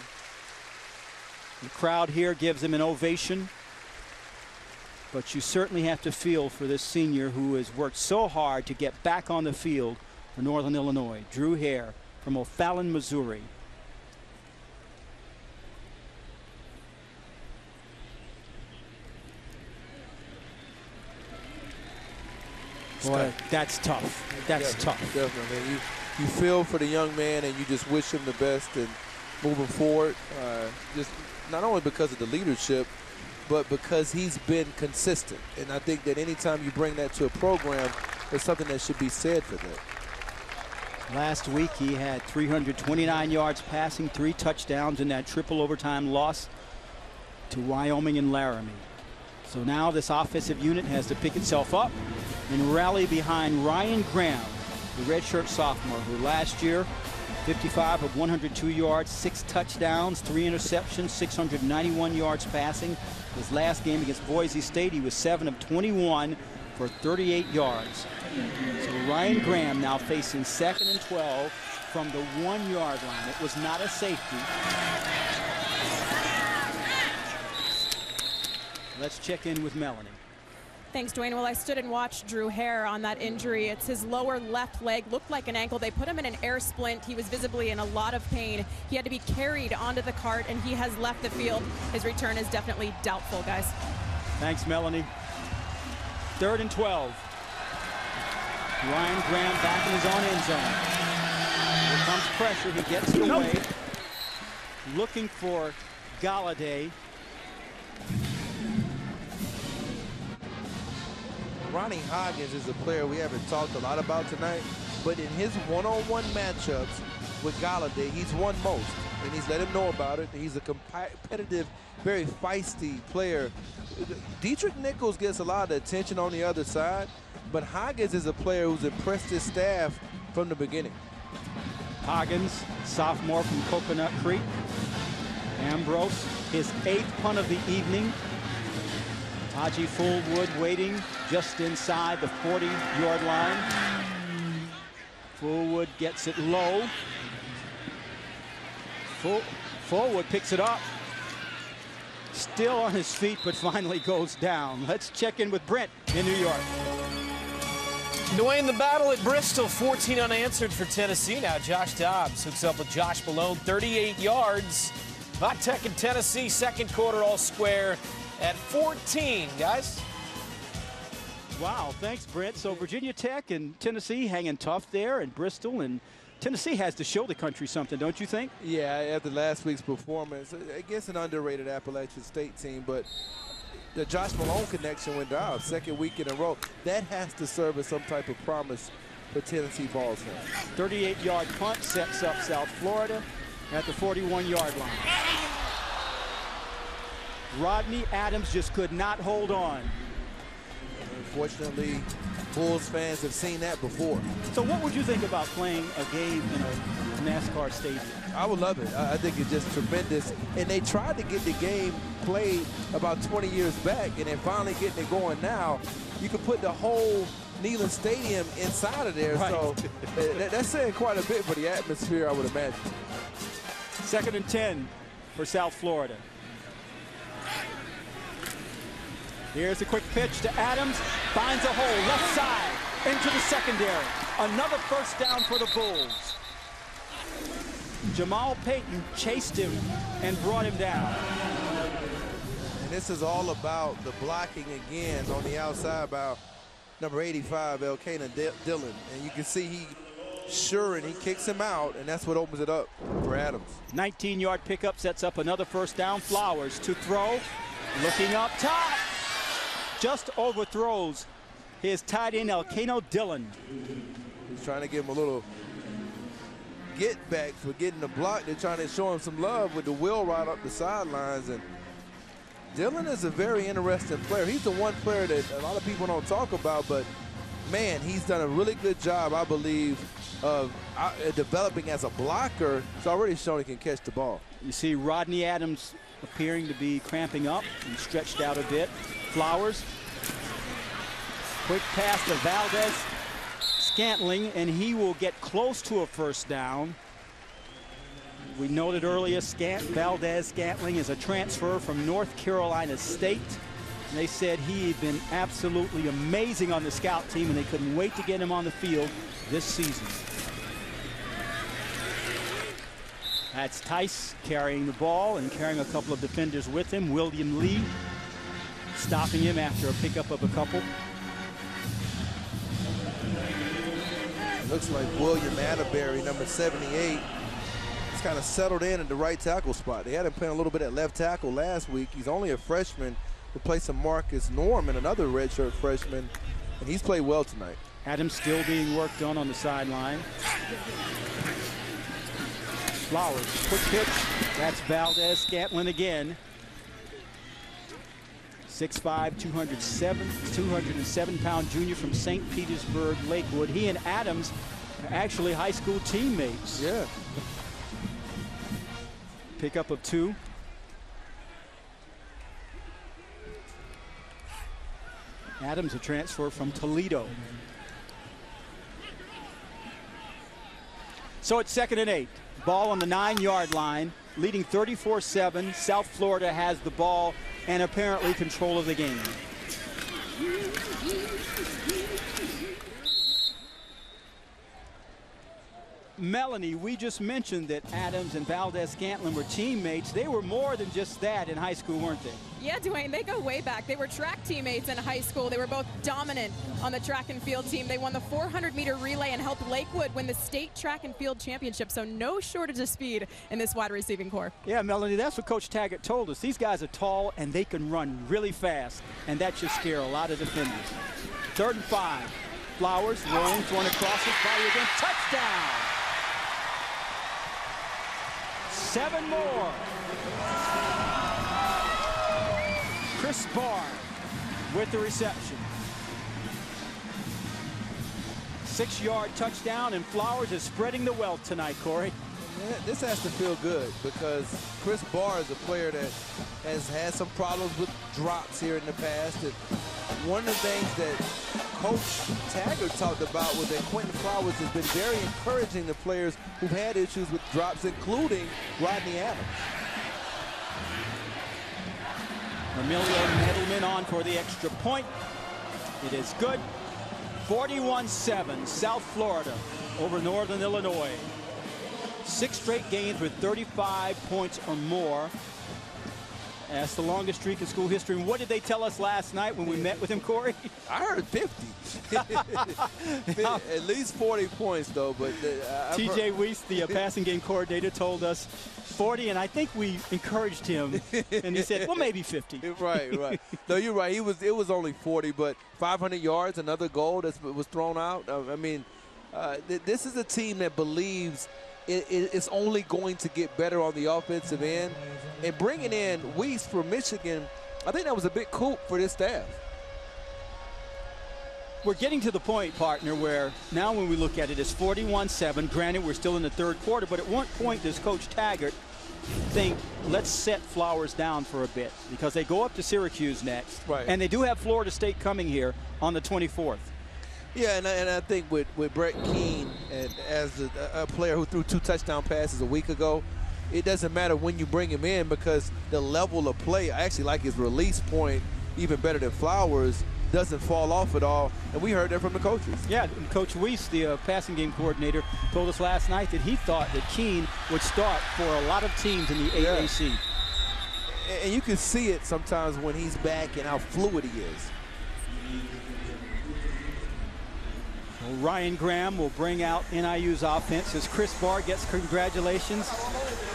[SPEAKER 4] the crowd here gives him an ovation. But you certainly have to feel for this senior who has worked so hard to get back on the field for Northern Illinois. Drew Hare from O'Fallon, Missouri. Boy, that's tough. That's tough.
[SPEAKER 5] Definitely. You feel for the young man, and you just wish him the best and moving forward. Just not only because of the leadership, but because he's been consistent. And I think that anytime you bring that to a program, there's something that should be said for that.
[SPEAKER 4] Last week he had 329 yards passing, 3 touchdowns in that triple overtime loss to Wyoming and Laramie. So now this offensive unit has to pick itself up and rally behind Ryan Graham, the redshirt sophomore, who last year 55 of 102 yards, 6 touchdowns, 3 interceptions, 691 yards passing. His last game against Boise State, he was 7 of 21 for 38 yards. So Ryan Graham now facing 2nd and 12 from the 1-yard line. It was not a safety. Let's check in with Melanie.
[SPEAKER 6] Thanks, Dwayne. Well, I stood and watched Drew Hare on that injury. It's his lower left leg, looked like an ankle. They put him in an air splint. He was visibly in a lot of pain. He had to be carried onto the cart, and he has left the field. His return is definitely doubtful, guys.
[SPEAKER 4] Thanks, Melanie. 3rd and 12. Ryan Graham back in his own end zone. Here comes pressure. He gets it away. Looking for Galladay.
[SPEAKER 5] Ronnie Hoggins is a player we haven't talked a lot about tonight, but in his one-on-one matchups with Galladay, he's won most, and he's let him know about it. He's a competitive, very feisty player. Dietrich Nichols gets a lot of attention on the other side, but Hoggins is a player who's impressed his staff from the beginning.
[SPEAKER 4] Hoggins, sophomore from Coconut Creek. Ambrose, his 8th punt of the evening. Taji Fullwood waiting just inside the 40-yard line. Fullwood gets it low. Fullwood picks it up. Still on his feet, but finally goes down. Let's check in with Brent in New York.
[SPEAKER 1] Dwayne, the battle at Bristol, 14 unanswered for Tennessee. Now Josh Dobbs hooks up with Josh Malone, 38 yards. Va Tech and Tennessee, second quarter all square at 14, guys.
[SPEAKER 4] Wow, thanks, Brent. So Virginia Tech and Tennessee hanging tough there, and Bristol, and Tennessee has to show the country something, don't you think?
[SPEAKER 5] Yeah, after last week's performance, against an underrated Appalachian State team, but the Josh Malone connection went down, 2nd week in a row. That has to serve as some type of promise for Tennessee ball fans.
[SPEAKER 4] 38-yard punt sets up South Florida at the 41-yard line. Rodney Adams just could not hold on.
[SPEAKER 5] Unfortunately, Bulls fans have seen that before.
[SPEAKER 4] So what would you think about playing a game in a NASCAR stadium?
[SPEAKER 5] I would love it. I think it's just tremendous. And they tried to get the game played about 20 years back, and they're finally getting it going now. You could put the whole Neyland Stadium inside of there. Right. So that's saying quite a bit for the atmosphere, I would imagine.
[SPEAKER 4] 2nd and 10 for South Florida. Here's a quick pitch to Adams. Finds a hole left side into the secondary. Another first down for the Bulls. Jamal Payton chased him and brought him down.
[SPEAKER 5] And this is all about the blocking again on the outside by number 85, Elkanah Dillon. And you can see he kicks him out, and that's what opens it up for Adams.
[SPEAKER 4] 19-yard pickup sets up another first down. Flowers to throw. Looking up top. Just overthrows his tight end, Elkanah Dillon.
[SPEAKER 5] He's trying to give him a little get back for getting the block. They're trying to show him some love with the wheel right up the sidelines. And Dillon is a very interesting player. He's the one player that a lot of people don't talk about, but man, he's done a really good job, I believe, of developing as a blocker. He's already shown he can catch the ball.
[SPEAKER 4] You see Rodney Adams appearing to be cramping up and stretched out a bit. Flowers. Quick pass to Valdez Scantling, and he will get close to a first down. We noted earlier, Valdez Scantling is a transfer from North Carolina State. And they said he'd been absolutely amazing on the scout team, and they couldn't wait to get him on the field this season. That's Tice carrying the ball and carrying a couple of defenders with him. William Lee stopping him after a pickup of a couple.
[SPEAKER 5] Looks like William Atterbury, number 78, he's kind of settled in at the right tackle spot. They had him playing a little bit at left tackle last week. He's only a freshman, replacing Marcus Norman, another redshirt freshman, and he's played well tonight.
[SPEAKER 4] Adams still being worked on the sideline. Flowers, quick pitch. That's Valdez Scantling again. 6'5", 207-pound junior from St. Petersburg, Lakewood. He and Adams are actually high school teammates.
[SPEAKER 5] Yeah.
[SPEAKER 4] Pickup of 2. Adams, a transfer from Toledo. So it's 2nd and 8. Ball on the 9-yard line, leading 34-7. South Florida has the ball and apparently control of the game. Melanie, we just mentioned that Adams and Valdez-Scantlin were teammates. They were more than just that in high school, weren't they?
[SPEAKER 6] Yeah, Dwayne, they go way back. They were track teammates in high school. They were both dominant on the track and field team. They won the 400-meter relay and helped Lakewood win the state track and field championship, so no shortage of speed in this wide receiving corps.
[SPEAKER 4] Yeah, Melanie, that's what Coach Taggart told us. These guys are tall and they can run really fast, and that should scare a lot of defenders. 3rd and 5. Flowers rolling, throwing across his body again. Touchdown! 7 more. Chris Barr with the reception. 6-yard touchdown, and Flowers is spreading the wealth tonight, Corey.
[SPEAKER 5] This has to feel good because Chris Barr is a player that has had some problems with drops here in the past. And one of the things that Coach Taggart talked about was that Quentin Flowers has been very encouraging to players who've had issues with drops, including Rodney Adams.
[SPEAKER 4] Emilio Nettleman on for the extra point. It is good. 41-7, South Florida over Northern Illinois. 6 straight games with 35 points or more. That's the longest streak in school history. And what did they tell us last night when we met with him, Corey?
[SPEAKER 5] I heard 50. At least 40 points, though. But
[SPEAKER 4] TJ Weiss, the passing game coordinator, told us 40, and I think we encouraged him. And he said, well, maybe 50.
[SPEAKER 5] Right. No, you're right. It was only 40, but 500 yards, another goal that was thrown out. I mean, this is a team that believes it's only going to get better on the offensive end. And bringing in Weiss from Michigan, I think that was a big coup for this staff.
[SPEAKER 4] We're getting to the point, partner, where now when we look at it, it's 41-7. Granted, we're still in the 3rd quarter, but at one point does Coach Taggart think, let's set Flowers down for a bit, because they go up to Syracuse next.
[SPEAKER 5] Right.
[SPEAKER 4] And they do have Florida State coming here on the 24th.
[SPEAKER 5] Yeah, and I think with Brett Keene, and as a player who threw 2 touchdown passes a week ago, it doesn't matter when you bring him in because the level of play, I actually like his release point even better than Flowers, doesn't fall off at all. And we heard that from the coaches.
[SPEAKER 4] Yeah, Coach Weiss, the passing game coordinator, told us last night that he thought that Keene would start for a lot of teams in the AAC.
[SPEAKER 5] And you can see it sometimes when he's back and how fluid he is.
[SPEAKER 4] Well, Ryan Graham will bring out NIU's offense as Chris Barr gets congratulations.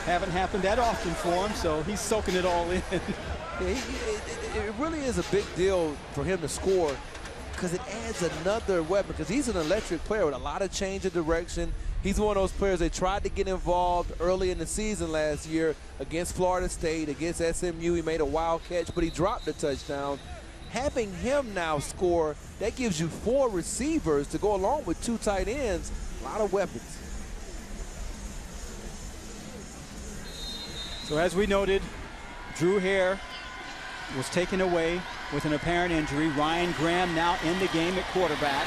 [SPEAKER 4] Haven't happened that often for him, so he's soaking it all in.
[SPEAKER 5] It really is a big deal for him to score because it adds another weapon, because he's an electric player with a lot of change of direction. He's one of those players that tried to get involved early in the season last year against Florida State, against SMU. He made a wild catch, but he dropped the touchdown. Having him now score, that gives you 4 receivers to go along with 2 tight ends. A lot of weapons.
[SPEAKER 4] So as we noted, Drew Hare was taken away with an apparent injury. Ryan Graham now in the game at quarterback.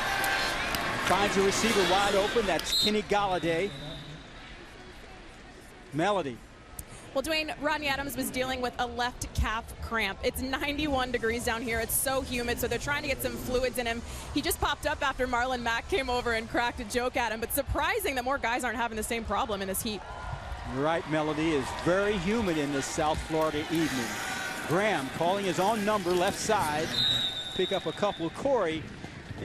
[SPEAKER 4] Finds a receiver wide open. That's Kenny Galladay. Melody.
[SPEAKER 6] Well, Dwayne, Rodney Adams was dealing with a left calf cramp. It's 91 degrees down here. It's so humid, so they're trying to get some fluids in him. He just popped up after Marlon Mack came over and cracked a joke at him, but surprising that more guys aren't having the same problem in this heat.
[SPEAKER 4] You're right, Melody. It's very humid in this South Florida evening. Graham calling his own number left side. Pick up a couple. Corey,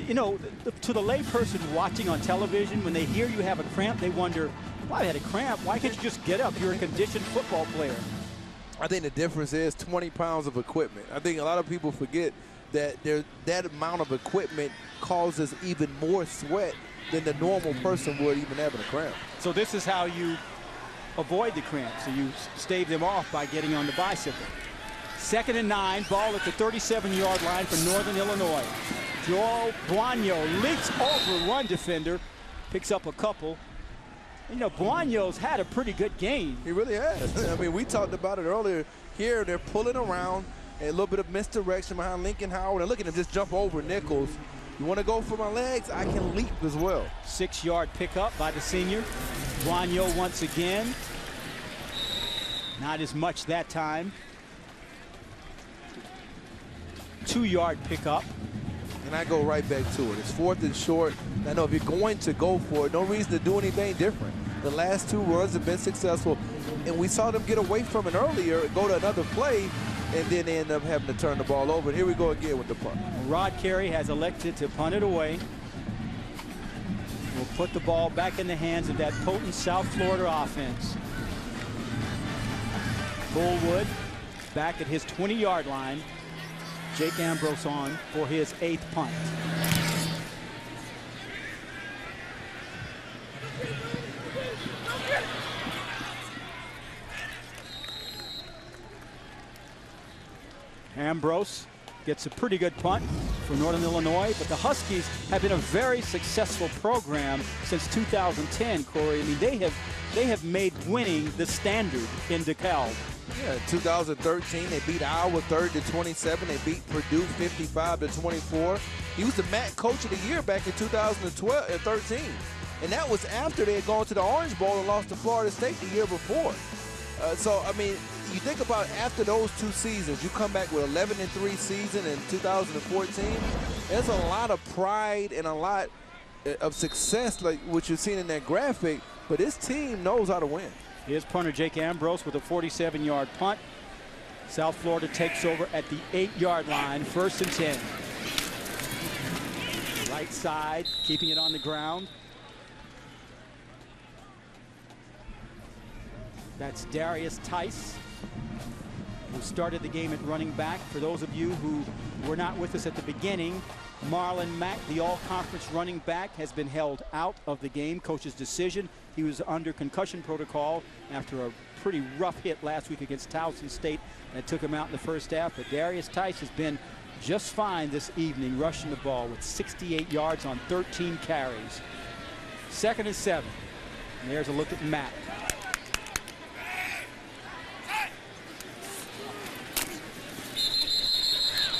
[SPEAKER 4] you know, to the layperson watching on television, when they hear you have a cramp, they wonder, why, I had a cramp? Why can't you just get up? You're a conditioned football player.
[SPEAKER 5] I think the difference is 20 pounds of equipment. I think a lot of people forget that that amount of equipment causes even more sweat than the normal person would even having a cramp.
[SPEAKER 4] So this is how you avoid the cramps. So you stave them off by getting on the bicycle. 2nd and 9, ball at the 37-yard line for Northern Illinois. Joel Buono leaks over one defender, picks up a couple. You know, Buono's had a pretty good game.
[SPEAKER 5] He really has. I mean, we talked about it earlier. Here, they're pulling around, and a little bit of misdirection behind Lincoln Howard. And look at him just jump over Nichols. You want to go for my legs? I can leap as well.
[SPEAKER 4] 6-yard pickup by the senior. Buono once again. Not as much that time. 2-yard pickup.
[SPEAKER 5] And I go right back to it. It's 4th and short. I know if you're going to go for it, no reason to do anything different. The last 2 runs have been successful. And we saw them get away from it earlier, go to another play, and then they end up having to turn the ball over. And here we go again with the punt.
[SPEAKER 4] Rod Carey has elected to punt it away. We'll put the ball back in the hands of that potent South Florida offense. Bullwood back at his 20-yard line. Jake Ambrose on for his 8th punt. Ambrose gets a pretty good punt for Northern Illinois, but the Huskies have been a very successful program since 2010, Corey. I mean, they have made winning the standard in DeKalb.
[SPEAKER 5] Yeah, in 2013, they beat Iowa 30-27. They beat Purdue 55-24. He was the MAC Coach of the Year back in 2012 and 13. And that was after they had gone to the Orange Bowl and lost to Florida State the year before. So, I mean, you think about after those 2 seasons, you come back with 11-3 season in 2014. There's a lot of pride and a lot of success, like what you're seeing in that graphic, but this team knows how to win.
[SPEAKER 4] Here's punter Jake Ambrose with a 47-yard punt. South Florida takes over at the 8-yard line, 1st and 10. Right side, keeping it on the ground. That's Darius Tice, who started the game at running back. For those of you who were not with us at the beginning, Marlon Mack, the all-conference running back, has been held out of the game. Coach's decision. He was under concussion protocol after a pretty rough hit last week against Towson State that took him out in the first half. But Darius Tice has been just fine this evening, rushing the ball with 68 yards on 13 carries. 2nd and 7. And there's a look at Mack.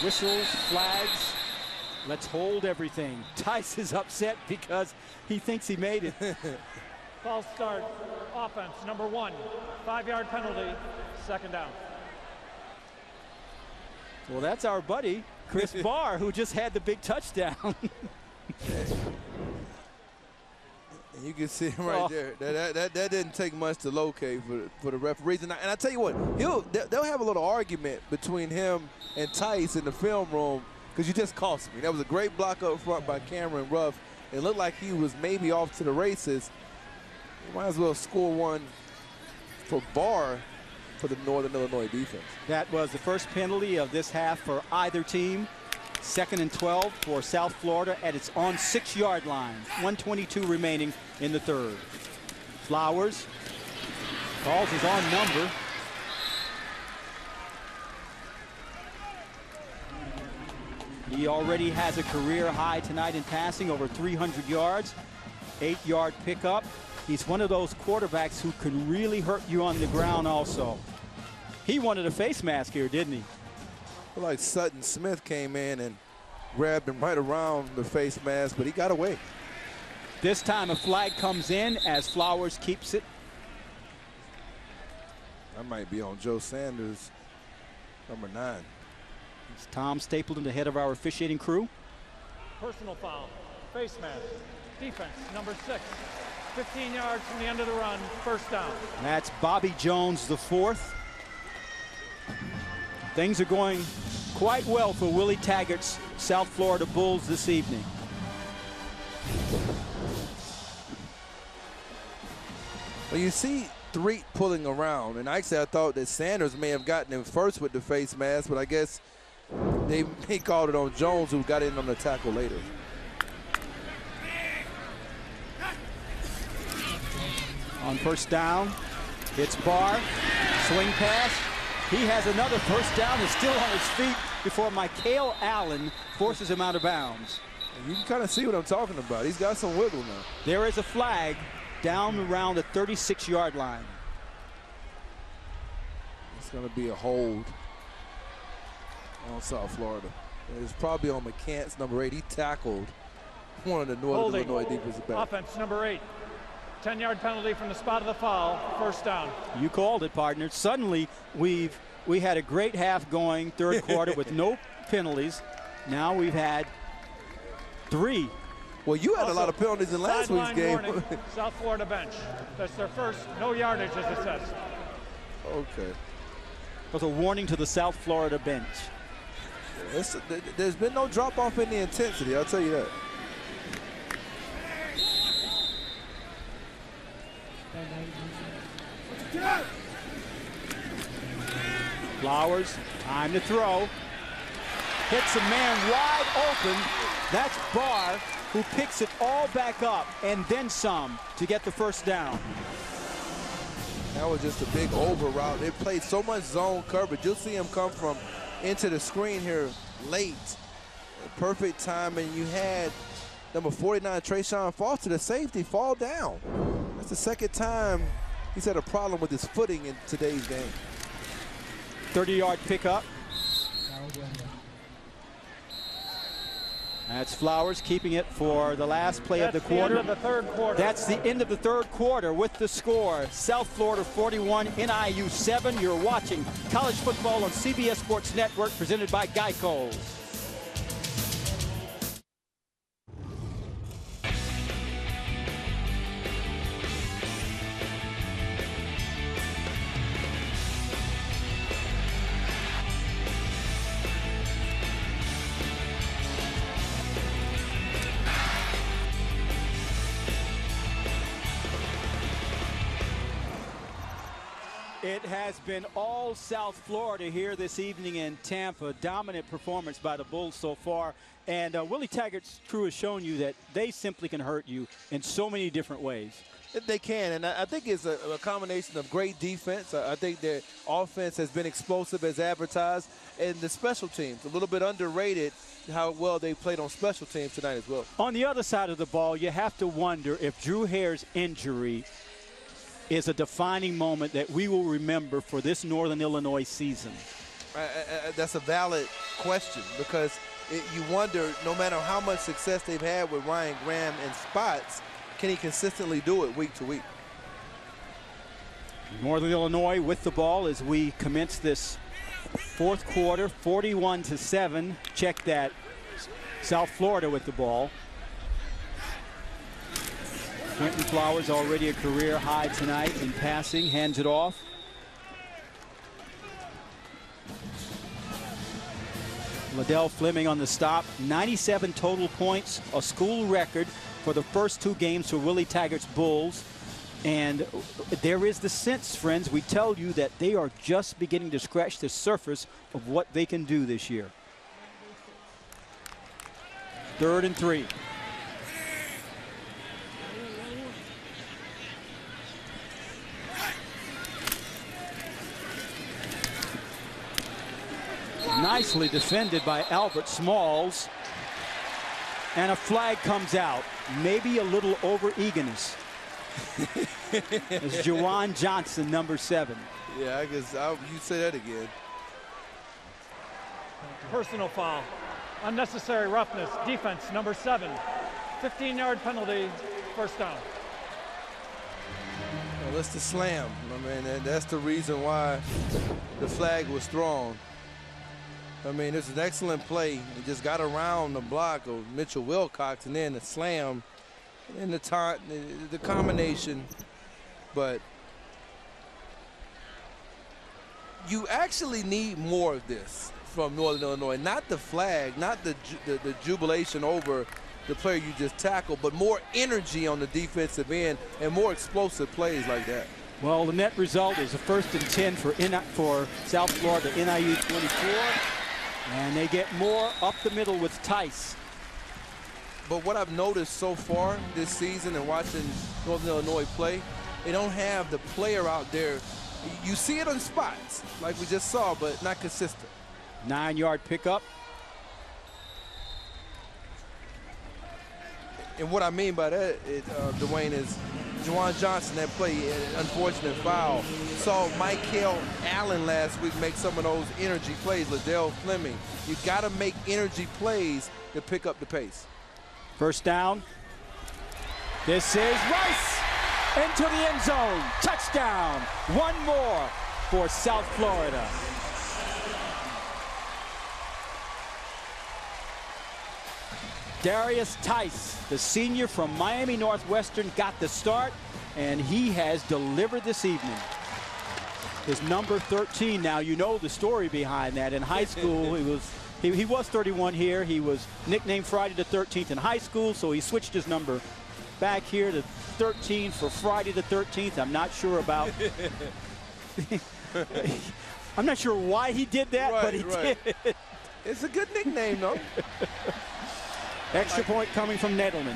[SPEAKER 4] Whistles, flags. Let's hold everything. Tice is upset because he thinks he made it.
[SPEAKER 8] False start, offense, number 1. 5-yard penalty, 2nd down.
[SPEAKER 4] Well, that's our buddy, Chris Barr, who just had the big touchdown.
[SPEAKER 5] And you can see him right there. That didn't take much to locate for the referees. And I tell you what, they'll have a little argument between him and Tice in the film room because you just cost me. That was a great block up front by Cameron Ruff. It looked like he was maybe off to the races. You might as well score one for Barr for the Northern Illinois defense.
[SPEAKER 4] That was the first penalty of this half for either team. 2nd and 12 for South Florida at its own 6-yard line. 1:22 remaining in the 3rd. Flowers calls his own number. He already has a career high tonight in passing, over 300 yards. 8-yard pickup. He's one of those quarterbacks who can really hurt you on the ground also. He wanted a face mask here, didn't he?
[SPEAKER 5] Like Sutton Smith came in and grabbed him right around the face mask, but he got away.
[SPEAKER 4] This time a flag comes in as Flowers keeps it.
[SPEAKER 5] That might be on Joe Sanders, number 9.
[SPEAKER 4] It's Tom Stapleton, the head of our officiating crew.
[SPEAKER 8] Personal foul, face mask, defense, number 6. 15 yards from the end of the run, 1st down.
[SPEAKER 4] That's Bobby Jones, the 4th. Things are going quite well for Willie Taggart's South Florida Bulls this evening.
[SPEAKER 5] Well, you see Threet pulling around, and actually I thought that Sanders may have gotten him first with the face mask, but I guess they called it on Jones, who got in on the tackle later.
[SPEAKER 4] On 1st down, it's Barr, swing pass, He has another first down, is still on his feet before Michael Allen forces him out of bounds.
[SPEAKER 5] You can kind of see what I'm talking about. He's got some wiggle now.
[SPEAKER 4] There is a flag down around the 36-yard line.
[SPEAKER 5] It's going to be a hold on South Florida. It's probably on McCants, number 8. He tackled one of the Northern Illinois defensive backs.
[SPEAKER 8] Offense, number 8. 10-yard penalty from the spot of the foul. First down.
[SPEAKER 4] You called it, partner. Suddenly, we had a great half going, third quarter, with no penalties. Now we've had 3.
[SPEAKER 5] Well, you had a lot of penalties in last week's game.
[SPEAKER 8] Warning, South Florida bench. That's their first no yardage as assessed.
[SPEAKER 5] Okay.
[SPEAKER 4] Was a warning to the South Florida bench.
[SPEAKER 5] There's been no drop-off in the intensity, I'll tell you that.
[SPEAKER 4] Flowers, time to throw. Hits a man wide open. That's Barr, who picks it all back up and then some to get the first down.
[SPEAKER 5] That was just a big over route. They played so much zone coverage. You'll see him come from into the screen here late. Perfect time, and you had number 49, Trayshawn Foster, the safety, fall down. That's the second time he's had a problem with his footing in today's game.
[SPEAKER 4] 30-yard pickup. That's Flowers keeping it for the last play of the quarter.
[SPEAKER 8] That's the end of the third quarter.
[SPEAKER 4] That's the end of the third quarter with the score. South Florida 41, NIU 7. You're watching college football on CBS Sports Network, presented by Geico. It has been all South Florida here this evening in Tampa. Dominant performance by the Bulls so far. And Willie Taggart's crew has shown you that they simply can hurt you in so many different ways.
[SPEAKER 5] They can, and I think it's a combination of great defense. I think their offense has been explosive as advertised, and the special teams, a little bit underrated how well they played on special teams tonight as well.
[SPEAKER 4] On the other side of the ball, you have to wonder if Drew Hare's injury is a defining moment that we will remember for this Northern Illinois season.
[SPEAKER 5] That's a valid question, because you wonder, no matter how much success they've had with Ryan Graham in spots, can he consistently do it week to week?
[SPEAKER 4] Northern Illinois with the ball as we commence this fourth quarter, 41-7. Check that. South Florida with the ball. Quentin Flowers already a career high tonight in passing, hands it off. Liddell Fleming on the stop, 97 total points, a school record for the first 2 games for Willie Taggart's Bulls. And there is the sense, friends, we tell you that they are just beginning to scratch the surface of what they can do this year. 3rd and 3. Nicely defended by Albert Smalls. And a flag comes out. Maybe a little over-eagerness. It's Juwan Johnson, number 7.
[SPEAKER 5] Yeah, I guess you say that again.
[SPEAKER 8] Personal foul. Unnecessary roughness. Defense, number 7. 15-yard penalty. First down.
[SPEAKER 5] Well, that's the slam. I mean, that's the reason why the flag was thrown. I mean, it's an excellent play. He just got around the block of Mitchell Wilcox, and then the slam and the combination. But you actually need more of this from Northern Illinois. Not the flag, not the jubilation over the player you just tackled, but more energy on the defensive end and more explosive plays like that.
[SPEAKER 4] Well, the net result is a 1st and 10 for South Florida, NIU 24. And they get more up the middle with Tice.
[SPEAKER 5] But what I've noticed so far this season and watching Northern Illinois play, they don't have the player out there You see it on spots, like we just saw, but not consistent.
[SPEAKER 4] 9-yard pickup.
[SPEAKER 5] And what I mean by that, Dwayne, is Juwan Johnson, that play, an unfortunate foul. Saw Michael Allen last week make some of those energy plays, Liddell Fleming. You got to make energy plays to pick up the pace.
[SPEAKER 4] First down. This is Rice into the end zone. Touchdown. One more for South Florida. Darius Tice, the senior from Miami Northwestern, got the start, and he has delivered this evening. His number 13. Now, you know the story behind that. In high school, he was 31 here. He was nicknamed Friday the 13th in high school, so he switched his number back here to 13 for Friday the 13th. I'm not sure about. I'm not sure why he did that, but he did.
[SPEAKER 5] It's a good nickname, though.
[SPEAKER 4] Extra point coming from Nettleman.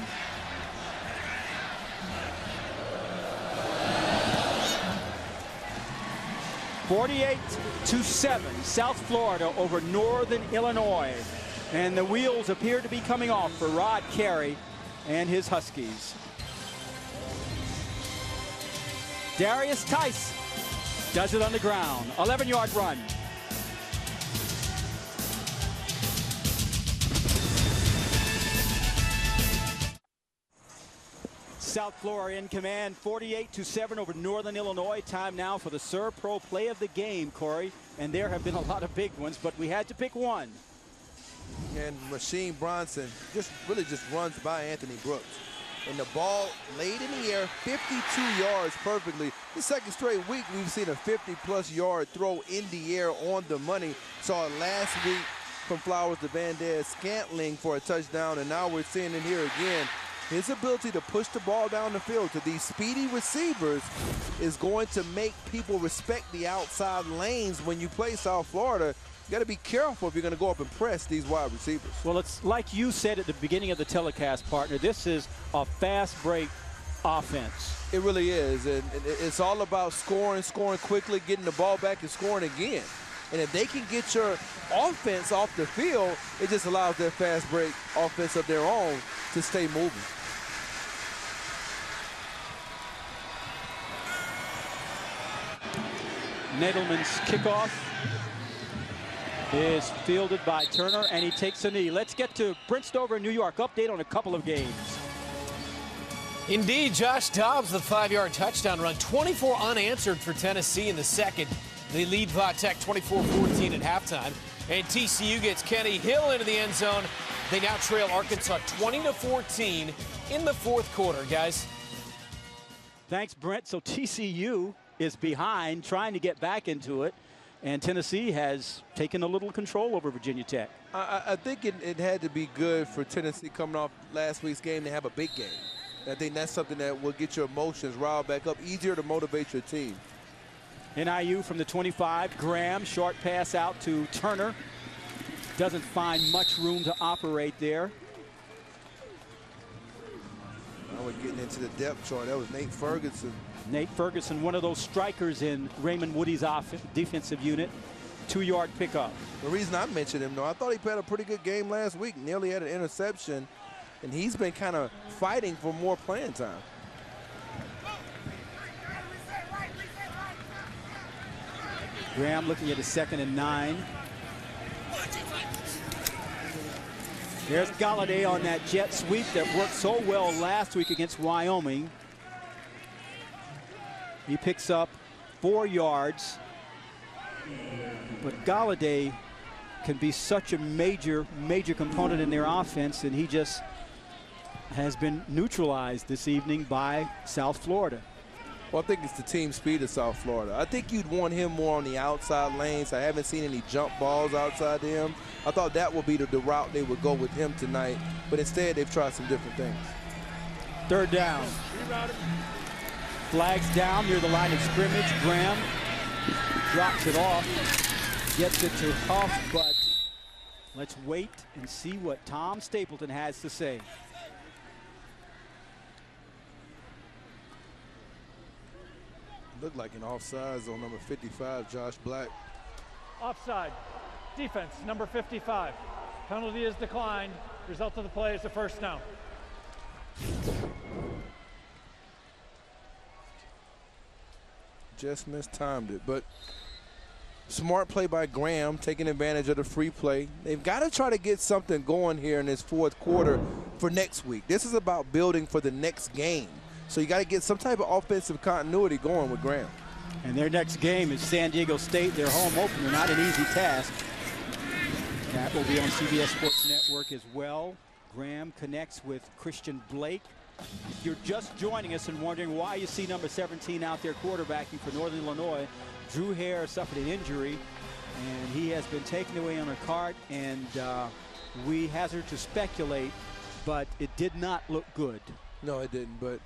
[SPEAKER 4] (48-7), South Florida over Northern Illinois. And the wheels appear to be coming off for Rod Carey and his Huskies. Darius Tice does it on the ground. 11-yard run. South Florida in command, 48-7 over Northern Illinois. Time now for the Servpro play of the game, Corey. And there have been a lot of big ones, but we had to pick one.
[SPEAKER 5] And Machine Bronson really just runs by Anthony Brooks. And the ball laid in the air, 52 yards perfectly. The second straight week, we've seen a 50-plus yard throw in the air on the money. Saw it last week from Flowers to Van-Der Scantling for a touchdown, and now we're seeing it here again. His ability to push the ball down the field to these speedy receivers is going to make people respect the outside lanes when you play South Florida. You got to be careful if you're going to go up and press these wide receivers.
[SPEAKER 4] Well, it's like you said at the beginning of the telecast, partner. This is a fast break offense.
[SPEAKER 5] It really is, and it's all about scoring quickly, getting the ball back and scoring again. And if they can get your offense off the field, it just allows their fast break offense of their own to stay moving.
[SPEAKER 4] Nettleman's kickoff is fielded by Turner, and he takes a knee. Let's get to Brent Stover in New York. Update on a couple of games.
[SPEAKER 1] Indeed, Josh Dobbs, the 5-yard touchdown run. 24 unanswered for Tennessee in the second. They lead Va-Tech 24-14 at halftime. And TCU gets Kenny Hill into the end zone. They now trail Arkansas 20-14 in the fourth quarter, guys.
[SPEAKER 4] Thanks, Brent. So TCU is behind, trying to get back into it. And Tennessee has taken a little control over Virginia Tech.
[SPEAKER 5] I think it had to be good for Tennessee coming off last week's game to have a big game. I think that's something that will get your emotions riled back up, easier to motivate your team.
[SPEAKER 4] NIU from the 25, Graham, short pass out to Turner. Doesn't find much room to operate there.
[SPEAKER 5] Now we're getting into the depth chart. That was Nate Ferguson.
[SPEAKER 4] Nate Ferguson, one of those strikers in Raymond Woody's defensive unit. 2-yard pickup.
[SPEAKER 5] The reason I mentioned him, though, I thought he had a pretty good game last week. Nearly had an interception, and he's been kind of fighting for more playing time.
[SPEAKER 4] Graham looking at a 2nd and 9. There's Galladay on that jet sweep that worked so well last week against Wyoming. He picks up 4 yards. But Galladay can be such a major component in their offense, and he just has been neutralized this evening by South Florida.
[SPEAKER 5] Well, I think it's the team speed of South Florida. I think you'd want him more on the outside lanes. I haven't seen any jump balls outside to him. I thought that would be the route they would go with him tonight, but instead they've tried some different things.
[SPEAKER 4] 3rd down. Flags down near the line of scrimmage. Graham drops it off, gets it to Huff, but let's wait and see what Tom Stapleton has to say.
[SPEAKER 5] Looked like an offsides on number 55, Josh Black.
[SPEAKER 8] Offside. Defense, number 55. Penalty is declined. Result of the play is a first down.
[SPEAKER 5] Just mistimed it, but smart play by Graham, taking advantage of the free play. They've got to try to get something going here in this fourth quarter for next week. This is about building for the next game. So you got to get some type of offensive continuity going with Graham.
[SPEAKER 4] And their next game is San Diego State, their home opener. Not an easy task. That will be on CBS Sports Network as well. Graham connects with Christian Blake. If you're just joining us and wondering why you see number 17 out there quarterbacking for Northern Illinois, Drew Hare suffered an injury, and he has been taken away on a cart, and we hazard to speculate, but it did not look good.
[SPEAKER 5] No, it didn't, but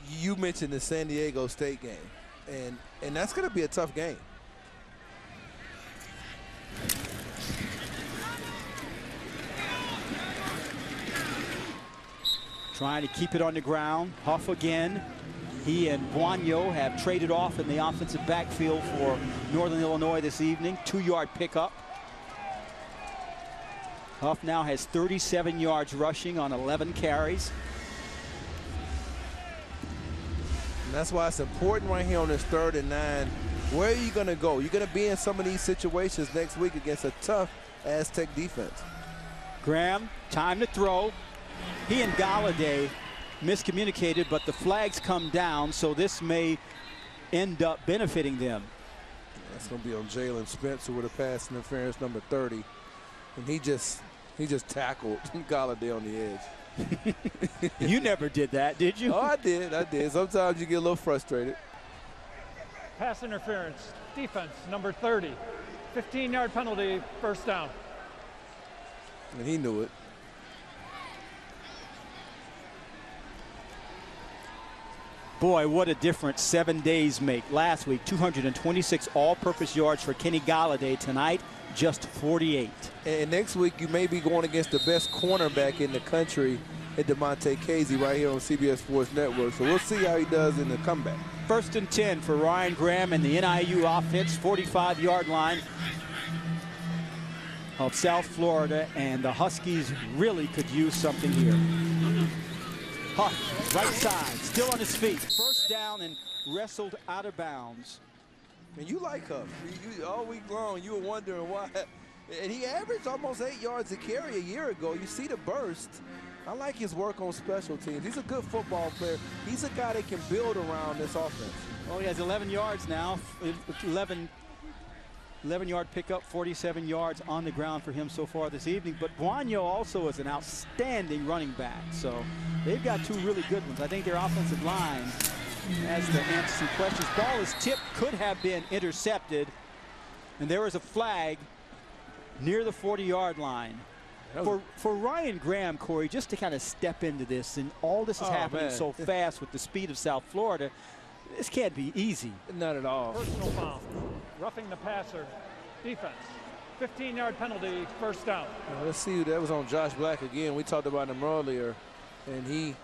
[SPEAKER 5] you mentioned the San Diego State game, and that's going to be a tough game.
[SPEAKER 4] Trying to keep it on the ground. Huff again. He and Buonio have traded off in the offensive backfield for Northern Illinois this evening. 2-yard pickup. Huff now has 37 yards rushing on 11 carries.
[SPEAKER 5] And that's why it's important right here on this 3rd and 9. Where are you going to go? You're going to be in some of these situations next week against a tough Aztec defense.
[SPEAKER 4] Graham, time to throw. He and Galladay miscommunicated, but the flags come down, so this may end up benefiting them.
[SPEAKER 5] That's going to be on Jalen Spencer with a pass interference, number 30. And he just tackled Galladay on the edge.
[SPEAKER 4] You never did that, did you?
[SPEAKER 5] Oh, I did. Sometimes you get a little frustrated.
[SPEAKER 8] Pass interference. Defense, number 30. 15-yard penalty, first down.
[SPEAKER 5] And he knew it.
[SPEAKER 4] Boy, what a difference 7 days make. Last week, 226 all-purpose yards for Kenny Galladay. Tonight, just 48.
[SPEAKER 5] And next week, you may be going against the best cornerback in the country at DeMonte Casey right here on CBS Sports Network. So we'll see how he does in the comeback.
[SPEAKER 4] 1st and 10 for Ryan Graham and the NIU offense, 45-yard line of South Florida, and the Huskies really could use something here. Huff, right side, still on his feet. First down and wrestled out of bounds.
[SPEAKER 5] And you like Huff. All week long, you were wondering why. And he averaged almost 8 yards a carry a year ago. You see the burst. I like his work on special teams. He's a good football player. He's a guy that can build around this offense.
[SPEAKER 4] Well, he has 11 yards now, 11-yard pickup, 47 yards on the ground for him so far this evening. But Buonio also is an outstanding running back. So they've got two really good ones. I think their offensive line has to answer some questions. Ball is tipped, could have been intercepted. And there is a flag near the 40-yard line. For Ryan Graham, Corey, just to kind of step into this, and all this is happening so fast with the speed of South Florida, this can't be easy.
[SPEAKER 5] Not at all.
[SPEAKER 8] Personal foul. Roughing the passer. Defense. 15-yard penalty, first down.
[SPEAKER 5] Let's see, that was on Josh Black again. We talked about him earlier, and he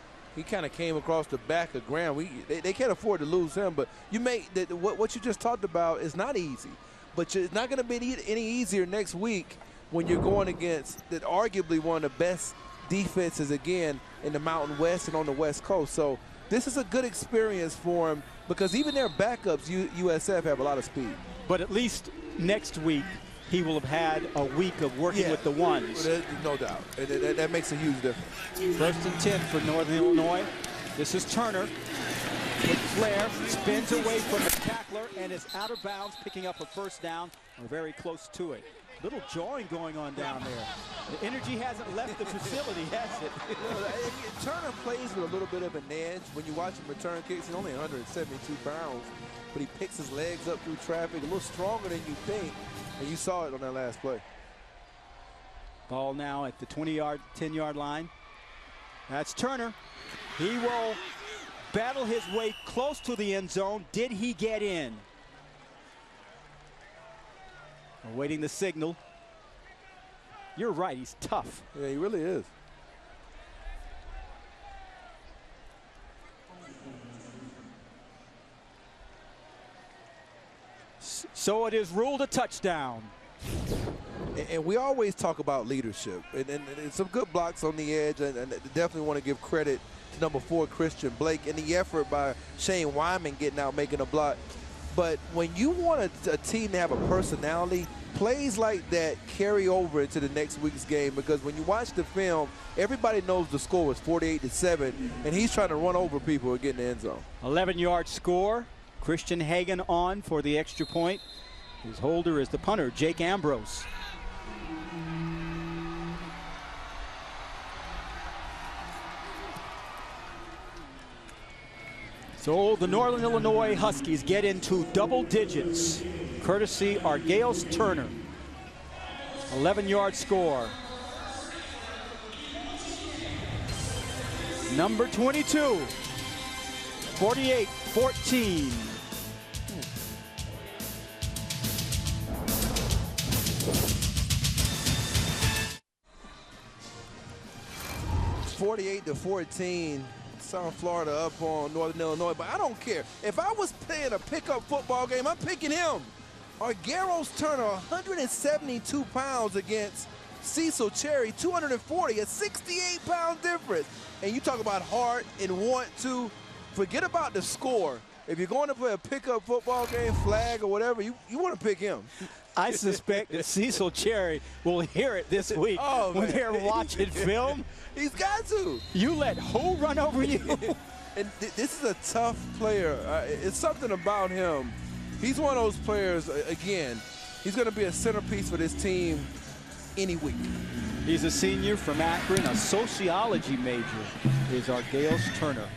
[SPEAKER 5] kind of came across the back of Graham. They can't afford to lose him, but what you just talked about is not easy. But it's not going to be any easier next week when you're going against that arguably one of the best defenses again in the Mountain West and on the West Coast. So this is a good experience for him because even their backups, USF, have a lot of speed.
[SPEAKER 4] But at least next week, he will have had a week of working with the ones.
[SPEAKER 5] No doubt. That makes a huge difference.
[SPEAKER 4] 1st and 10 for Northern Illinois. This is Turner. With flair, spins away from the tackler and is out of bounds, picking up a first down. We're very close to it. Little jawing going on down there. The energy hasn't left the facility, has it?
[SPEAKER 5] Turner plays with a little bit of an edge. When you watch him return kicks, he's only 172 pounds, but he picks his legs up through traffic, a little stronger than you think, and you saw it on that last play.
[SPEAKER 4] Ball now at the 10-yard line. That's Turner. He will battle his way close to the end zone. Did he get in? Awaiting the signal. You're right, he's tough.
[SPEAKER 5] Yeah, he really is.
[SPEAKER 4] So it is ruled a touchdown.
[SPEAKER 5] And we always talk about leadership. And some good blocks on the edge. And definitely want to give credit to number 4, Christian Blake, and the effort by Shane Wyman getting out, making a block. But when you want a team to have a personality, plays like that carry over into the next week's game, because when you watch the film, everybody knows the score was 48-7, and he's trying to run over people and get in the end zone.
[SPEAKER 4] 11-yard score. Christian Hagan on for the extra point. His holder is the punter, Jake Ambrose. So the Northern Illinois Huskies get into double digits, courtesy Argales Turner. 11-yard score. Number 22, 48-14.
[SPEAKER 5] It's 48-14. South Florida up on Northern Illinois, but I don't care. If I was playing a pickup football game, I'm picking him. Argales Turner, 172 pounds against Cecil Cherry, 240, a 68-pound difference. And you talk about heart and want to. Forget about the score. If you're going to play a pickup football game, flag or whatever, you want to pick him.
[SPEAKER 4] I suspect that Cecil Cherry will hear it this week when they're watching film.
[SPEAKER 5] He's got to.
[SPEAKER 4] You let who run over you?
[SPEAKER 5] And this is a tough player. It's something about him. He's one of those players, again, he's going to be a centerpiece for this team any week.
[SPEAKER 4] He's a senior from Akron, a sociology major, is Argales Turner.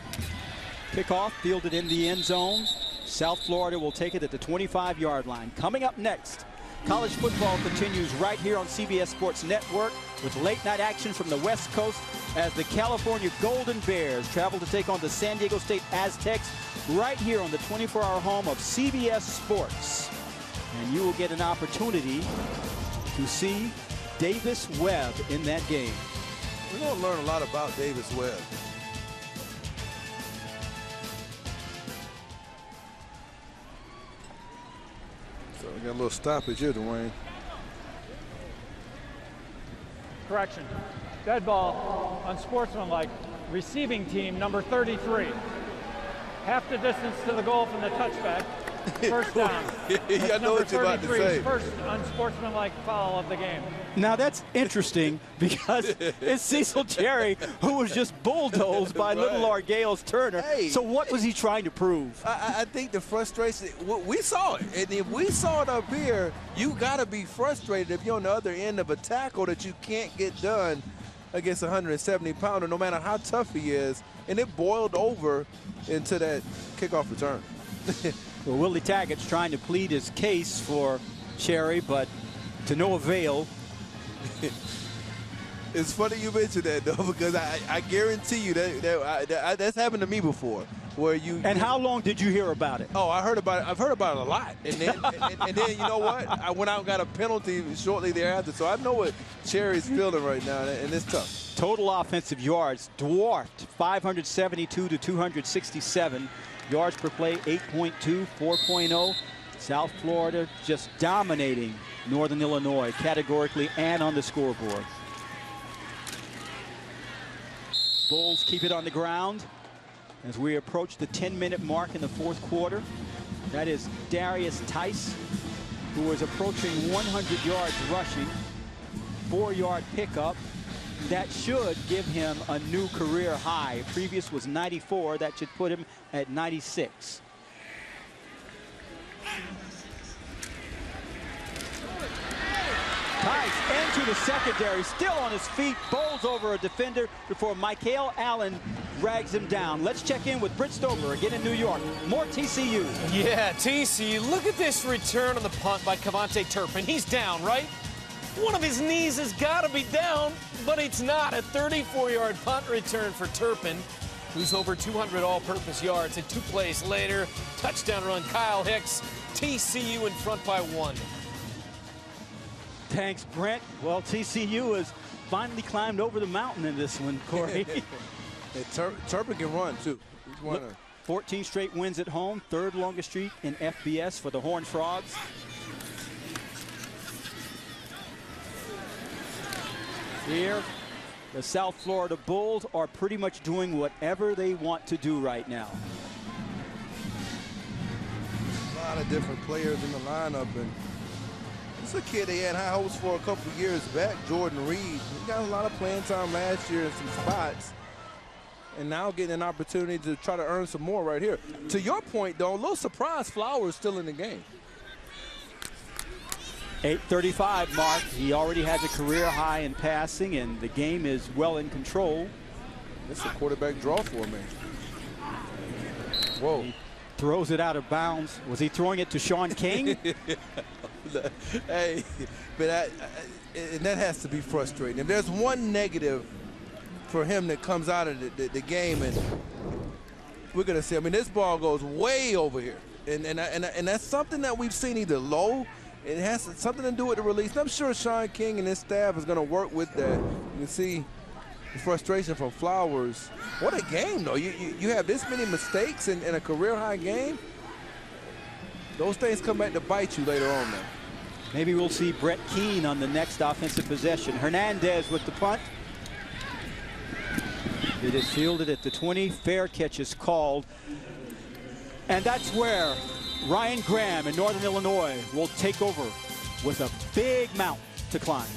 [SPEAKER 4] Kickoff fielded in the end zone. South Florida will take it at the 25-yard line. Coming up next, college football continues right here on CBS Sports Network with late-night action from the West Coast as the California Golden Bears travel to take on the San Diego State Aztecs right here on the 24-hour home of CBS Sports. And you will get an opportunity to see Davis Webb in that game.
[SPEAKER 5] We're going to learn a lot about Davis Webb. So we got a little stoppage here, Dwayne.
[SPEAKER 8] Correction. Dead ball, unsportsmanlike. Receiving team, number 33. Half the distance to the goal from the touchback. First down.
[SPEAKER 5] I know what you're about to say.
[SPEAKER 8] First unsportsmanlike foul of the game.
[SPEAKER 4] Now that's interesting because it's Cecil Cherry who was just bulldozed by little Argales Turner.
[SPEAKER 5] Hey,
[SPEAKER 4] so what was he trying to prove?
[SPEAKER 5] I think the frustration, we saw it. And if we saw it up here, you got to be frustrated if you're on the other end of a tackle that you can't get done against a 170-pounder, no matter how tough he is. And it boiled over into that kickoff return.
[SPEAKER 4] Well, Willie Taggart's trying to plead his case for Cherry, but to no avail.
[SPEAKER 5] It's funny you mentioned that, though, because I guarantee you that that's happened to me before. Where you.
[SPEAKER 4] And how long did you hear about it?
[SPEAKER 5] Oh, I heard about it. I've heard about it a lot. And then, and then you know what? I went out and got a penalty shortly thereafter. So I know what Cherry's feeling right now, and it's tough.
[SPEAKER 4] Total offensive yards dwarfed 572 to 267. Yards per play, 8.2, 4.0. South Florida just dominating Northern Illinois categorically and on the scoreboard. Bulls keep it on the ground as we approach the 10-minute mark in the fourth quarter. That is Darius Tice, who is approaching 100 yards rushing, 4-yard pickup. That should give him a new career high. Previous was 94. That should put him at 96. Tice into the secondary, still on his feet, bowls over a defender before Michael Allen drags him down. Let's check in with Britt Stover again in New York. More TCU.
[SPEAKER 1] Yeah, TCU. Look at this return on the punt by Kevontae Turpin. He's down, right? One of his knees has got to be down, but it's not. A 34-yard punt return for Turpin, who's over 200 all-purpose yards. And 2 plays later, touchdown run, Kyle Hicks. TCU in front by 1.
[SPEAKER 4] Thanks, Brent. Well, TCU has finally climbed over the mountain in this one, Corey.
[SPEAKER 5] Turpin can run, too.
[SPEAKER 4] 14 straight wins at home, third longest streak in FBS for the Horned Frogs. Here, the South Florida Bulls are pretty much doing whatever they want to do right now.
[SPEAKER 5] A lot of different players in the lineup, and this is a kid they had high hopes for a couple of years back, Jordan Reed. He got a lot of playing time last year in some spots, and now getting an opportunity to try to earn some more right here. To your point, though, a little surprise Flowers still in the game.
[SPEAKER 4] 8:35 mark. He already has a career high in passing, and the game is well in control.
[SPEAKER 5] This is a quarterback draw for me. Whoa.
[SPEAKER 4] He throws it out of bounds. Was he throwing it to Sean King?
[SPEAKER 5] Hey, but and that has to be frustrating. If there's one negative for him that comes out of the game, and we're going to see, I mean, this ball goes way over here. And that's something that we've seen either low. It has something to do with the release. And I'm sure Sean King and his staff is going to work with that. You can see the frustration from Flowers. What a game, though. You have this many mistakes in a career-high game. Those things come back to bite you later on, man.
[SPEAKER 4] Maybe we'll see Brett Keane on the next offensive possession. Hernandez with the punt. It is fielded at the 20. Fair catch is called. And that's where Ryan Graham in Northern Illinois will take over with a big mountain to climb.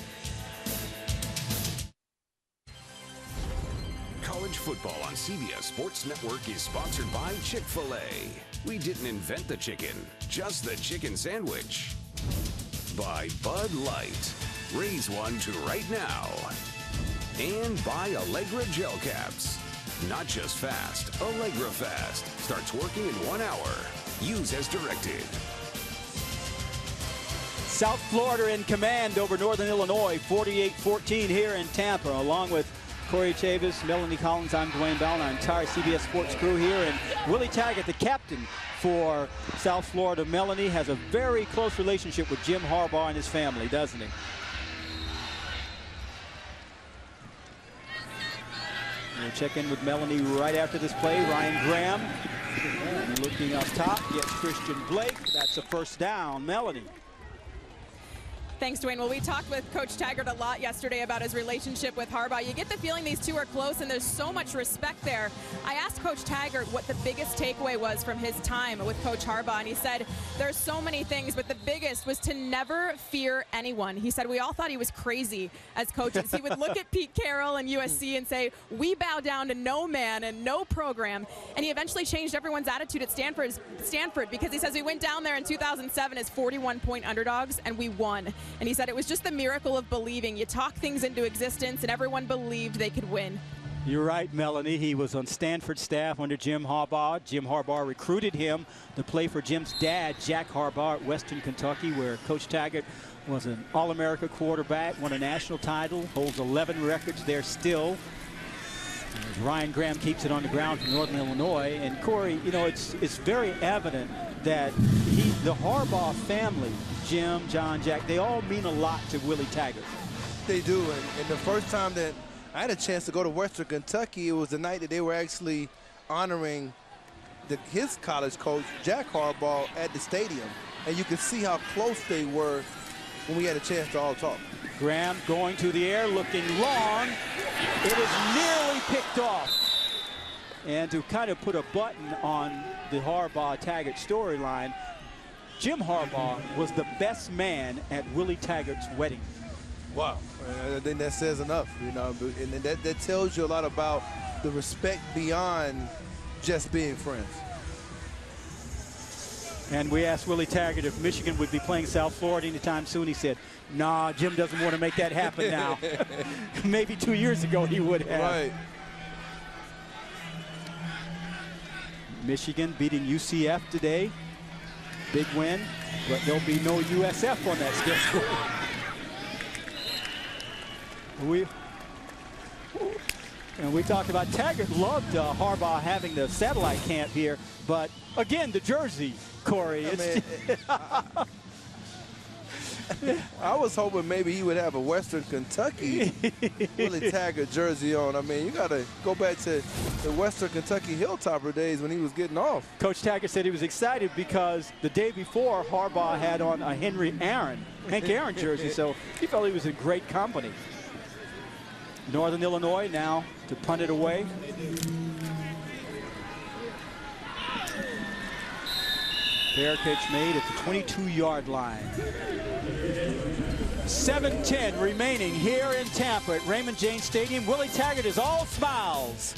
[SPEAKER 9] College football on CBS Sports Network is sponsored by Chick-fil-A. We didn't invent the chicken, just the chicken sandwich. By Bud Light. Raise one to right now. And by Allegra Gel Caps. Not just fast, Allegra Fast. Starts working in 1 hour. Use as directed.
[SPEAKER 4] South Florida in command over Northern Illinois, 48-14 here in Tampa, along with Corey Chavis, Melanie Collins. I'm Dwayne Bell, and our entire CBS Sports crew here. And Willie Taggart, the captain for South Florida. Melanie has a very close relationship with Jim Harbaugh and his family, doesn't he? We'll check in with Melanie right after this play. Ryan Graham looking up top, gets Christian Blake. That's a first down. Melanie.
[SPEAKER 6] Thanks, Dwayne. Well, we talked with Coach Taggart a lot yesterday about his relationship with Harbaugh. You get the feeling these two are close, and there's so much respect there. I asked Coach Taggart what the biggest takeaway was from his time with Coach Harbaugh, and he said there's so many things, but the biggest was to never fear anyone. He said we all thought he was crazy as coaches. He would look at Pete Carroll and USC and say, we bow down to no man and no program. And he eventually changed everyone's attitude at Stanford because he says we went down there in 2007 as 41-point underdogs, and we won. And he said it was just the miracle of believing. You talk things into existence, and everyone believed they could win.
[SPEAKER 4] You're right, Melanie. He was on Stanford staff under Jim Harbaugh. Jim Harbaugh recruited him to play for Jim's dad, Jack Harbaugh, at Western Kentucky, where Coach Taggart was an All-America quarterback, won a national title, holds 11 records there still. As Ryan Graham keeps it on the ground for Northern Illinois. And Corey, you know, it's very evident that the Harbaugh family, Jim, John, Jack, they all mean a lot to Willie Taggart.
[SPEAKER 5] They do, and the first time that I had a chance to go to Western Kentucky, it was the night that they were actually honoring his college coach, Jack Harbaugh, at the stadium. And you could see how close they were when we had a chance to all talk.
[SPEAKER 4] Graham going to the air, looking long. It is nearly picked off. And to kind of put a button on the Harbaugh-Taggart storyline, Jim Harbaugh was the best man at Willie Taggart's wedding.
[SPEAKER 5] Wow. I think that says enough, you know, and that tells you a lot about the respect beyond just being friends.
[SPEAKER 4] And we asked Willie Taggart if Michigan would be playing South Florida anytime soon. He said, nah, Jim doesn't want to make that happen now. Maybe 2 years ago he would have.
[SPEAKER 5] Right.
[SPEAKER 4] Michigan beating UCF today. Big win, but there'll be no USF on that schedule. We talked about Taggart loved Harbaugh having the satellite camp here, but again, the jersey, Corey.
[SPEAKER 5] I was hoping maybe he would have a Western Kentucky Willie Taggart jersey on. I mean, you got to go back to the Western Kentucky Hilltopper days when he was getting off.
[SPEAKER 4] Coach Taggart said he was excited because the day before Harbaugh had on a Hank Aaron jersey, so he felt he was in great company. Northern Illinois now to punt it away. Fair pitch made at the 22-yard line. 7:10 remaining here in Tampa at Raymond James Stadium. Willie Taggart is all smiles.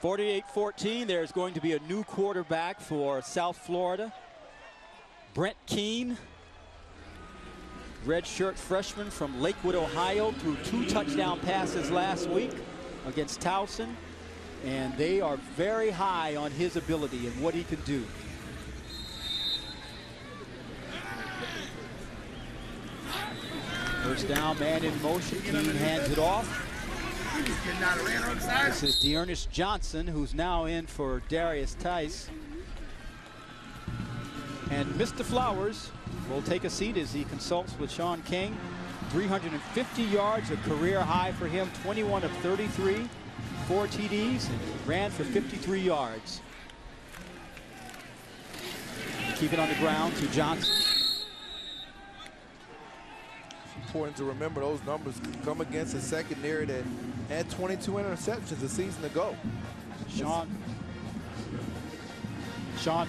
[SPEAKER 4] (48-14). There's going to be a new quarterback for South Florida. Brent Keene, redshirt freshman from Lakewood, Ohio, threw 2 touchdown passes last week against Towson. And they are very high on his ability and what he can do. First down, man in motion. Keene hands it off. This is Dearness Johnson, who's now in for Darius Tice. And Mr. Flowers will take a seat as he consults with Sean King. 350 yards, a career high for him, 21 of 33. 4 TDs and ran for 53 yards. Keep it on the ground to Johnson.
[SPEAKER 5] It's important to remember those numbers come against a secondary that had 22 interceptions a season ago.
[SPEAKER 4] Sean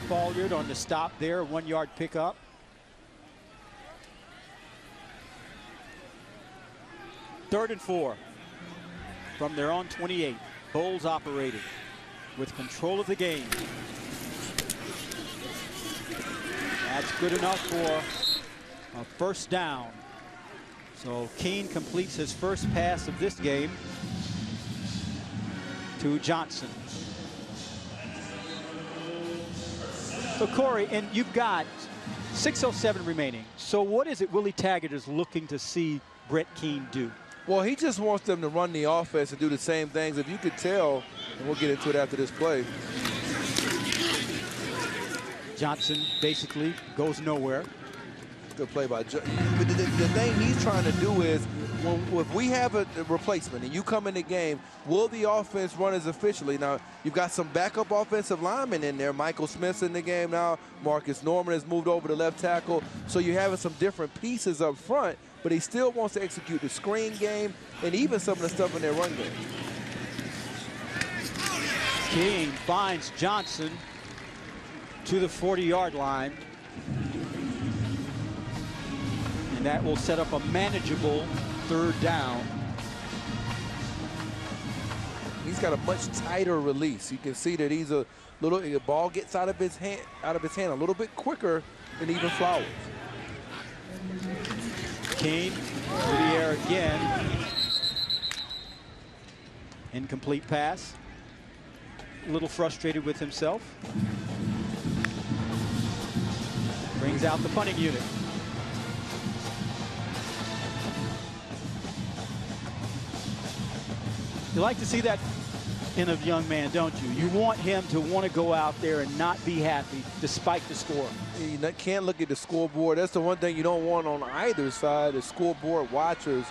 [SPEAKER 4] Folliard on the stop there, 1-yard pickup. Third and 4 from their own 28. Bowles operating with control of the game. That's good enough for a first down. So Keene completes his first pass of this game to Johnson. So Corey, and you've got 6:07 remaining. So what is it Willie Taggart is looking to see Brent Keene do?
[SPEAKER 5] Well, he just wants them to run the offense and do the same things. If you could tell, and we'll get into it after this play.
[SPEAKER 4] Johnson basically goes nowhere.
[SPEAKER 5] Good play by Johnson. But the thing he's trying to do is, if we have a replacement and you come in the game, will the offense run as efficiently? Now, you've got some backup offensive linemen in there. Michael Smith's in the game now. Marcus Norman has moved over to left tackle. So you're having some different pieces up front, but he still wants to execute the screen game and even some of the stuff in their run game.
[SPEAKER 4] Keene finds Johnson to the 40-yard line. And that will set up a manageable third down.
[SPEAKER 5] He's got a much tighter release. You can see that he's the ball gets out of his hand a little bit quicker than even Flowers.
[SPEAKER 4] Keene to the air again. Incomplete pass. A little frustrated with himself. Brings out the punting unit. You like to see that in a young man, don't you? You want him to want to go out there and not be happy despite the score.
[SPEAKER 5] You can't look at the scoreboard. That's the one thing you don't want on either side, the scoreboard watchers.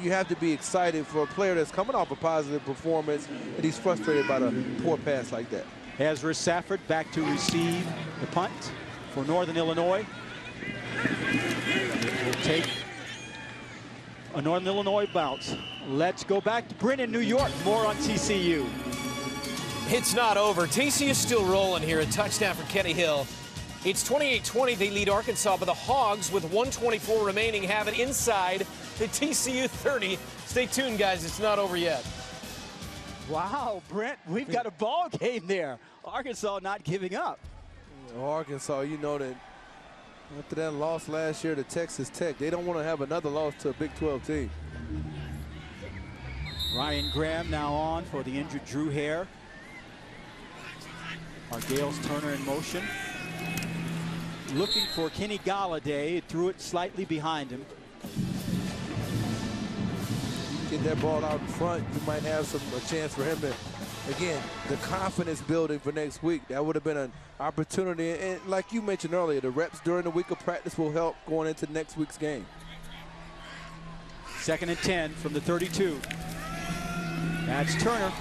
[SPEAKER 5] You have to be excited for a player that's coming off a positive performance and he's frustrated by the poor pass like that.
[SPEAKER 4] Ezra Safford back to receive the punt for Northern Illinois. It will take a Northern Illinois bounce. Let's go back to Bryn in New York. More on TCU.
[SPEAKER 1] It's not over. TCU's still rolling here. A touchdown for Kenny Hill. It's 28-20. They lead Arkansas, but the Hogs, with 1:24 remaining, have it inside the TCU 30. Stay tuned, guys. It's not over yet.
[SPEAKER 4] Wow, Brent, we've got a ball game there. Arkansas not giving up.
[SPEAKER 5] Arkansas, you know that after that loss last year to Texas Tech, they don't want to have another loss to a Big 12 team.
[SPEAKER 4] Ryan Graham now on for the injured Drew Hare. Gales Turner in motion. Looking for Kenny Galladay. Threw it slightly behind him.
[SPEAKER 5] Get that ball out in front, you might have a chance for him to again, the confidence building for next week. That would have been an opportunity. And like you mentioned earlier, the reps during the week of practice will help going into next week's game.
[SPEAKER 4] 2nd and 10 from the 32. That's Turner.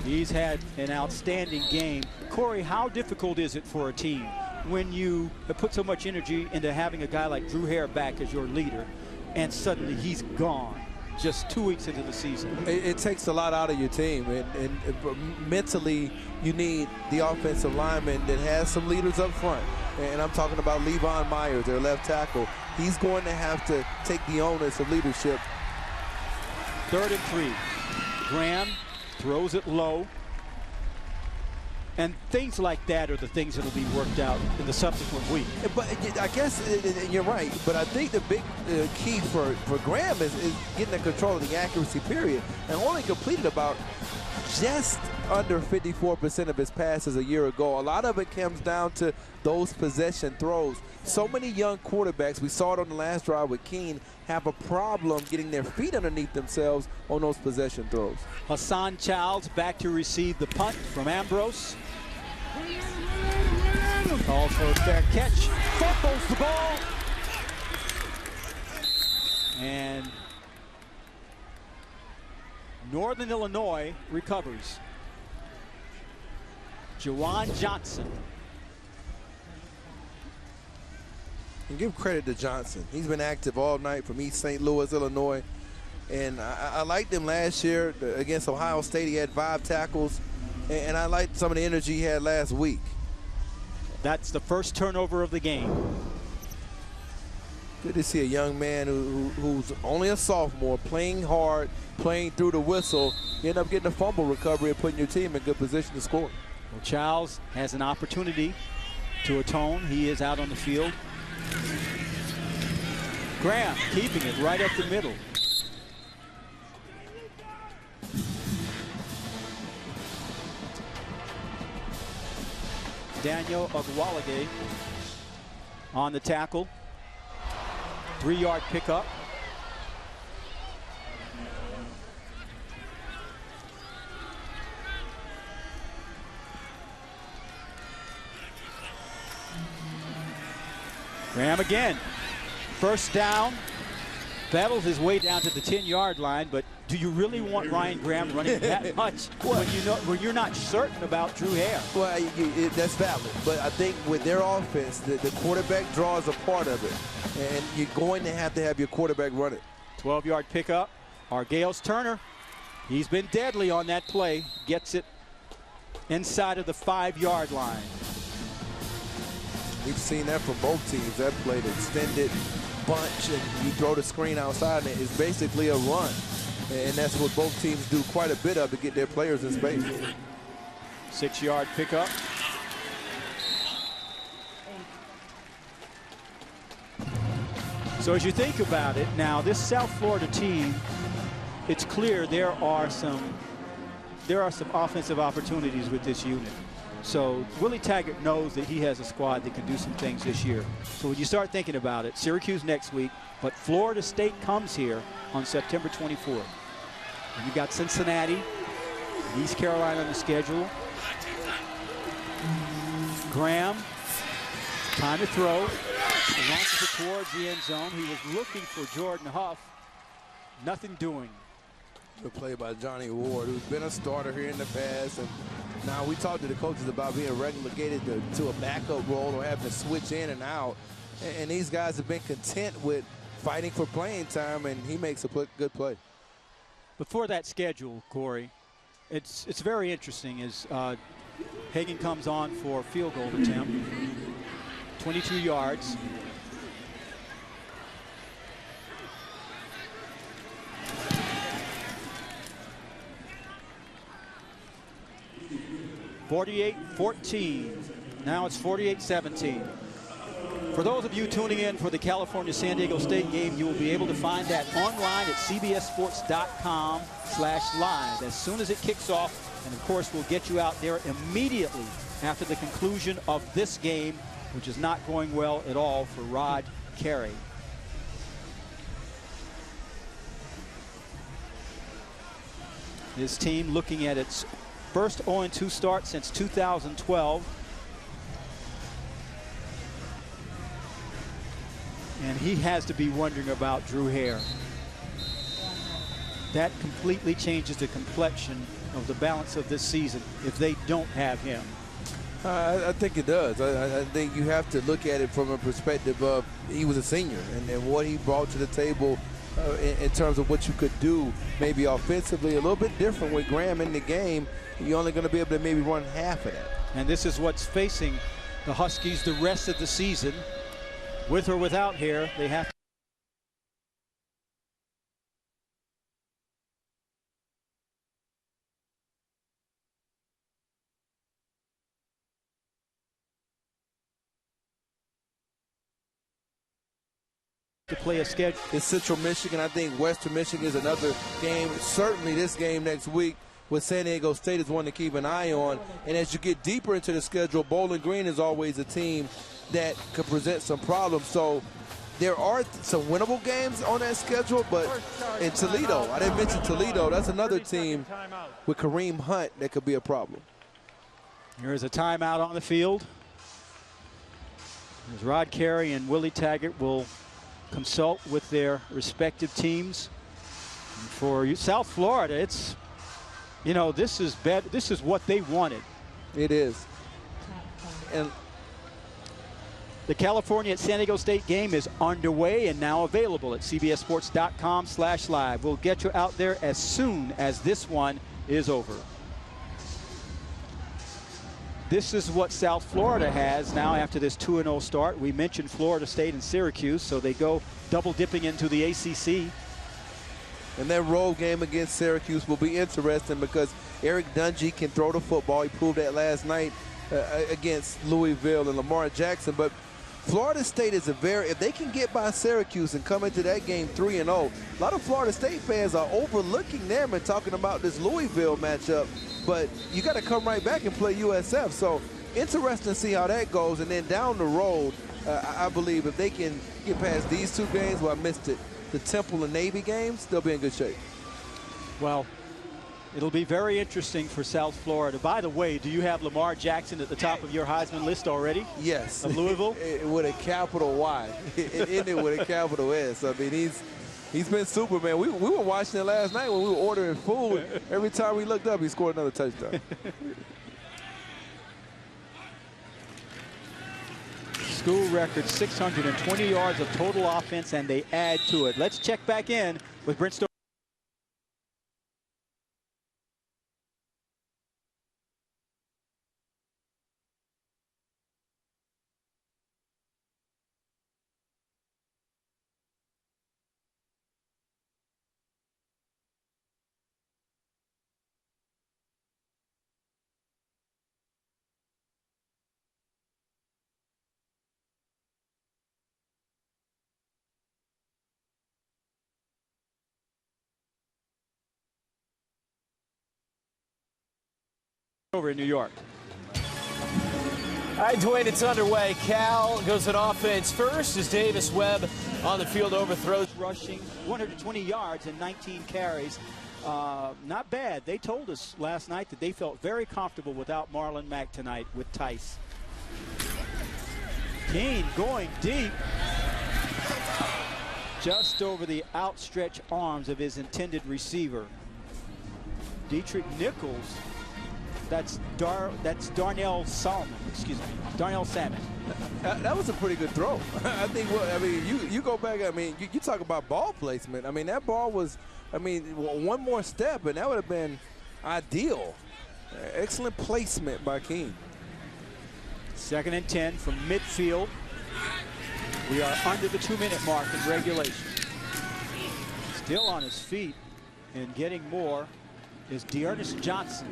[SPEAKER 4] He's had an outstanding game. Corey, how difficult is it for a team when you have put so much energy into having a guy like Drew Hare back as your leader, and suddenly he's gone just 2 weeks into the season?
[SPEAKER 5] It takes a lot out of your team, and mentally you need the offensive lineman that has some leaders up front. And I'm talking about Levon Myers, their left tackle. He's going to have to take the onus of leadership.
[SPEAKER 4] 3rd and 3. Graham throws it low. And things like that are the things that will be worked out in the subsequent week.
[SPEAKER 5] But I guess you're right. But I think the big key for Graham is getting the control of the accuracy period. And only completed about just under 54% of his passes a year ago. A lot of it comes down to those possession throws. So many young quarterbacks, we saw it on the last drive with Keene, have a problem getting their feet underneath themselves on those possession throws.
[SPEAKER 4] Hassan Childs back to receive the punt from Ambrose. Calls for a fair catch. Fumbles the ball. And Northern Illinois recovers. Jawan Johnson.
[SPEAKER 5] And give credit to Johnson. He's been active all night from East St. Louis, Illinois. And I liked him last year against Ohio State. He had 5 tackles. And I liked some of the energy he had last week.
[SPEAKER 4] That's the first turnover of the game.
[SPEAKER 5] Good to see a young man who's only a sophomore, playing hard, playing through the whistle. You end up getting a fumble recovery and putting your team in good position to score.
[SPEAKER 4] Well, Childs has an opportunity to atone. He is out on the field. Graham keeping it right up the middle. Daniel Ogwalege on the tackle. 3-yard pickup. Graham again. First down. Battles his way down to the 10-yard line, but do you really want Ryan Graham running that much when you're not certain about Drew Hare?
[SPEAKER 5] Well, that's valid, but I think with their offense, the quarterback draw is a part of it, and you're going to have your quarterback run it.
[SPEAKER 4] 12-yard pickup. Argales Turner, he's been deadly on that play. Gets it inside of the 5-yard line.
[SPEAKER 5] We've seen that from both teams. That play, the extended bunch, and you throw the screen outside, and it's basically a run. And that's what both teams do quite a bit of to get their players in space.
[SPEAKER 4] 6-yard pickup. So as you think about it, now this South Florida team, it's clear there are some offensive opportunities with this unit. So Willie Taggart knows that he has a squad that can do some things this year. So when you start thinking about it, Syracuse next week, but Florida State comes here on September 24th. And you got Cincinnati, and East Carolina on the schedule. Graham, time to throw. He launches it towards the end zone. He was looking for Jordan Huff. Nothing doing.
[SPEAKER 5] Good play by Johnny Ward, who's been a starter here in the past. And now we talked to the coaches about being relegated to a backup role or having to switch in and out. And these guys have been content with fighting for playing time, and he makes a good play.
[SPEAKER 4] Before that schedule, Corey, it's very interesting as Hagan comes on for a field goal attempt. 22 yards. (48-14). Now it's 48-17. For those of you tuning in for the California-San Diego State game, you will be able to find that online at cbssports.com/live as soon as it kicks off. And of course, we'll get you out there immediately after the conclusion of this game, which is not going well at all for Rod Carey. His team looking at its first 0-2 start since 2012. And he has to be wondering about Drew Hare. That completely changes the complexion of the balance of this season if they don't have him.
[SPEAKER 5] I think it does. I think you have to look at it from a perspective of he was a senior and what he brought to the table in terms of what you could do maybe offensively. A little bit different with Graham in the game. You're only going to be able to maybe run half of that.
[SPEAKER 4] And this is what's facing the Huskies the rest of the season. With or without Hare, they have to play a schedule.
[SPEAKER 5] It's Central Michigan. I think Western Michigan is another game. Certainly this game next week with San Diego State is one to keep an eye on. And as you get deeper into the schedule, Bowling Green is always a team that could present some problems. So there are some winnable games on that schedule, but in Toledo, I didn't mention Toledo, that's another team with Kareem Hunt that could be a problem.
[SPEAKER 4] Here's a timeout on the field. As Rod Carey and Willie Taggart will consult with their respective teams. And for South Florida, it's, you know, this is what they wanted.
[SPEAKER 5] It is. And
[SPEAKER 4] the California at San Diego State game is underway and now available at cbssports.com/live. We'll get you out there as soon as this one is over. This is what South Florida has now after this 2-0 start. We mentioned Florida State and Syracuse, so they go double dipping into the ACC.
[SPEAKER 5] And that road game against Syracuse will be interesting because Eric Dungy can throw the football. He proved that last night against Louisville and Lamar Jackson. But Florida State is if they can get by Syracuse and come into that game 3-0, a lot of Florida State fans are overlooking them and talking about this Louisville matchup. But you got to come right back and play USF. So interesting to see how that goes. And then down the road, I believe if they can get past these two games, well, I missed it, the Temple and Navy games, they'll be in good shape.
[SPEAKER 4] Well, it'll be very interesting for South Florida. By the way, do you have Lamar Jackson at the top of your Heisman list already?
[SPEAKER 5] Yes.
[SPEAKER 4] Of Louisville?
[SPEAKER 5] With a capital Y. It ended with a capital S. I mean, he's been Superman. We were watching it last night when we were ordering food. Every time we looked up, he scored another touchdown.
[SPEAKER 4] School record 620 yards of total offense, and they add to it. Let's check back in with Brent Stover. Over in New York.
[SPEAKER 1] All right, Dwayne, it's underway. Cal goes on offense first as Davis Webb on the field overthrows.
[SPEAKER 4] Rushing 120 yards and 19 carries. Not bad. They told us last night that they felt very comfortable without Marlon Mack tonight with Tice. Keene going deep. Just over the outstretched arms of his intended receiver. Dietrich Nichols. That's Darnell Salmon. Excuse me, Darnell Salmon.
[SPEAKER 5] That was a pretty good throw. I think. I mean, you go back. I mean, you talk about ball placement. I mean, that ball was. I mean, one more step, and that would have been ideal. Excellent placement by Keene.
[SPEAKER 4] 2nd and 10 from midfield. We are under the 2-minute mark in regulation. Still on his feet and getting more is Dearness Johnson.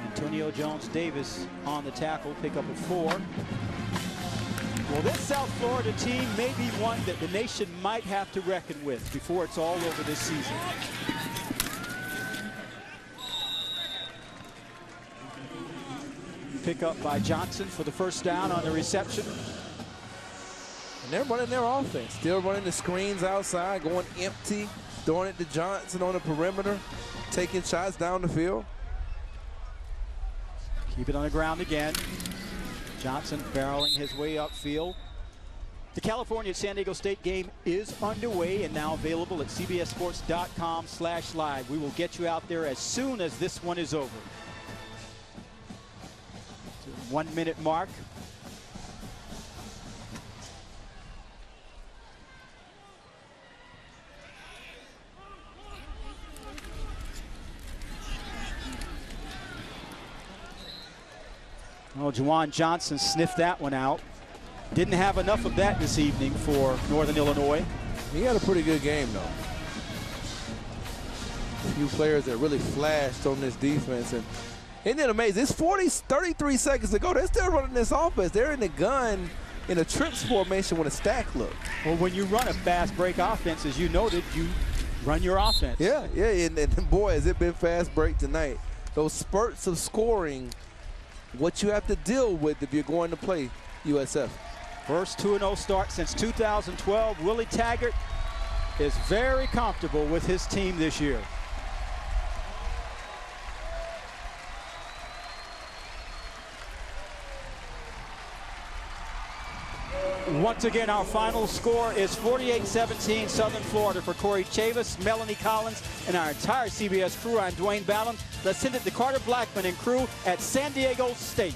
[SPEAKER 4] Antonio Jones-Davis on the tackle, pick up a 4. Well, this South Florida team may be one that the nation might have to reckon with before it's all over this season. Pick up by Johnson for the first down on the reception.
[SPEAKER 5] And they're running their offense. Still running the screens outside, going empty. throwing it to Johnson on the perimeter, taking shots down the field.
[SPEAKER 4] Keep it on the ground again. Johnson barreling his way upfield. The California-San Diego State game is underway and now available at cbssports.com/live. We will get you out there as soon as this one is over. 1 minute mark. Oh, Juwan Johnson sniffed that one out. Didn't have enough of that this evening for Northern Illinois.
[SPEAKER 5] He had a pretty good game, though. A few players that really flashed on this defense. And isn't it amazing? It's 33 seconds to go. They're still running this offense. They're in the gun in a trips formation with a stack look.
[SPEAKER 4] Well, when you run a fast break offense, as you noted, you run your offense.
[SPEAKER 5] Yeah, and boy, has it been fast break tonight. Those spurts of scoring, what you have to deal with if you're going to play USF.
[SPEAKER 4] First 2-0 start since 2012. Willie Taggart is very comfortable with his team this year. Once again, our final score is 48-17 Southern Florida. For Corey Chavis, Melanie Collins, and our entire CBS crew, I'm Dwayne Ballin. Let's send it to Carter Blackman and crew at San Diego State.